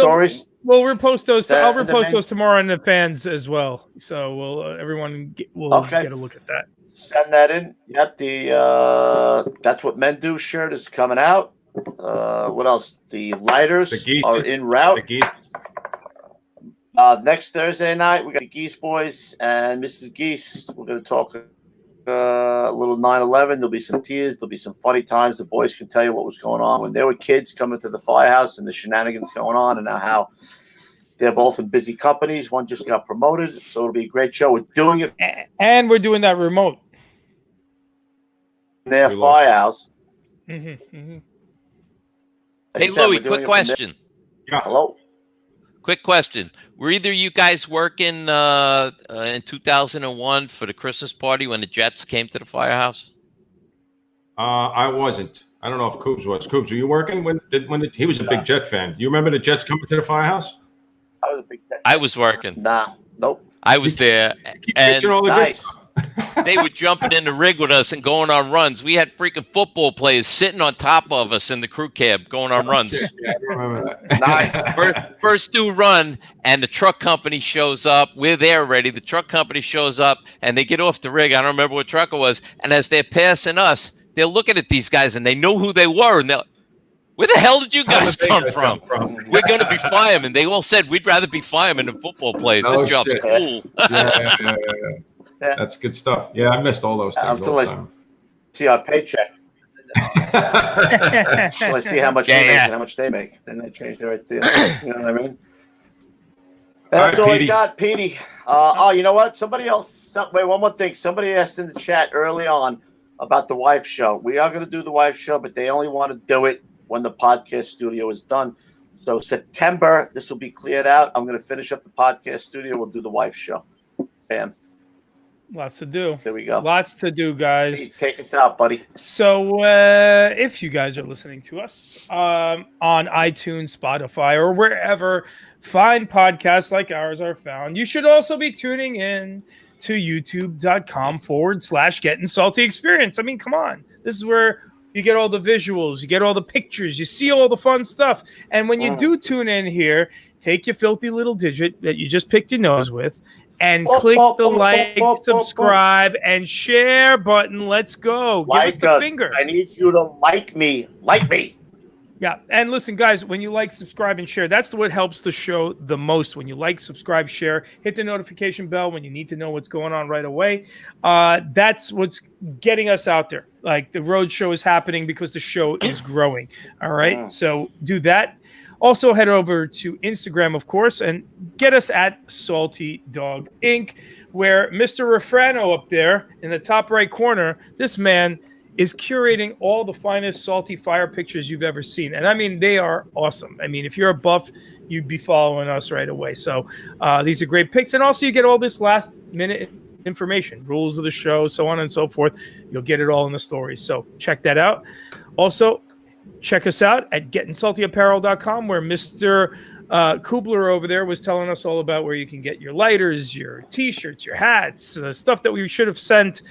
We'll repost those. I'll repost those tomorrow on the fans as well. So everyone will get a look at that. Send that in. Yep. The That's What Men Do shirt is coming out. What else? The lighters are en route. Next Thursday night, we got the Geese Boys and Mrs. Geese. We're going to talk a little 9/11. There'll be some tears. There'll be some funny times. The boys can tell you what was going on when they were kids coming to the firehouse and the shenanigans going on, and now how they're both in busy companies. One just got promoted, so it'll be a great show. We're doing it, and we're doing that remote in their firehouse. Hey, Louie, quick question. Yeah. Hello. Quick question: were either you guys working in 2001 for the Christmas party when the Jets came to the firehouse? I wasn't. I don't know if Coobs was. Coobs, were you working he was a big Jet fan? Do you remember the Jets coming to the firehouse? I was a big Jet fan. I was working. Nah, nope. I was there, and All the Nice. they were jumping in the rig with us and going on runs. We had freaking football players sitting on top of us in the crew cab going on runs. Yeah, I remember that. Nice. First due run, and the truck company shows up. We're there already. The truck company shows up, and they get off the rig. I don't remember what truck it was. And as they're passing us, they're looking at these guys, and they know who they were. And they're like, where the hell did you guys come from? We're going to be firemen. They all said, we'd rather be firemen than football players. Oh, This job's shit. cool. Yeah. That's good stuff. Yeah, I missed all those things Until all I the time. see our paycheck. Until I see how much we make and how much they make. Then they change it right there. You know what I mean? That's All right, all I Petey. got, Petey. Oh, you know what? Somebody else. Wait, one more thing. Somebody asked in the chat early on about the wife show. We are going to do the wife show, but they only want to do it when the podcast studio is done. So September, this will be cleared out. I'm going to finish up the podcast studio. We'll do the wife show. Bam. Lots to do. There we go. Lots to do, guys. Hey, take us out, buddy. So if you guys are listening to us on iTunes, Spotify, or wherever fine podcasts like ours are found, you should also be tuning in to youtube.com/Gettin Salty Experience. I mean, come on. This is where you get all the visuals, you get all the pictures, you see all the fun stuff. And when you do tune in here, take your filthy little digit that you just picked your nose with and click the like, subscribe, and share button. Let's go. Give us the finger. I need you to like me. Like me. Yeah. And listen, guys, when you like, subscribe, and share, that's what helps the show the most. When you like, subscribe, share, hit the notification bell when you need to know what's going on right away. That's what's getting us out there. Like, the road show is happening because the show is growing. All right. So do that. Also, head over to Instagram, of course, and get us at Salty Dog Inc., where Mr. Refrano up there in the top right corner, this man is curating all the finest salty fire pictures you've ever seen. And I mean, they are awesome. I mean, if you're a buff, you'd be following us right away. So these are great pics. And also you get all this last minute information, rules of the show, so on and so forth. You'll get it all in the story. So check that out. Also, check us out at gettinsaltyapparel.com, where Mr. Kubler over there was telling us all about where you can get your lighters, your T-shirts, your hats, the stuff that we should have sent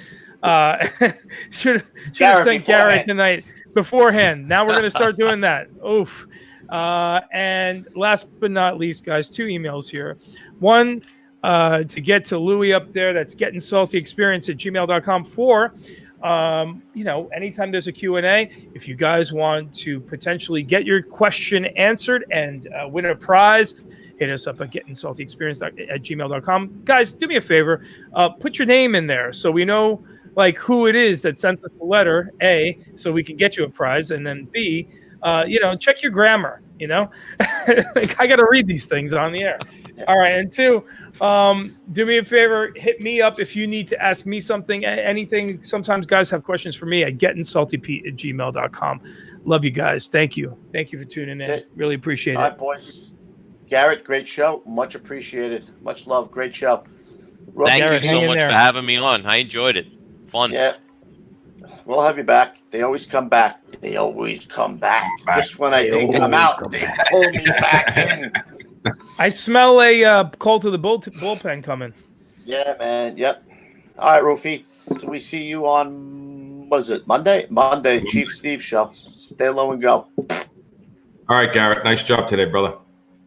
should have sent Garrett tonight beforehand. Now we're going to start doing that. Oof. And last but not least, guys, 2 emails here. One to get to Louie up there. That's gettinsaltyexperience@gmail.com for anytime there's a Q&A, if you guys want to potentially get your question answered and win a prize, hit us up at gettinsaltyexperience@gmail.com. Guys, do me a favor. Put your name in there so we know who it is that sent us the letter, A, so we can get you a prize, and then B, check your grammar, I got to read these things on the air. All right. And 2, do me a favor, hit me up if you need to ask me something, anything. Sometimes guys have questions for me at gettinsaltypete@gmail.com. Love you guys. Thank you. Thank you for tuning in. Really appreciate it. All right, boys. Garrett, great show. Much appreciated. Much love. Great show. Thank Garrett, you so much for having me on. I enjoyed it. Fun. Yeah. We'll have you back. They always come back. They always come back. Just when I think I'm out, they pull me back in. I smell a call to the bullpen coming. Yeah, man. Yep. All right, Rufy. So we see you on, what is it, Monday? Monday, Chief Steve show. Stay low and go. All right, Garrett. Nice job today, brother.